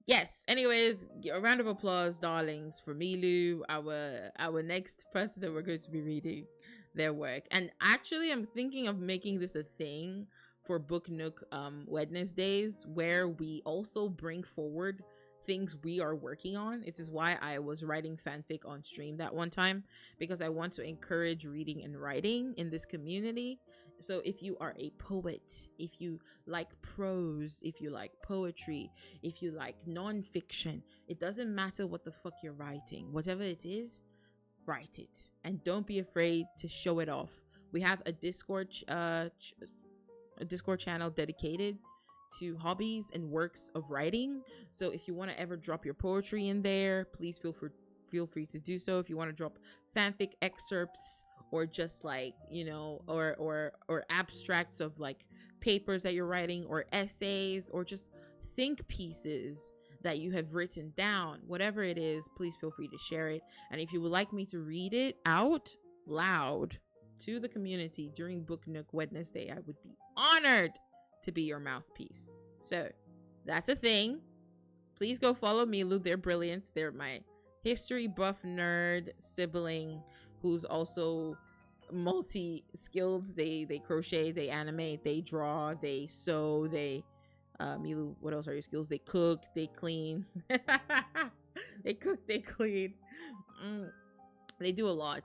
yes, anyways, a round of applause, darlings, for Milu, our next person that we're going to be reading their work. And actually, I'm thinking of making this a thing for Book Nook Wednesdays, where we also bring forward things we are working on. It is why I was writing fanfic on stream that one time, because I want to encourage reading and writing in this community. So if you are a poet, if you like prose, if you like poetry, if you like non-fiction, it doesn't matter what the fuck you're writing. Whatever it is, write it, and don't be afraid to show it off. We have a Discord channel dedicated to hobbies and works of writing. So if you want to ever drop your poetry in there, please feel free to do so. If you want to drop fanfic excerpts, or just like, you know, or abstracts of like papers that you're writing, or essays, or just think pieces that you have written down, whatever it is, please feel free to share it. And if you would like me to read it out loud to the community during Book Nook Wednesday, I would be honored to be your mouthpiece. So that's a thing. Please go follow Milu. They're brilliant. They're my history buff nerd sibling who's also multi-skilled. They crochet, they animate, they draw, they sew, they Milu, what else are your skills? They cook, they clean. They cook, they clean. They do a lot.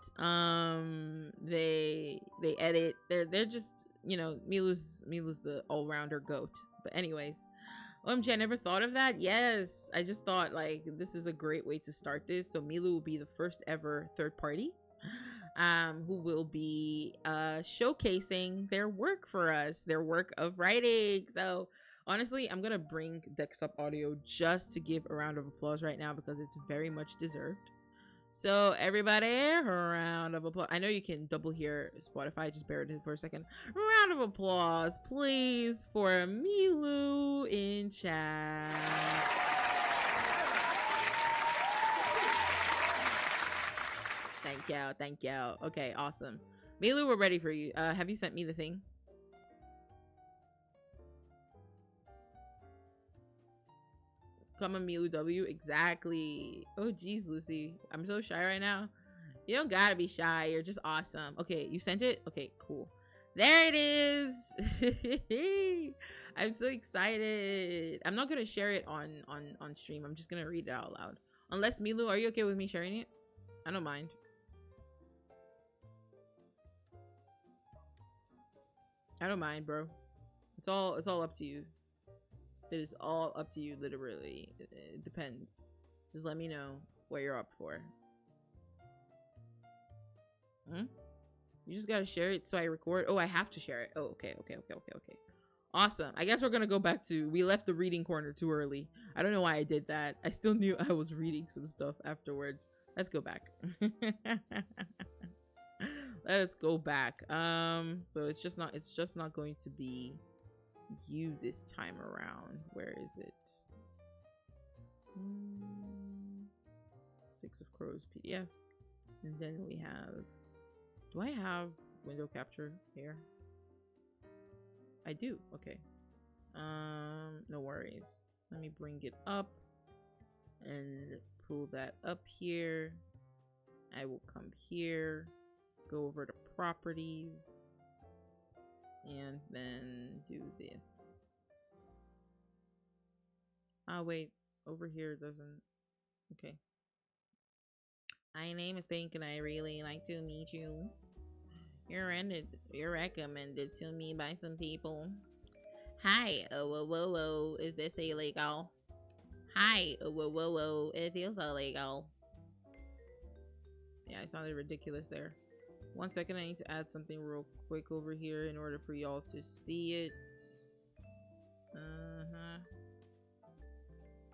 They edit. They're just, you know, Milu's the all-rounder goat. But anyways, OMG, I never thought of that. Yes, I just thought like this is a great way to start this. So Milu will be the first ever third party who will be showcasing their work for us, their work of writing. So honestly, I'm gonna bring desktop audio just to give a round of applause right now because it's very much deserved. So everybody, a round of applause. I know you can double hear Spotify, just bear with it for a second. Round of applause, please, for Milu in chat. Thank you. Thank you. Okay, awesome. Milu, we're ready for you. Have you sent me the thing? Come on, Milu W. Exactly. Oh, geez, Lucy. I'm so shy right now. You don't gotta be shy. You're just awesome. Okay, you sent it? Okay, cool. There it is. I'm so excited. I'm not gonna share it on stream. I'm just gonna read it out loud. Unless Milu, are you okay with me sharing it? I don't mind. I don't mind, bro. It's all up to you. It is all up to you, literally. It depends. Just let me know what you're up for. You just gotta share it so I record. Oh, I have to share it. Oh, okay. Awesome. I guess we're gonna go back to, we left the reading corner too early. I don't know why I did that. I still knew I was reading some stuff afterwards. Let's go back. Let us go back. So it's just not going to be you this time around. Where is it? Six of Crows PDF. And then we have, do I have window capture here? I do. Okay. No worries. Let me bring it up and pull that up here. I will come here, go over to properties, and then do this. Oh wait, over here doesn't. Okay. My name is Pink and I really like to meet you. You're recommended to me by some people. Hi, whoa, is this illegal? Hi, whoa, it feels illegal. Yeah, I sounded ridiculous there. 1 second, I need to add something real quick over here in order for y'all to see it.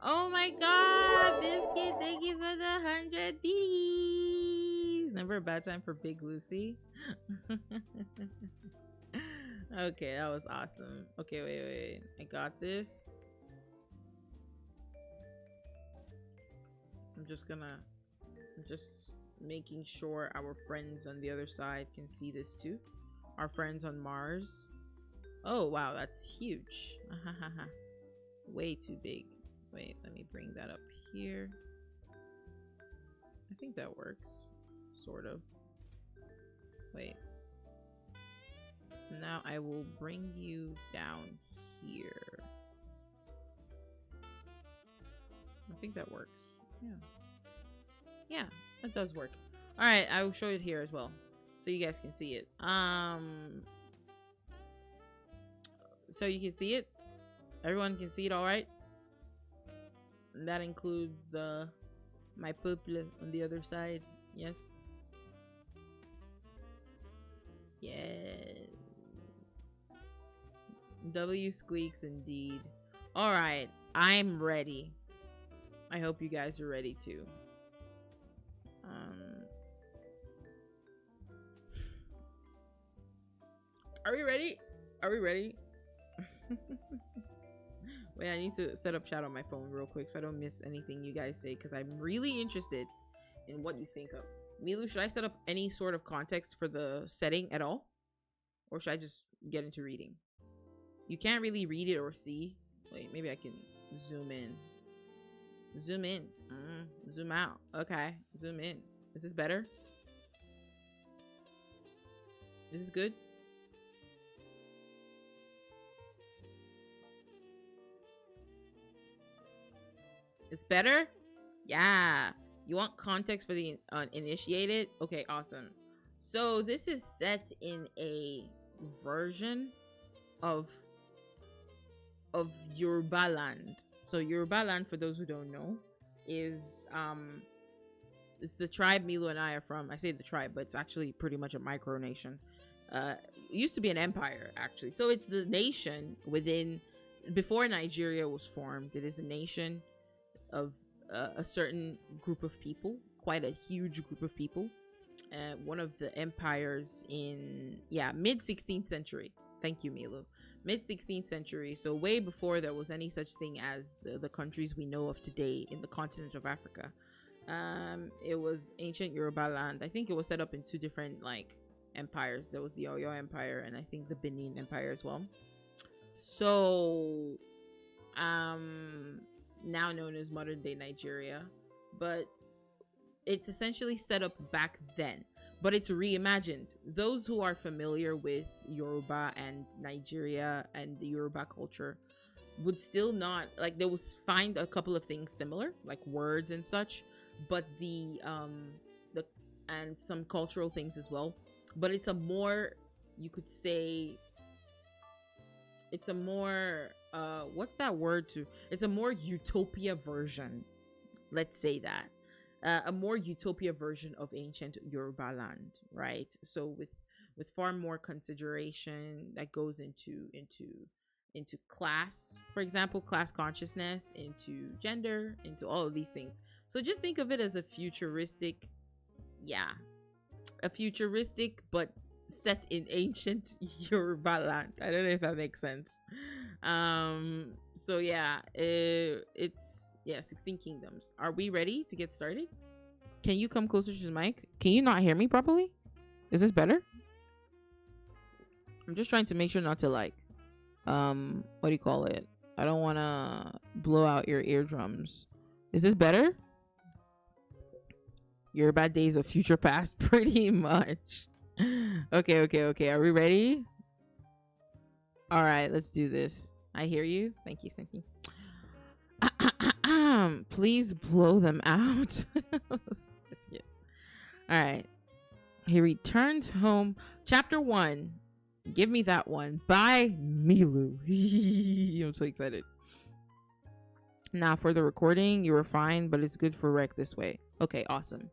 Oh my god, Biscuit, thank you for the 100 BDs. Never a bad time for Big Lucy. Okay, that was awesome. Okay, wait. I got this. I'm just making sure our friends on the other side can see this too. Our friends on Mars. Oh, wow, that's huge. Way too big. Wait, let me bring that up here. I think that works. Sort of. Wait. Now I will bring you down here. I think that works. Yeah, that does work. All right, I will show it here as well, so you guys can see it. So you can see it. Everyone can see it, all right? And that includes my peuple on the other side. Yes. Yes. W squeaks indeed. All right, I'm ready. I hope you guys are ready too. Are we ready? Are we ready? Wait, I need to set up chat on my phone real quick so I don't miss anything you guys say, because I'm really interested in what you think of. Milu, should I set up any sort of context for the setting at all? Or should I just get into reading? You can't really read it or see. Wait, maybe I can zoom in. Zoom in. Zoom out. Okay, zoom in. Is this better? Is this good? It's better? Yeah. You want context for the initiated? Okay, awesome. So this is set in a version of Yoruba land. So Yoruba land, for those who don't know, is it's the tribe Milo and I are from. I say the tribe, but it's actually pretty much a micronation. It used to be an empire, actually. So it's the nation within, before Nigeria was formed, it is a nation of a certain group of people, quite a huge group of people. One of the empires in, mid 16th century. Thank you, Milo. Mid 16th century, so way before there was any such thing as the countries we know of today in the continent of Africa. It was ancient Yoruba land. I think it was set up in two different like empires. There was the Oyo Empire and I think the Benin Empire as well. So, now known as modern day Nigeria, but it's essentially set up back then, but it's reimagined. Those who are familiar with Yoruba and Nigeria and the Yoruba culture would still not like, they will find a couple of things similar, like words and such, but the and some cultural things as well. But it's a more, you could say, it's a more what's that word to? It's a more utopia version. Let's say that. A more utopia version of ancient Yoruba land, right? So with far more consideration that goes into class, for example, class consciousness, into gender, into all of these things. So just think of it as a futuristic, yeah, a futuristic but set in ancient Yoruba land. I don't know if that makes sense. So yeah, it's, yeah, 16 kingdoms. Are we ready to get started? Can you come closer to the mic? Can you not hear me properly? Is this better? I'm just trying to make sure not to like what do you call it? I don't want to blow out your eardrums. Is this better? Your bad days of future past, pretty much. Okay. Are we ready? All right, let's do this. I hear you. Thank you. Please blow them out. All right. He returns home. Chapter 1. Give me that one. By Milu. I'm so excited. Now for the recording, you were fine, but it's good for rec this way. Okay, awesome.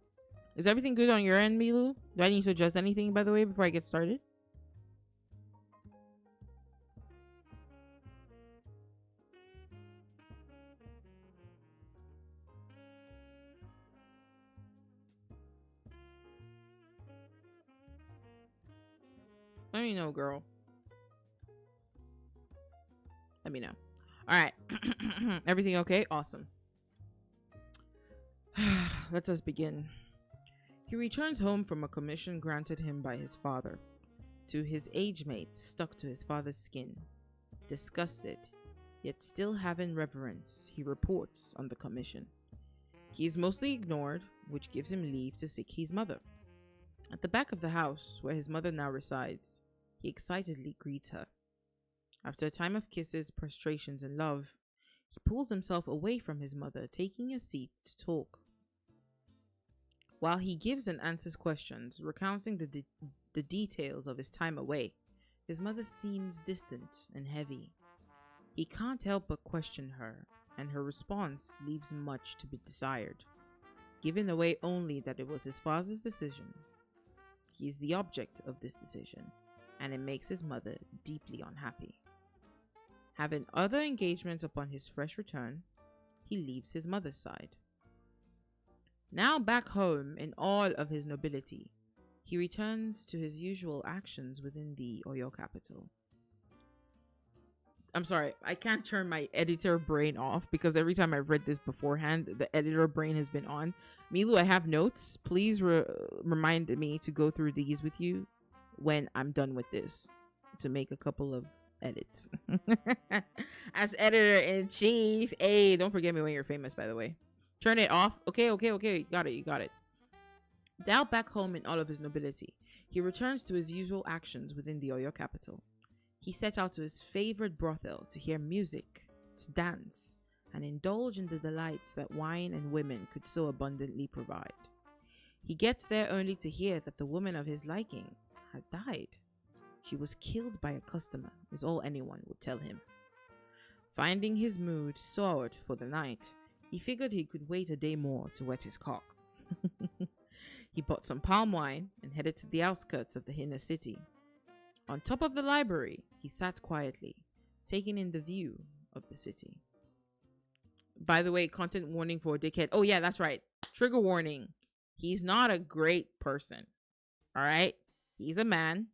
Is everything good on your end, Milu? Do I need to adjust anything, by the way, before I get started? Let me know, girl. Let me know. All right. Everything okay? Awesome. Let us begin. He returns home from a commission granted him by his father. To his age mate, stuck to his father's skin. Disgusted, yet still having reverence, he reports on the commission. He is mostly ignored, which gives him leave to seek his mother. At the back of the house, where his mother now resides, he excitedly greets her. After a time of kisses, prostrations, and love, he pulls himself away from his mother, taking a seat to talk. While he gives and answers questions, recounting the details of his time away, his mother seems distant and heavy. He can't help but question her, and her response leaves much to be desired, giving away only that it was his father's decision. He is the object of this decision, and it makes his mother deeply unhappy. Having other engagements upon his fresh return, he leaves his mother's side. Now back home in all of his nobility, he returns to his usual actions within the Oyo capital. I'm sorry, I can't turn my editor brain off because every time I've read this beforehand, the editor brain has been on. Milu, I have notes. Please remind me to go through these with you when I'm done with this to make a couple of edits. As editor-in-chief, hey, don't forget me when you're famous, by the way. Turn it off. Okay. You got it. Now back home in all of his nobility, he returns to his usual actions within the Oyo capital. He set out to his favorite brothel to hear music, to dance, and indulge in the delights that wine and women could so abundantly provide. He gets there only to hear that the woman of his liking had died. She was killed by a customer, is all anyone would tell him. Finding his mood soured for the night, he figured he could wait a day more to wet his cock. He bought some palm wine and headed to the outskirts of the inner city. On top of the library, he sat quietly, taking in the view of the city. By the way, content warning for a dickhead. Oh yeah, that's right. Trigger warning. He's not a great person. All right? He's a man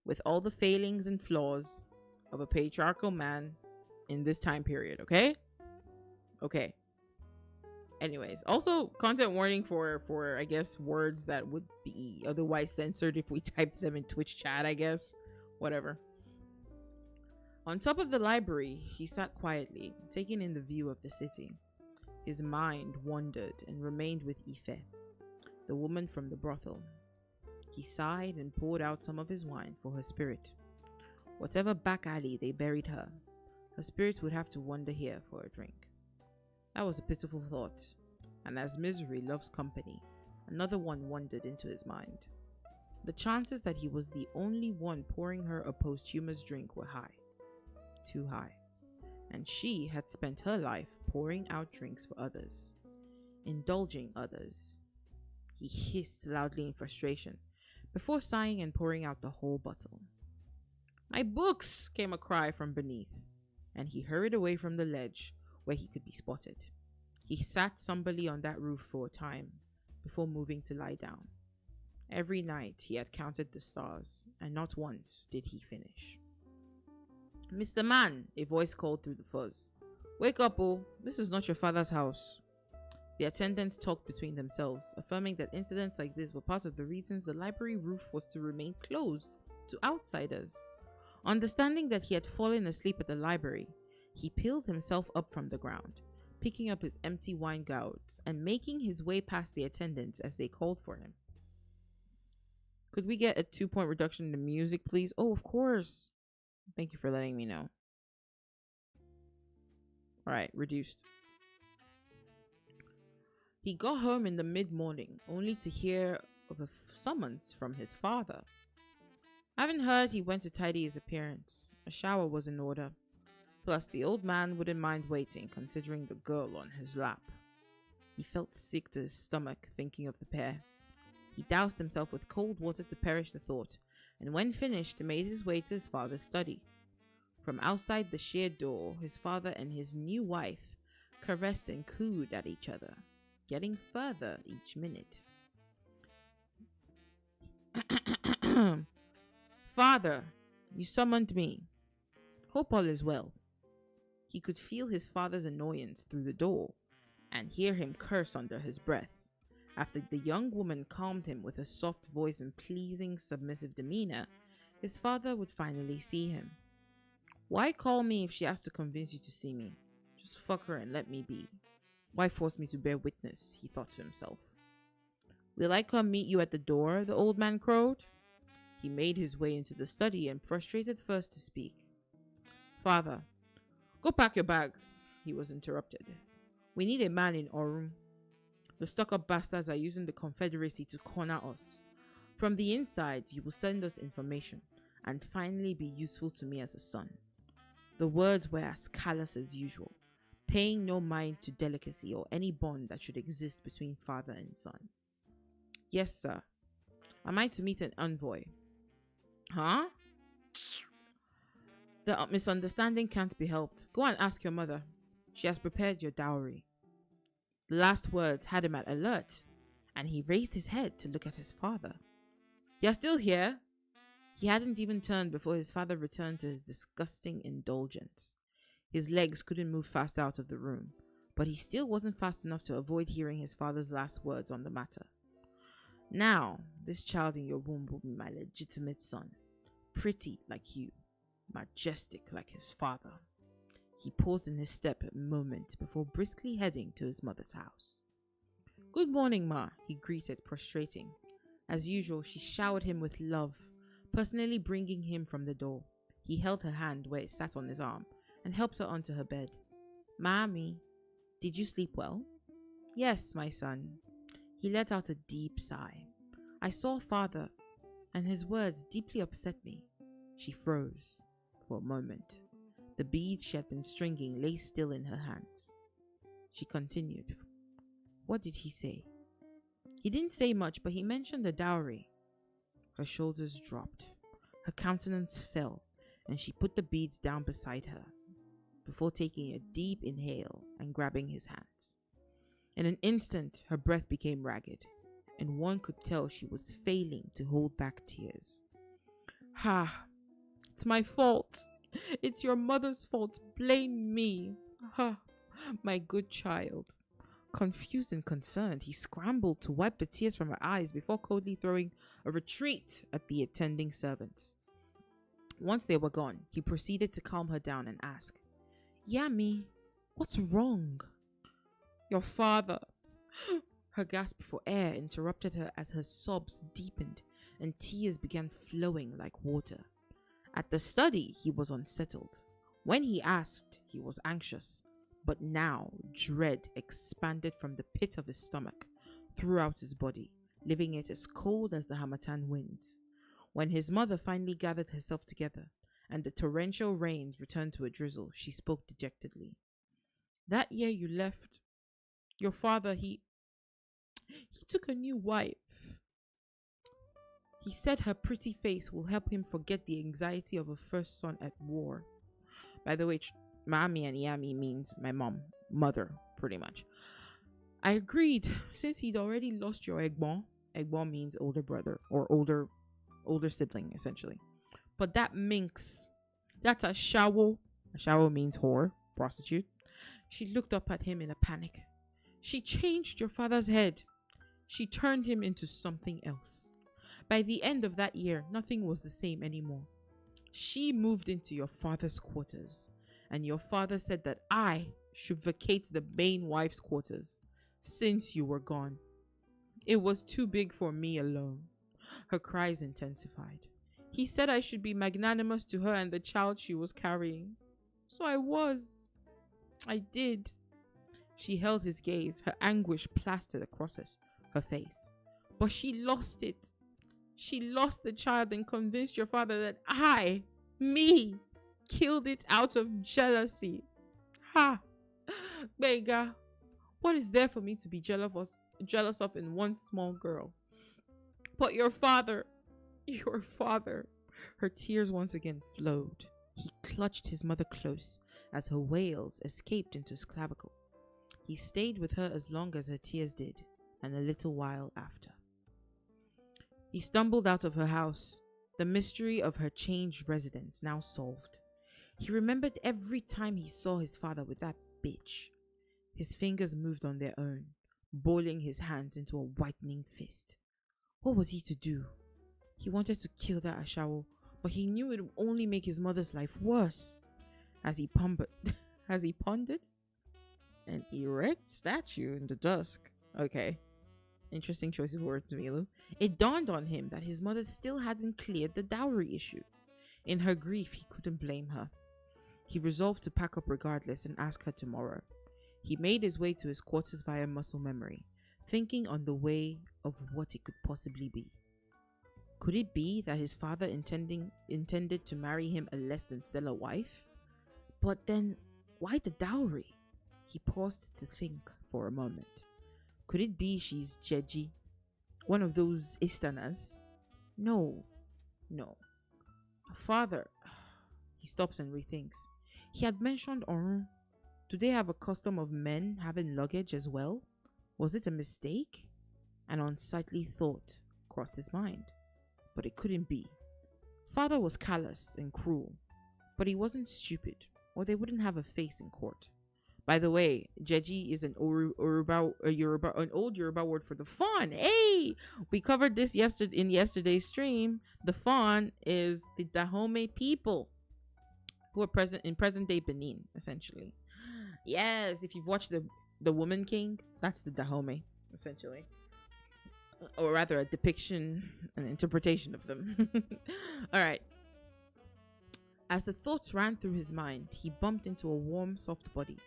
with all the failings and flaws of a patriarchal man in this time period, okay? Okay. Anyways, also content warning for I guess words that would be otherwise censored if we type them in Twitch chat, I guess. Whatever. On top of the library, he sat quietly, taking in the view of the city. His mind wandered and remained with Ife, the woman from the brothel. He sighed and poured out some of his wine for her spirit. Whatever back alley they buried her, her spirit would have to wander here for a drink. That was a pitiful thought, and as misery loves company, another one wandered into his mind. The chances that he was the only one pouring her a posthumous drink were high. Too high. And she had spent her life pouring out drinks for others, indulging others. He hissed loudly in frustration, before sighing and pouring out the whole bottle. "My books!" came a cry from beneath, and he hurried away from the ledge where he could be spotted. He sat somberly on that roof for a time, before moving to lie down. Every night he had counted the stars, and not once did he finish. "Mr. Man," a voice called through the fuzz. "Wake up, oh, this is not your father's house." The attendants talked between themselves, affirming that incidents like this were part of the reasons the library roof was to remain closed to outsiders. Understanding that he had fallen asleep at the library, he peeled himself up from the ground, picking up his empty wine gouts and making his way past the attendants as they called for him. "Could we get a 2-point reduction in the music, please?" "Oh, of course. Thank you for letting me know." Alright, reduced. He got home in the mid-morning, only to hear of a summons from his father. Having heard, he went to tidy his appearance. A shower was in order. Plus, the old man wouldn't mind waiting, considering the girl on his lap. He felt sick to his stomach, thinking of the pair. He doused himself with cold water to perish the thought, and when finished, made his way to his father's study. From outside the shared door, his father and his new wife caressed and cooed at each other, getting further each minute. "Father, you summoned me. Hope all is well." He could feel his father's annoyance through the door, and hear him curse under his breath. After the young woman calmed him with a soft voice and pleasing, submissive demeanor, his father would finally see him. "Why call me if she has to convince you to see me? Just fuck her and let me be. Why force me to bear witness?" he thought to himself. "Will I come meet you at the door?" the old man crowed. He made his way into the study and frustrated first to speak. "Father, go pack your bags," he was interrupted. "We need a man in our room. The stuck-up bastards are using the Confederacy to corner us. From the inside, you will send us information and finally be useful to me as a son." The words were as callous as usual, paying no mind to delicacy or any bond that should exist between father and son. "Yes, sir. Am I to meet an envoy?" "Huh?" "The misunderstanding can't be helped. Go and ask your mother. She has prepared your dowry." The last words had him at alert, and he raised his head to look at his father. "You're still here?" He hadn't even turned before his father returned to his disgusting indulgence. His legs couldn't move fast out of the room, but he still wasn't fast enough to avoid hearing his father's last words on the matter. "Now, this child in your womb will be my legitimate son. Pretty like you, majestic like his father." He paused in his step a moment before briskly heading to his mother's house. "Good morning, Ma," he greeted, prostrating. As usual, she showered him with love, personally bringing him from the door. He held her hand where it sat on his arm and helped her onto her bed. "Mommy, did you sleep well?" "Yes, my son." He let out a deep sigh. "I saw father, and his words deeply upset me." She froze for a moment. The beads she had been stringing lay still in her hands. She continued. "What did he say?" "He didn't say much, but he mentioned the dowry." Her shoulders dropped. Her countenance fell, and she put the beads down beside her, before taking a deep inhale and grabbing his hands. In an instant, her breath became ragged, and one could tell she was failing to hold back tears. "Ha! It's my fault. It's your mother's fault. Blame me. Ha! My good child. Confused and concerned, he scrambled to wipe the tears from her eyes before coldly throwing a retreat at the attending servants. Once they were gone, he proceeded to calm her down and ask, Yami, what's wrong? Your father. Her gasp for air interrupted her as her sobs deepened and tears began flowing like water. At the study, he was unsettled. When he asked, he was anxious. But now, dread expanded from the pit of his stomach throughout his body, leaving it as cold as the Hamatan winds. When his mother finally gathered herself together and the torrential rains returned to a drizzle, she spoke dejectedly. That year you left, your father, he took a new wife. He said her pretty face will help him forget the anxiety of a first son at war. By the way, Mami and Yami means my mother, pretty much. I agreed, since he'd already lost your Egbon. Egbon means older brother or older sibling, essentially. But that minx, that's a shawo. A shawo means whore, prostitute. She looked up at him in a panic. She changed your father's head. She turned him into something else. By the end of that year, nothing was the same anymore. She moved into your father's quarters, and your father said that I should vacate the main wife's quarters since you were gone. It was too big for me alone. Her cries intensified. He said I should be magnanimous to her and the child she was carrying. So I was. I did. She held his gaze, her anguish plastered across her face. But she lost it. She lost the child and convinced your father that me, killed it out of jealousy. Ha! Bega, what is there for me to be jealous of in one small girl? But your father, her tears once again flowed. He clutched his mother close as her wails escaped into his clavicle. He stayed with her as long as her tears did, and a little while after. He stumbled out of her house, the mystery of her changed residence now solved. He remembered every time he saw his father with that bitch. His fingers moved on their own, boiling his hands into a whitening fist. What was he to do? He wanted to kill that Ashawo, but he knew it would only make his mother's life worse. As he pondered an erect statue in the dusk. Okay. Interesting choice of words, Milu. It dawned on him that his mother still hadn't cleared the dowry issue. In her grief, he couldn't blame her. He resolved to pack up regardless and ask her tomorrow. He made his way to his quarters via muscle memory, thinking on the way of what it could possibly be. Could it be that his father intended to marry him a less than stellar wife? But then, why the dowry? He paused to think for a moment. Could it be she's Jeji? One of those Istanas? No. Her father. He stops and rethinks. He had mentioned Orun. Do they have a custom of men having luggage as well? Was it a mistake? An unsightly thought crossed his mind. But it couldn't be. Father was callous and cruel. But he wasn't stupid, or they wouldn't have a face in court. By the way, Jeji is an old Yoruba word for the fawn. Hey, we covered this in yesterday's stream. The fawn is the Dahomey people who are present in present-day Benin, essentially. Yes, if you've watched the Woman King, that's the Dahomey, essentially, or rather a depiction, an interpretation of them. All right. As the thoughts ran through his mind, he bumped into a warm, soft body.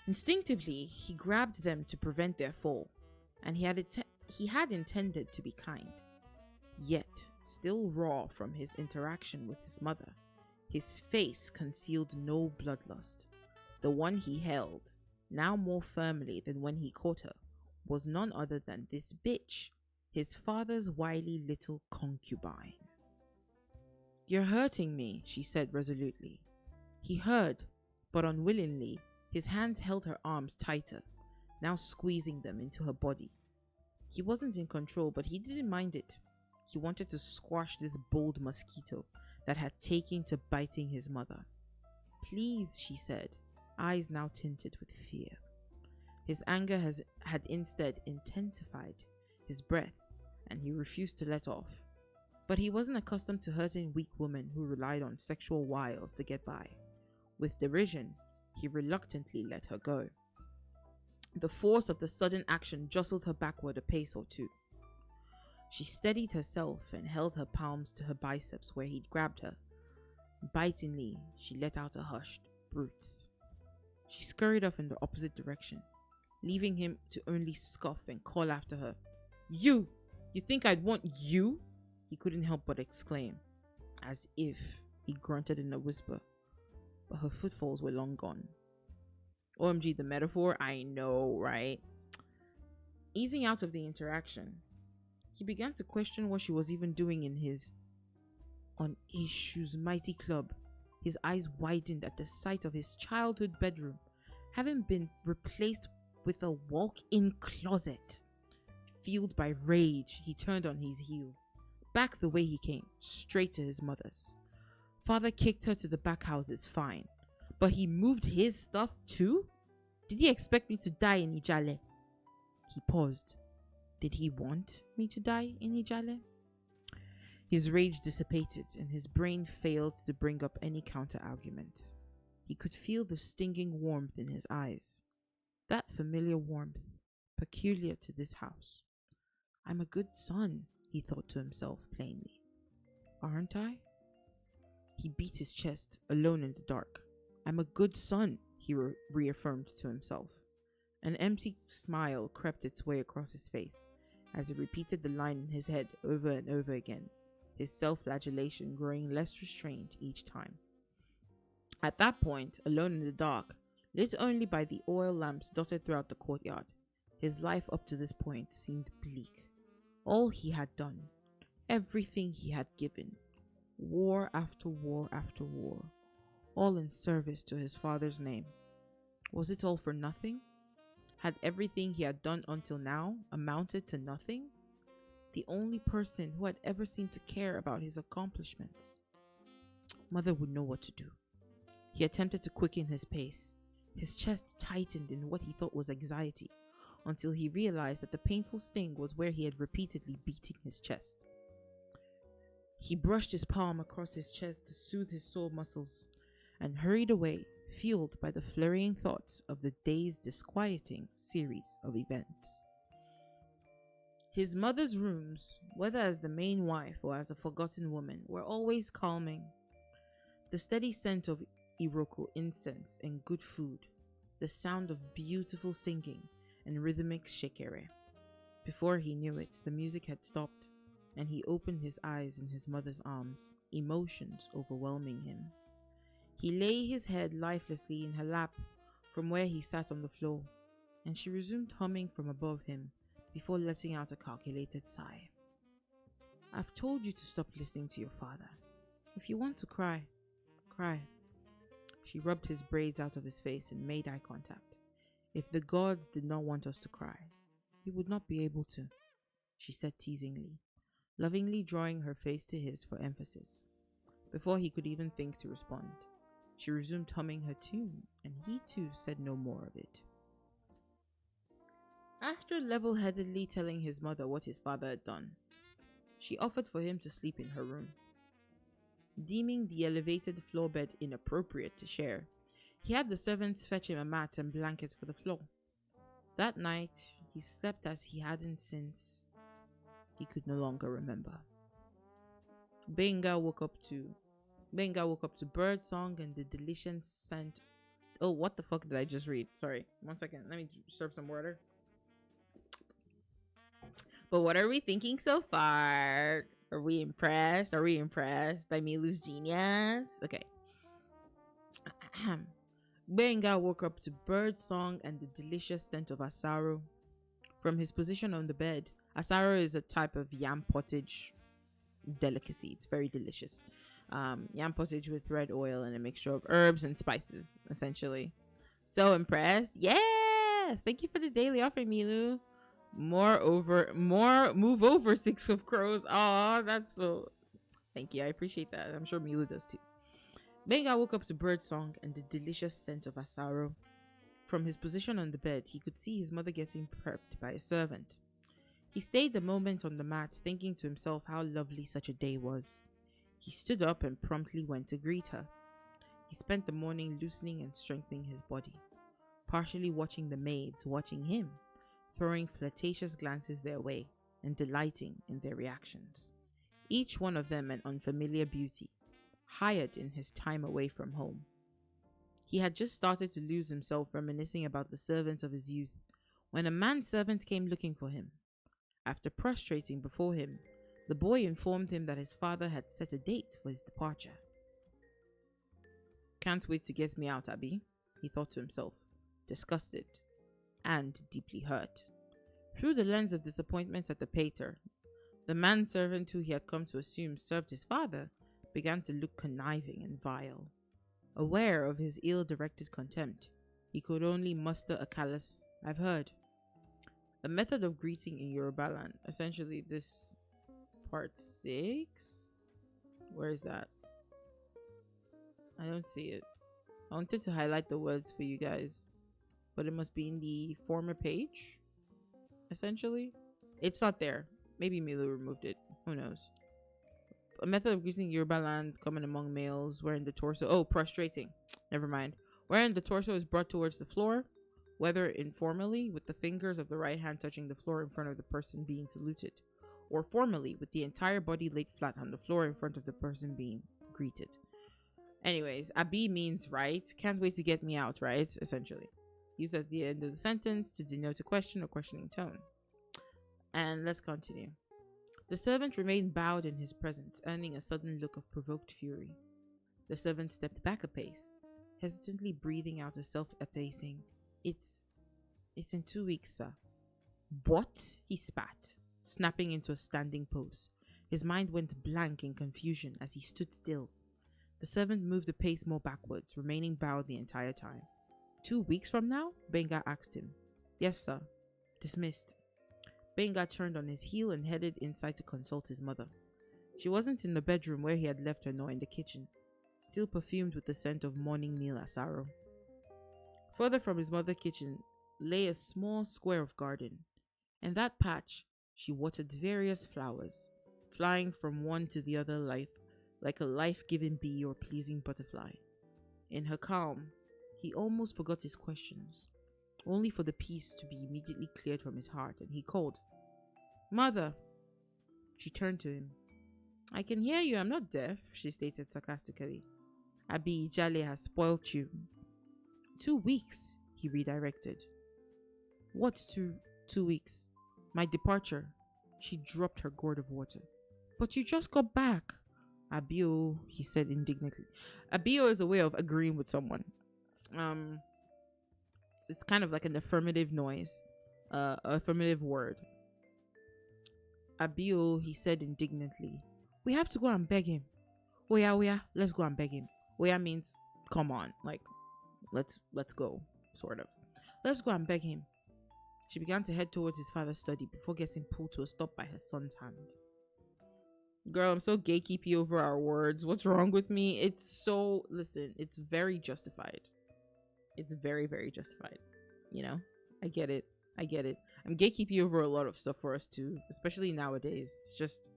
Instinctively, he grabbed them to prevent their fall, and he had intended to be kind. Yet, still raw from his interaction with his mother, his face concealed no bloodlust. The one he held, now more firmly than when he caught her, was none other than this bitch, his father's wily little concubine. "You're hurting me," she said resolutely. He heard, but unwillingly, his hands held her arms tighter, now squeezing them into her body. He wasn't in control, but he didn't mind it. He wanted to squash this bold mosquito that had taken to biting his mother. "Please," she said, eyes now tinted with fear. His anger had instead intensified his breath, and he refused to let off. But he wasn't accustomed to hurting weak women who relied on sexual wiles to get by. With derision, he reluctantly let her go. The force of the sudden action jostled her backward a pace or two. She steadied herself and held her palms to her biceps where he'd grabbed her. Bitingly, she let out a hushed, "Brutes." She scurried off in the opposite direction, leaving him to only scoff and call after her. "You! You think I'd want you?" He couldn't help but exclaim. "As if," he grunted in a whisper, but her footfalls were long gone. OMG, the metaphor, I know, right? Easing out of the interaction, he began to question what she was even doing in his on Ishu's mighty club. His eyes widened at the sight of his childhood bedroom, having been replaced with a walk-in closet. Fueled by rage, he turned on his heels, back the way he came, straight to his mother's. Father kicked her to the back houses, fine. But he moved his stuff too? Did he expect me to die in Ijale? He paused. Did he want me to die in Ijale? His rage dissipated and his brain failed to bring up any counter-argument. He could feel the stinging warmth in his eyes. That familiar warmth, peculiar to this house. I'm a good son, he thought to himself plainly. Aren't I? He beat his chest, alone in the dark. I'm a good son, he reaffirmed to himself. An empty smile crept its way across his face as he repeated the line in his head over and over again, his self-flagellation growing less restrained each time. At that point, alone in the dark, lit only by the oil lamps dotted throughout the courtyard, his life up to this point seemed bleak. All he had done, everything he had given, war after war after war, all in service to his father's name. Was it all for nothing? Had everything he had done until now amounted to nothing? The only person who had ever seemed to care about his accomplishments. Mother would know what to do. He attempted to quicken his pace. His chest tightened in what he thought was anxiety, until he realized that the painful sting was where he had repeatedly beaten his chest. He brushed his palm across his chest to soothe his sore muscles, and hurried away, fueled by the flurrying thoughts of the day's disquieting series of events. His mother's rooms, whether as the main wife or as a forgotten woman, were always calming. The steady scent of Iroko incense and good food, the sound of beautiful singing and rhythmic shekere. Before he knew it, the music had stopped, and he opened his eyes in his mother's arms, emotions overwhelming him. He lay his head lifelessly in her lap from where he sat on the floor, and she resumed humming from above him before letting out a calculated sigh. I've told you to stop listening to your father. If you want to cry, cry. She rubbed his braids out of his face and made eye contact. If the gods did not want us to cry, we would not be able to, she said teasingly, lovingly drawing her face to his for emphasis. Before he could even think to respond, she resumed humming her tune, and he too said no more of it. After level-headedly telling his mother what his father had done, she offered for him to sleep in her room. Deeming the elevated floor bed inappropriate to share, he had the servants fetch him a mat and blanket for the floor. That night, he slept as he hadn't since he could no longer remember. Benga woke up to bird song and the delicious scent. Oh, what the fuck did I just read? Sorry, 1 second. Let me serve some water. But what are we thinking so far? Are we impressed? Are we impressed by Milu's genius? Okay. Benga woke up to bird song and the delicious scent of asaro. From his position on the bed, asaro is a type of yam pottage delicacy. It's very delicious. Yam pottage with red oil and a mixture of herbs and spices, essentially. So impressed. Yeah! Thank you for the daily offer, Milu. Move over, Six of Crows. Aw, that's so... Thank you, I appreciate that. I'm sure Milu does too. Benga woke up to bird song and the delicious scent of asaro. From his position on the bed, he could see his mother getting prepped by a servant. He stayed a moment on the mat, thinking to himself how lovely such a day was. He stood up and promptly went to greet her. He spent the morning loosening and strengthening his body, partially watching the maids watching him, throwing flirtatious glances their way and delighting in their reactions. Each one of them an unfamiliar beauty, hired in his time away from home. He had just started to lose himself reminiscing about the servants of his youth when a manservant came looking for him. After prostrating before him, the boy informed him that his father had set a date for his departure. Can't wait to get me out, Abby, he thought to himself, disgusted and deeply hurt. Through the lens of disappointment at the pater, the manservant who he had come to assume served his father began to look conniving and vile. Aware of his ill-directed contempt, he could only muster a callous, "I've heard." A method of greeting in Yoruba land. Essentially, this part 6. Where is that? I don't see it. I wanted to highlight the words for you guys, but it must be in the former page. Essentially, it's not there. Maybe Milo removed it. Who knows? A method of greeting Yoruba land common among males wherein the torso... Oh, prostrating. Never mind. Wherein the torso is brought towards the floor, whether informally with the fingers of the right hand touching the floor in front of the person being saluted, or formally with the entire body laid flat on the floor in front of the person being greeted. Anyways, Abi means right. Can't wait to get me out, right? Essentially. Used at the end of the sentence to denote a question or questioning tone. And let's continue. The servant remained bowed in his presence, earning a sudden look of provoked fury. The servant stepped back a pace, hesitantly breathing out a self-effacing, It's in 2 weeks, sir." "What?" he spat, snapping into a standing pose. His mind went blank in confusion as he stood still. The servant moved a pace more backwards, remaining bowed the entire time. 2 weeks from now? Benga asked him. "Yes, sir." Dismissed. Benga turned on his heel and headed inside to consult his mother. She wasn't in the bedroom where he had left her nor in the kitchen, still perfumed with the scent of morning meal asaro. Further from his mother's kitchen lay a small square of garden. In that patch, she watered various flowers, flying from one to the other like a life-giving bee or pleasing butterfly. In her calm, he almost forgot his questions, only for the peace to be immediately cleared from his heart, and he called, "Mother!" She turned to him. "I can hear you, I'm not deaf," she stated sarcastically. "Abi Jale has spoilt you." 2 weeks, he redirected. "What's 2 weeks? My departure." She dropped her gourd of water. "But you just got back." "Abio," he said indignantly. Abio is a way of agreeing with someone. It's kind of like an affirmative noise, affirmative word. "Abio," he said indignantly. "We have to go and beg him." Oya, let's go and beg him." Oya means, come on, like, let's go, sort of. "Let's go and beg him." She began to head towards his father's study before getting pulled to a stop by her son's hand. Girl, I'm so gatekeepy over our words. What's wrong with me? Listen, it's very justified. It's very, very justified. You know, I get it. I'm gatekeepy over a lot of stuff for us too, especially nowadays. It's just,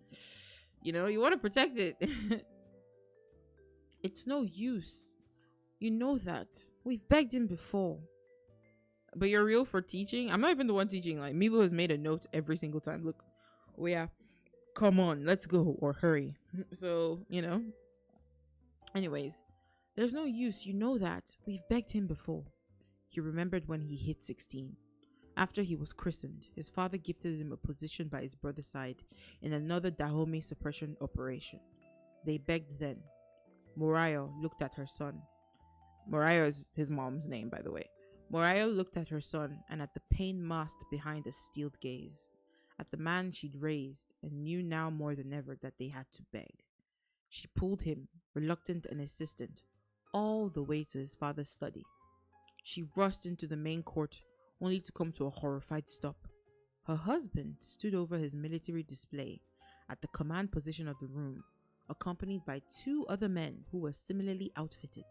you want to protect it. It's no use. You know that. We've begged him before. But you're real for teaching? I'm not even the one teaching. Like, Milo has made a note every single time. Look, come on, let's go, or hurry. So, Anyways, there's no use. You know that. We've begged him before. He remembered when he hit 16. After he was christened, his father gifted him a position by his brother's side in another Dahomey suppression operation. They begged then. Morayo looked at her son. Morayo is his mom's name, by the way. Morayo looked at her son and at the pain masked behind a steeled gaze, at the man she'd raised, and knew now more than ever that they had to beg. She pulled him, reluctant and insistent, all the way to his father's study. She rushed into the main court, only to come to a horrified stop. Her husband stood over his military display at the command position of the room, accompanied by 2 other men who were similarly outfitted.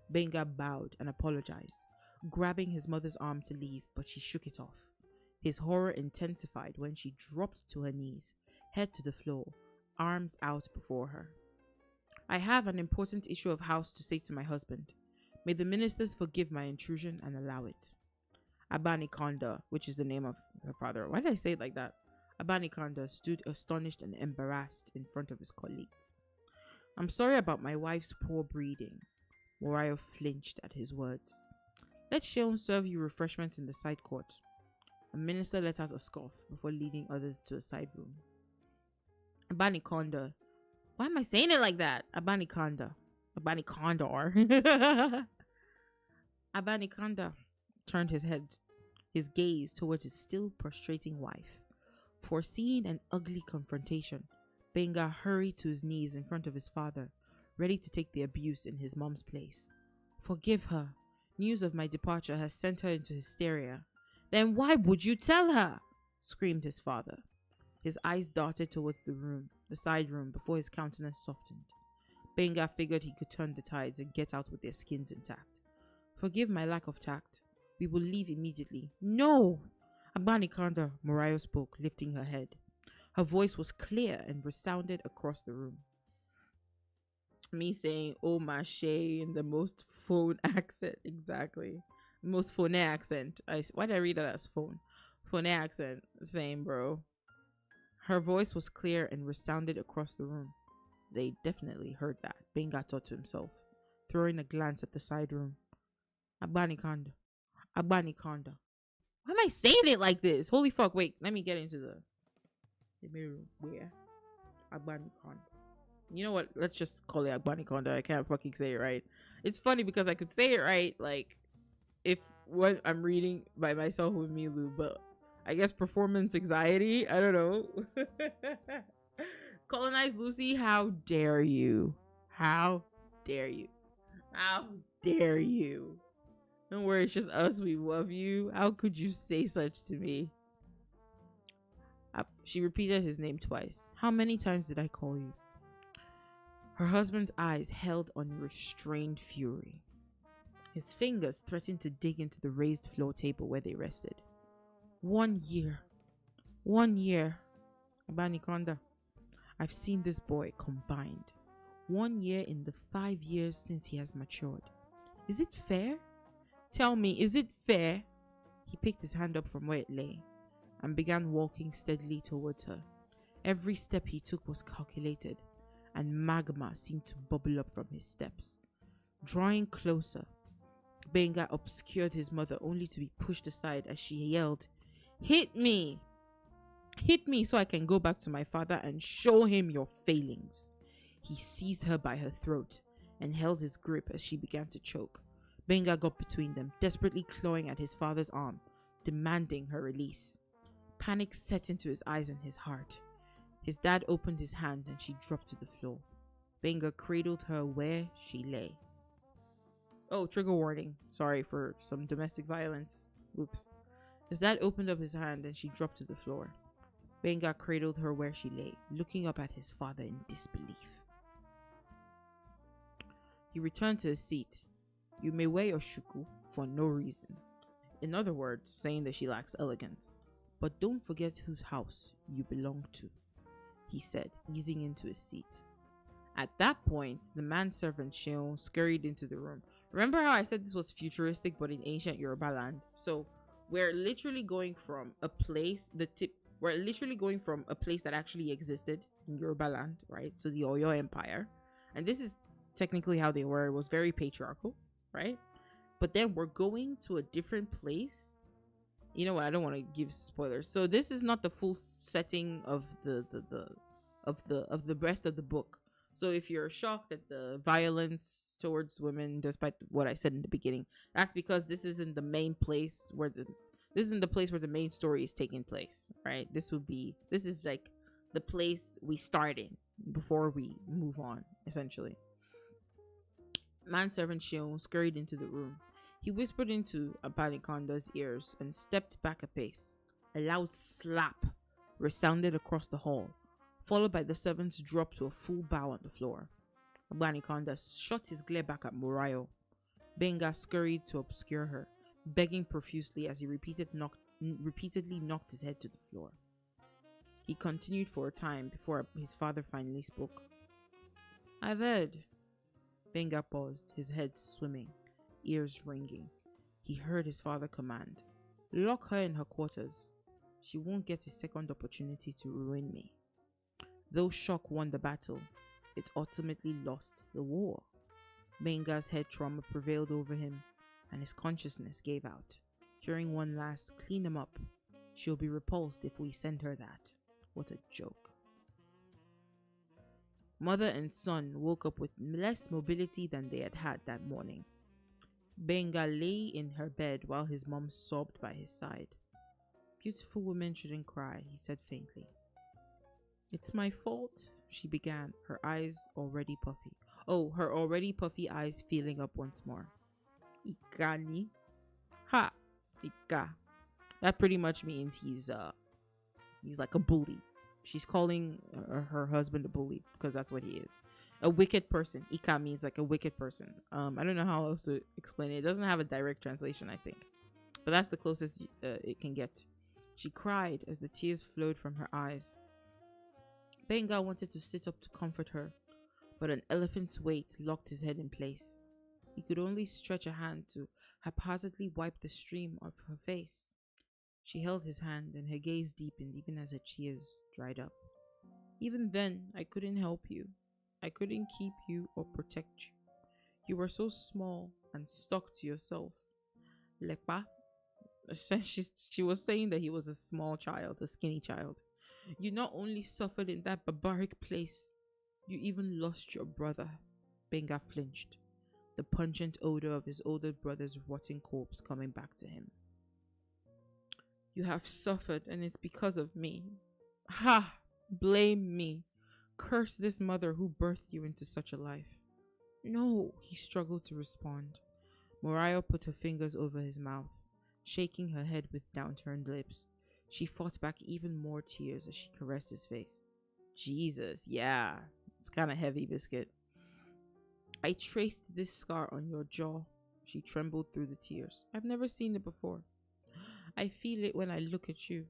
Benga bowed and apologized. grabbing his mother's arm to leave, but she shook it off. His horror intensified when she dropped to her knees, head to the floor, arms out before her. I have an important issue of house to say to my husband. May the ministers forgive my intrusion and allow it. Abani Konda, which is the name of her father. Why did I say it like that? Abani Konda stood astonished and embarrassed in front of his colleagues. I'm sorry about my wife's poor breeding. Morayo flinched at his words. Let Sheon serve you refreshments in the side court. A minister let out a scoff before leading others to a side room. Abani Konda. Why am I saying it like that? Abani Konda. Abani Condor. Abani Konda turned his gaze towards his still prostrating wife. Foreseeing an ugly confrontation, Benga hurried to his knees in front of his father, ready to take the abuse in his mom's place. Forgive her. News of my departure has sent her into hysteria. Then why would you tell her? Screamed his father. His eyes darted towards the side room, before his countenance softened. Benga figured he could turn the tides and get out with their skins intact. Forgive my lack of tact. We will leave immediately. No! Abani Kanda, Morayo spoke, lifting her head. Her voice was clear and resounded across the room. Me saying, oh my shay, in the most phone accent. Exactly. Most phone accent. Why did I read that as phone? Phone accent. Same, bro. Her voice was clear and resounded across the room. They definitely heard that, Benga thought to himself, throwing a glance at the side room. Abani Kanda. Abani Kanda. Why am I saying it like this? Holy fuck, wait, let me get into the mirror. Where? Abani Kanda. You know what? Let's just call it Agbani Konda. I can't fucking say it right. It's funny because I could say it right, like, if what I'm reading by myself with Milu, but I guess performance anxiety. I don't know. Colonize Lucy, how dare you? How dare you? How dare you? Don't worry, it's just us. We love you. How could you say such to me? She repeated his name twice. How many times did I call you? Her husband's eyes held unrestrained fury. His fingers threatened to dig into the raised floor table where they rested. 1 year. 1 year. Abani Konda. I've seen this boy combined. 1 year in the 5 years since he has matured. Is it fair? Tell me, is it fair? He picked his hand up from where it lay and began walking steadily towards her. Every step he took was calculated, and magma seemed to bubble up from his steps. Drawing closer, Benga obscured his mother only to be pushed aside as she yelled, "Hit me! Hit me so I can go back to my father and show him your failings." He seized her by her throat and held his grip as she began to choke. Benga got between them, desperately clawing at his father's arm, demanding her release. Panic set into his eyes and his heart. His dad opened his hand and she dropped to the floor. Benga cradled her where she lay. Oh, trigger warning. Sorry for some domestic violence. Oops. His dad opened up his hand and she dropped to the floor. Benga cradled her where she lay, looking up at his father in disbelief. He returned to his seat. You may wear your shuku for no reason. In other words, saying that she lacks elegance. But don't forget whose house you belong to, he said, easing into his seat. At that point, the manservant Sheon scurried into the room. Remember how I said this was futuristic but in ancient Yoruba land? So we're literally going from a place, we're literally going from a place that actually existed in Yoruba land, right? So the Oyo Empire. And this is technically how they were. It was very patriarchal, right? But then we're going to a different place. You know what? I don't want to give spoilers. So this is not the full setting of the rest of the book. So if you're shocked at the violence towards women, despite what I said in the beginning, that's because this isn't the main place where the main story is taking place, right? This is like the place we start in before we move on, essentially. Manservant Shion scurried into the room. He whispered into Abanikonda's ears and stepped back a pace. A loud slap resounded across the hall, followed by the servant's drop to a full bow on the floor. Abanikonda shot his glare back at Morayo. Benga scurried to obscure her, begging profusely as he repeatedly knocked his head to the floor. He continued for a time before his father finally spoke. I've heard. Benga paused, his head swimming, ears ringing. He heard his father command, lock her in her quarters. She won't get a second opportunity to ruin me. Though shock won the battle, it ultimately lost the war. Benga's head trauma prevailed over him, and his consciousness gave out. Hearing one last, clean him up. She'll be repulsed if we send her that. What a joke. Mother and son woke up with less mobility than they had had that morning. Benga lay in her bed while his mom sobbed by his side. Beautiful women shouldn't cry, he said faintly. It's my fault, she began, her eyes already puffy. Her already puffy eyes feeling up once more. Ikani. Ha! Ika. That pretty much means he's like a bully. She's calling her husband a bully because that's what he is. A wicked person. Ika means like a wicked person. I don't know how else to explain it. It doesn't have a direct translation, I think. But that's the closest it can get. She cried as the tears flowed from her eyes. Benga wanted to sit up to comfort her, but an elephant's weight locked his head in place. He could only stretch a hand to haphazardly wipe the stream off her face. She held his hand and her gaze deepened even as her tears dried up. Even then, I couldn't help you. I couldn't keep you or protect you. You were so small and stuck to yourself. Lekpa. She was saying that he was a small child, a skinny child. You not only suffered in that barbaric place, you even lost your brother. Benga flinched, the pungent odor of his older brother's rotting corpse coming back to him. You have suffered, and it's because of me. Ha! Blame me. Curse this mother who birthed you into such a life. No, he struggled to respond. Morayo put her fingers over his mouth, shaking her head with downturned lips. She fought back even more tears as she caressed his face. Jesus, yeah. It's kind of heavy, Biscuit. I traced this scar on your jaw. She trembled through the tears. I've never seen it before. I feel it when I look at you.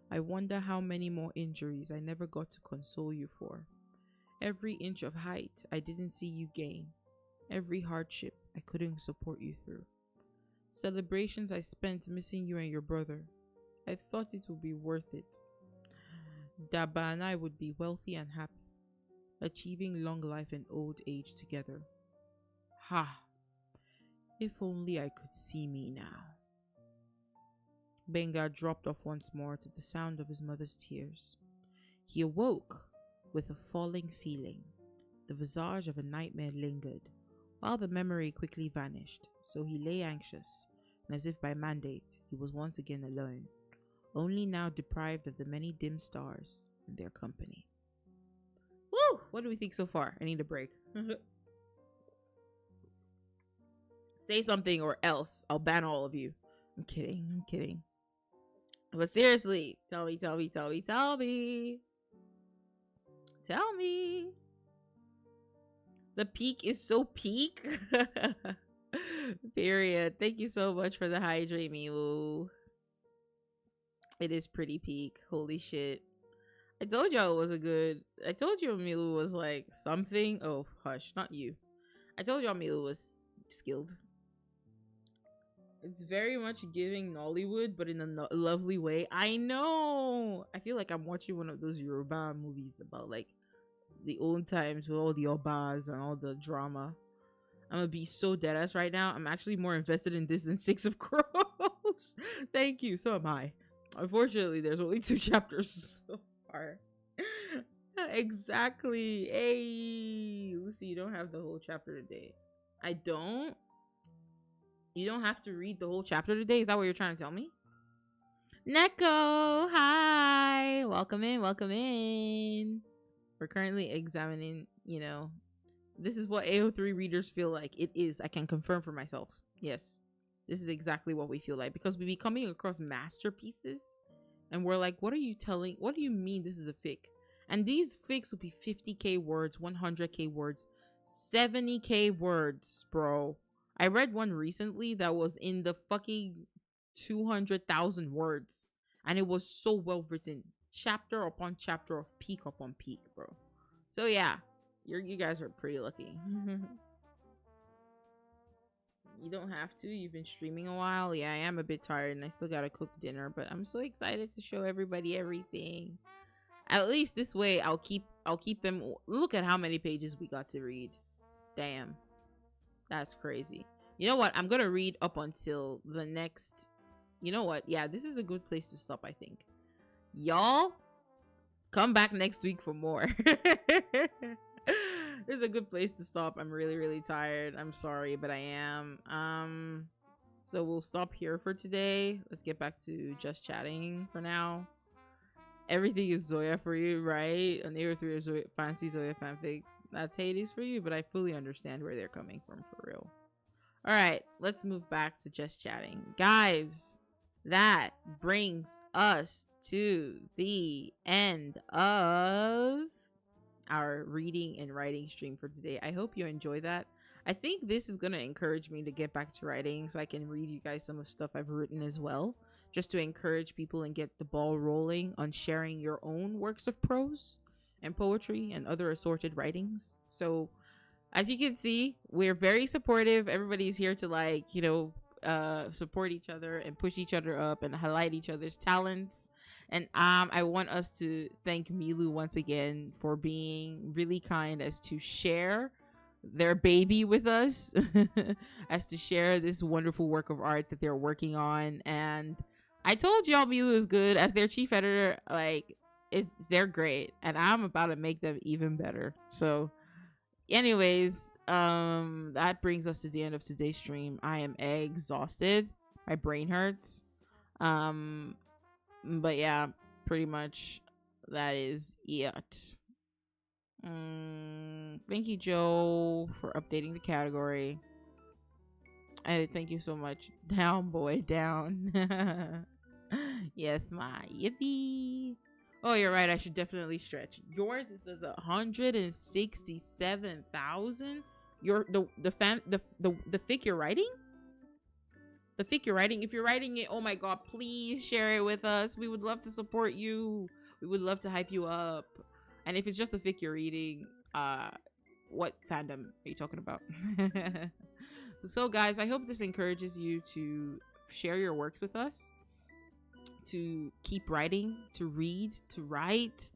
I wonder how many more injuries I never got to console you for. Every inch of height I didn't see you gain. Every hardship I couldn't support you through. Celebrations I spent missing you and your brother. I thought it would be worth it. Daba and I would be wealthy and happy, achieving long life and old age together. Ha! If only I could see me now. Benga dropped off once more to the sound of his mother's tears. He awoke with a falling feeling. The visage of a nightmare lingered, while the memory quickly vanished, so he lay anxious, and as if by mandate, he was once again alone, only now deprived of the many dim stars in their company. Woo! What do we think so far? I need a break. Say something or else I'll ban all of you. I'm kidding. But seriously, tell me. Tell me. The peak is so peak. Period. Thank you so much for the hydrate, Milu. It is pretty peak. Holy shit. I told y'all it was I told you Milu was like something. Oh, hush. Not you. I told y'all Milu was skilled. It's very much giving Nollywood, but in a lovely way. I know. I feel like I'm watching one of those Yoruba movies about like the old times with all the obas and all the drama. I'm gonna be so deadass right now. I'm actually more invested in this than Six of Crows. Thank you. So am I. Unfortunately, there's only 2 chapters so far. Exactly. Hey, Lucy, you don't have the whole chapter today. I don't. You don't have to read the whole chapter today? Is that what you're trying to tell me? Neko, hi. Welcome in. We're currently examining, this is what AO3 readers feel like. It is. I can confirm for myself. Yes. This is exactly what we feel like because we be coming across masterpieces and we're like, what do you mean this is a fic? And these fics will be 50k words, 100k words, 70k words, bro. I read one recently that was in the fucking 200,000 words, and it was so well written, chapter upon chapter of peak upon peak, bro. So yeah, you guys are pretty lucky. You don't have to. You've been streaming a while. Yeah, I am a bit tired, and I still gotta cook dinner, but I'm so excited to show everybody everything. At least this way, I'll keep them. Look at how many pages we got to read. Damn, that's crazy. You know what? I'm gonna read up until the next. You know what? Yeah, this is a good place to stop, I think. Y'all, come back next week for more. This is a good place to stop. I'm really, really tired. I'm sorry, but I am. So we'll stop here for today. Let's get back to just chatting for now. Everything is Zoya for you, right? An Air 3 Zoya, fancy Zoya fanfics. That's Hades for you, but I fully understand where they're coming from for real. All right, let's move back to just chatting. Guys, that brings us to the end of our reading and writing stream for today. I hope you enjoy that. I think this is going to encourage me to get back to writing so I can read you guys some of the stuff I've written as well, just to encourage people and get the ball rolling on sharing your own works of prose and poetry and other assorted writings. So as you can see, we're very supportive. Everybody's here to, like, you know, support each other and push each other up and highlight each other's talents. And I want us to thank Milu once again for being really kind as to share their baby with us, as to share this wonderful work of art that they're working on. And I told y'all Milu is good as their chief editor. Like, they're great, and I'm about to make them even better. So anyways, that brings us to the end of today's stream. I am exhausted. My brain hurts. But yeah, pretty much that is it. Thank you, Joe, for updating the category. Thank you so much. Down, boy, down. Yes, my yippee. Oh, you're right. I should definitely stretch. Yours, it says 167,000. Your the fic you're writing. The fic you're writing. If you're writing it, oh my god, please share it with us. We would love to support you. We would love to hype you up. And if it's just the fic you're reading, what fandom are you talking about? So guys, I hope this encourages you to share your works with us, to keep writing, to read, to write,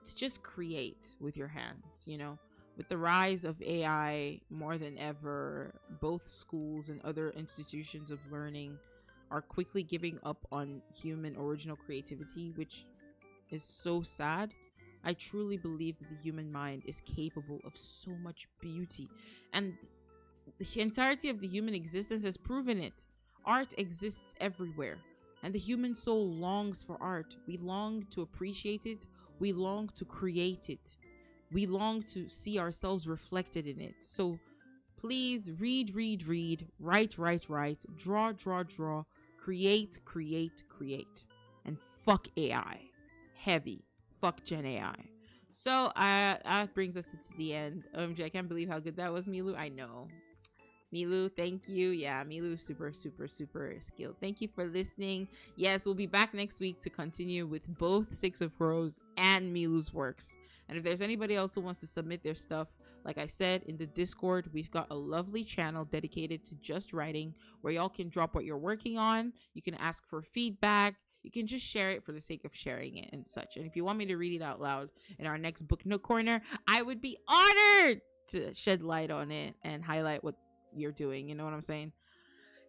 to just create with your hands. You know, with the rise of AI, more than ever, both schools and other institutions of learning are quickly giving up on human original creativity, which is so sad. I truly believe that the human mind is capable of so much beauty, and the entirety of the human existence has proven it. Art exists everywhere, and the human soul longs for art. We long to appreciate it. We long to create it. We long to see ourselves reflected in it. So please read, write, draw, create, and fuck AI. Heavy. Fuck Gen AI. So that brings us to the end. OMG, I can't believe how good that was, Milu. I know. Milu, thank you. Yeah, Milu is super skilled. Thank you for listening. Yes, we'll be back next week to continue with both Six of Crows and Milu's works. And if there's anybody else who wants to submit their stuff, like I said, in the Discord, we've got a lovely channel dedicated to just writing where y'all can drop what you're working on. You can ask for feedback. You can just share it for the sake of sharing it and such. And if you want me to read it out loud in our next Book Nook Corner, I would be honored to shed light on it and highlight what you're doing. You know what I'm saying?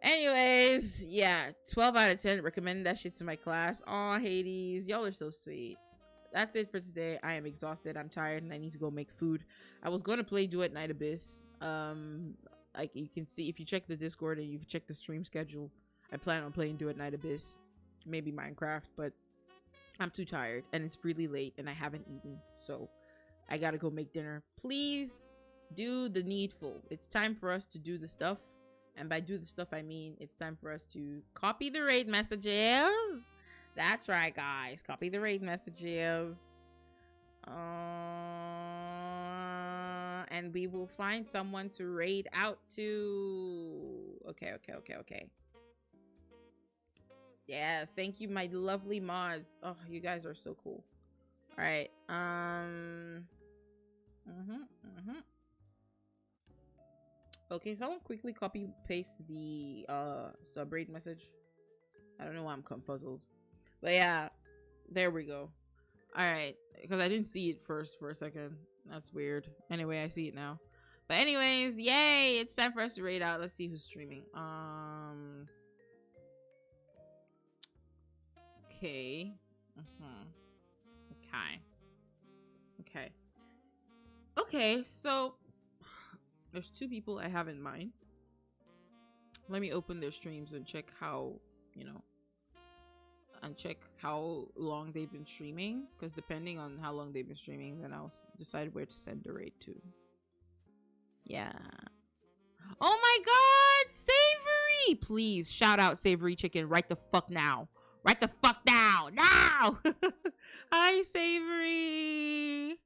Anyways, yeah, 12 out of 10. Recommend that shit to my class. Aw, Hades. Y'all are so sweet. That's it for today. I am exhausted. I'm tired, and I need to go make food. I was going to play Duet Night Abyss. Like you can see, if you check the Discord and you check the stream schedule, I plan on playing Duet Night Abyss. Maybe Minecraft, but I'm too tired, and it's really late, and I haven't eaten, so I gotta go make dinner. Please do the needful. It's time for us to do the stuff, and by do the stuff, I mean it's time for us to copy the raid messages. That's right, guys. Copy the raid messages. And we will find someone to raid out to. Okay, okay, okay, okay. Yes, thank you, my lovely mods. Oh, you guys are so cool. All right. Okay, someone quickly copy paste the sub rate message. I don't know why I'm confuzzled. But yeah, there we go. All right, because I didn't see it first for a second. That's weird. Anyway, I see it now. But anyways, yay! It's time for us to rate out. Let's see who's streaming. Okay. Okay. Okay. Okay. So there's two people I have in mind. Let me open their streams and check how, you know, and check how long they've been streaming, because depending on how long they've been streaming, then I'll decide where to send the raid to. Yeah. Oh my god, Savory! Please shout out Savory Chicken right the fuck now. Right the fuck now. Now! Hi, Savory.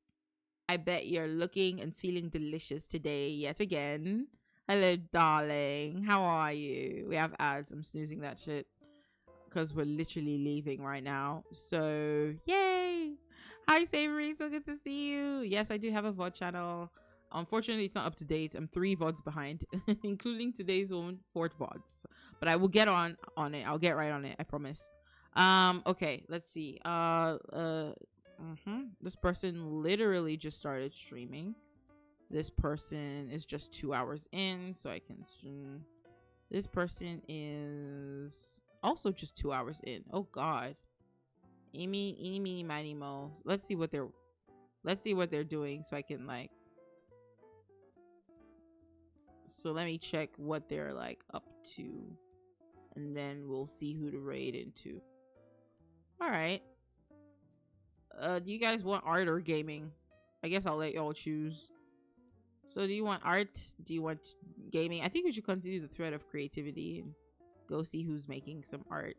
I bet you're looking and feeling delicious today yet again. Hello, darling. How are you? We have ads. I'm snoozing that shit because we're literally leaving right now. So, yay! Hi, Savory. So good to see you. Yes, I do have a VOD channel. Unfortunately, it's not up to date. I'm 3 VODs behind, including today's one, 4th VODs. But I will get on it. I'll get right on it. I promise. Okay, let's see. This person literally just started streaming. This person is just 2 hours in, so I can stream. This person is also just 2 hours in. Oh god. Eeny, meeny, miny, mo. Let's see what they're doing so I can like. So let me check what they're like up to, and then we'll see who to raid into. All right. Do you guys want art or gaming? I guess I'll let y'all choose. So do you want art? Do you want gaming? I think we should continue the thread of creativity and go see who's making some art.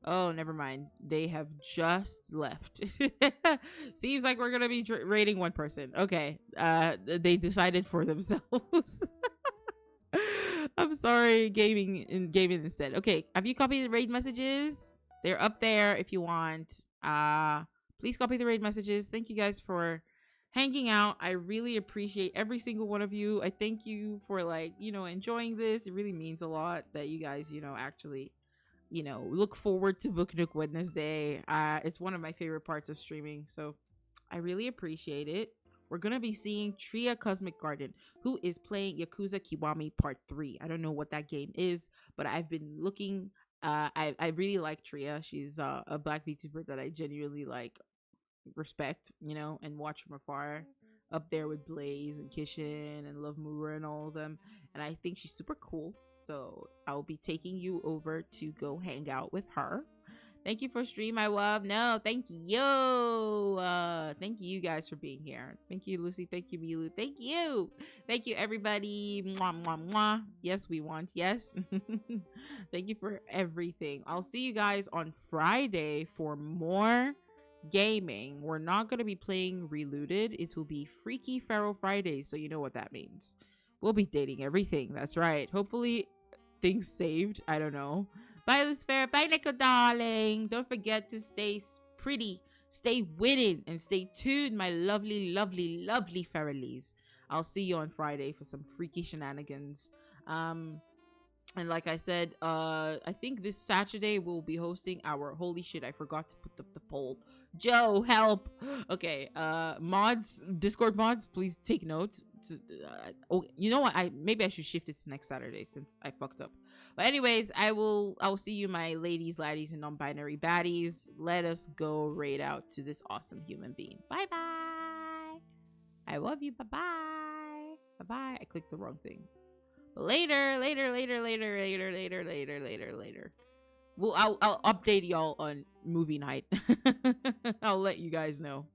Oh, never mind. They have just left. Seems like we're gonna be rating one person. Okay. They decided for themselves. I'm sorry, gaming instead. Okay, have you copied the raid messages? They're up there if you want. Please copy the raid messages. Thank you guys for hanging out. I really appreciate every single one of you. I thank you for like, you know, enjoying this. It really means a lot that you guys, you know, actually, you know, look forward to Book Nook Wednesday. It's one of my favorite parts of streaming, so I really appreciate it. We're gonna be seeing Tria Cosmic Garden, who is playing Yakuza Kiwami Part 3. I don't know what that game is, but I've been looking. I really like Tria. She's a black VTuber that I genuinely like, respect, you know, and watch from afar. Up there with Blaze and Kishin and Love Mover and all of them. And I think she's super cool. So I'll be taking you over to go hang out with her. Thank you for stream, my love. No, thank you. Thank you guys for being here. Thank you, Lucy. Thank you, Milu. Thank you. Thank you, everybody. Mwah, mwah, mwah. Yes, we want. Yes. Thank you for everything. I'll see you guys on Friday for more gaming. We're not going to be playing Relooted. It will be Freaky Pharaoh Friday. So you know what that means. We'll be dating everything. That's right. Hopefully things saved. I don't know. Bye, Lucifer. Bye, Nico, darling. Don't forget to stay pretty, stay winning, and stay tuned, my lovely, lovely, lovely Feralies. I'll see you on Friday for some freaky shenanigans. And like I said, I think this Saturday we'll be hosting our, holy shit, I forgot to put the poll. Joe, help. Okay, mods, Discord mods, please take note. Oh, you know what? Maybe I should shift it to next Saturday since I fucked up. But anyways, I will see you, my ladies, laddies, and non-binary baddies. Let us go raid out to this awesome human being. Bye bye. I love you. Bye bye. Bye bye. I clicked the wrong thing. But later. Well, I'll update y'all on movie night. I'll let you guys know.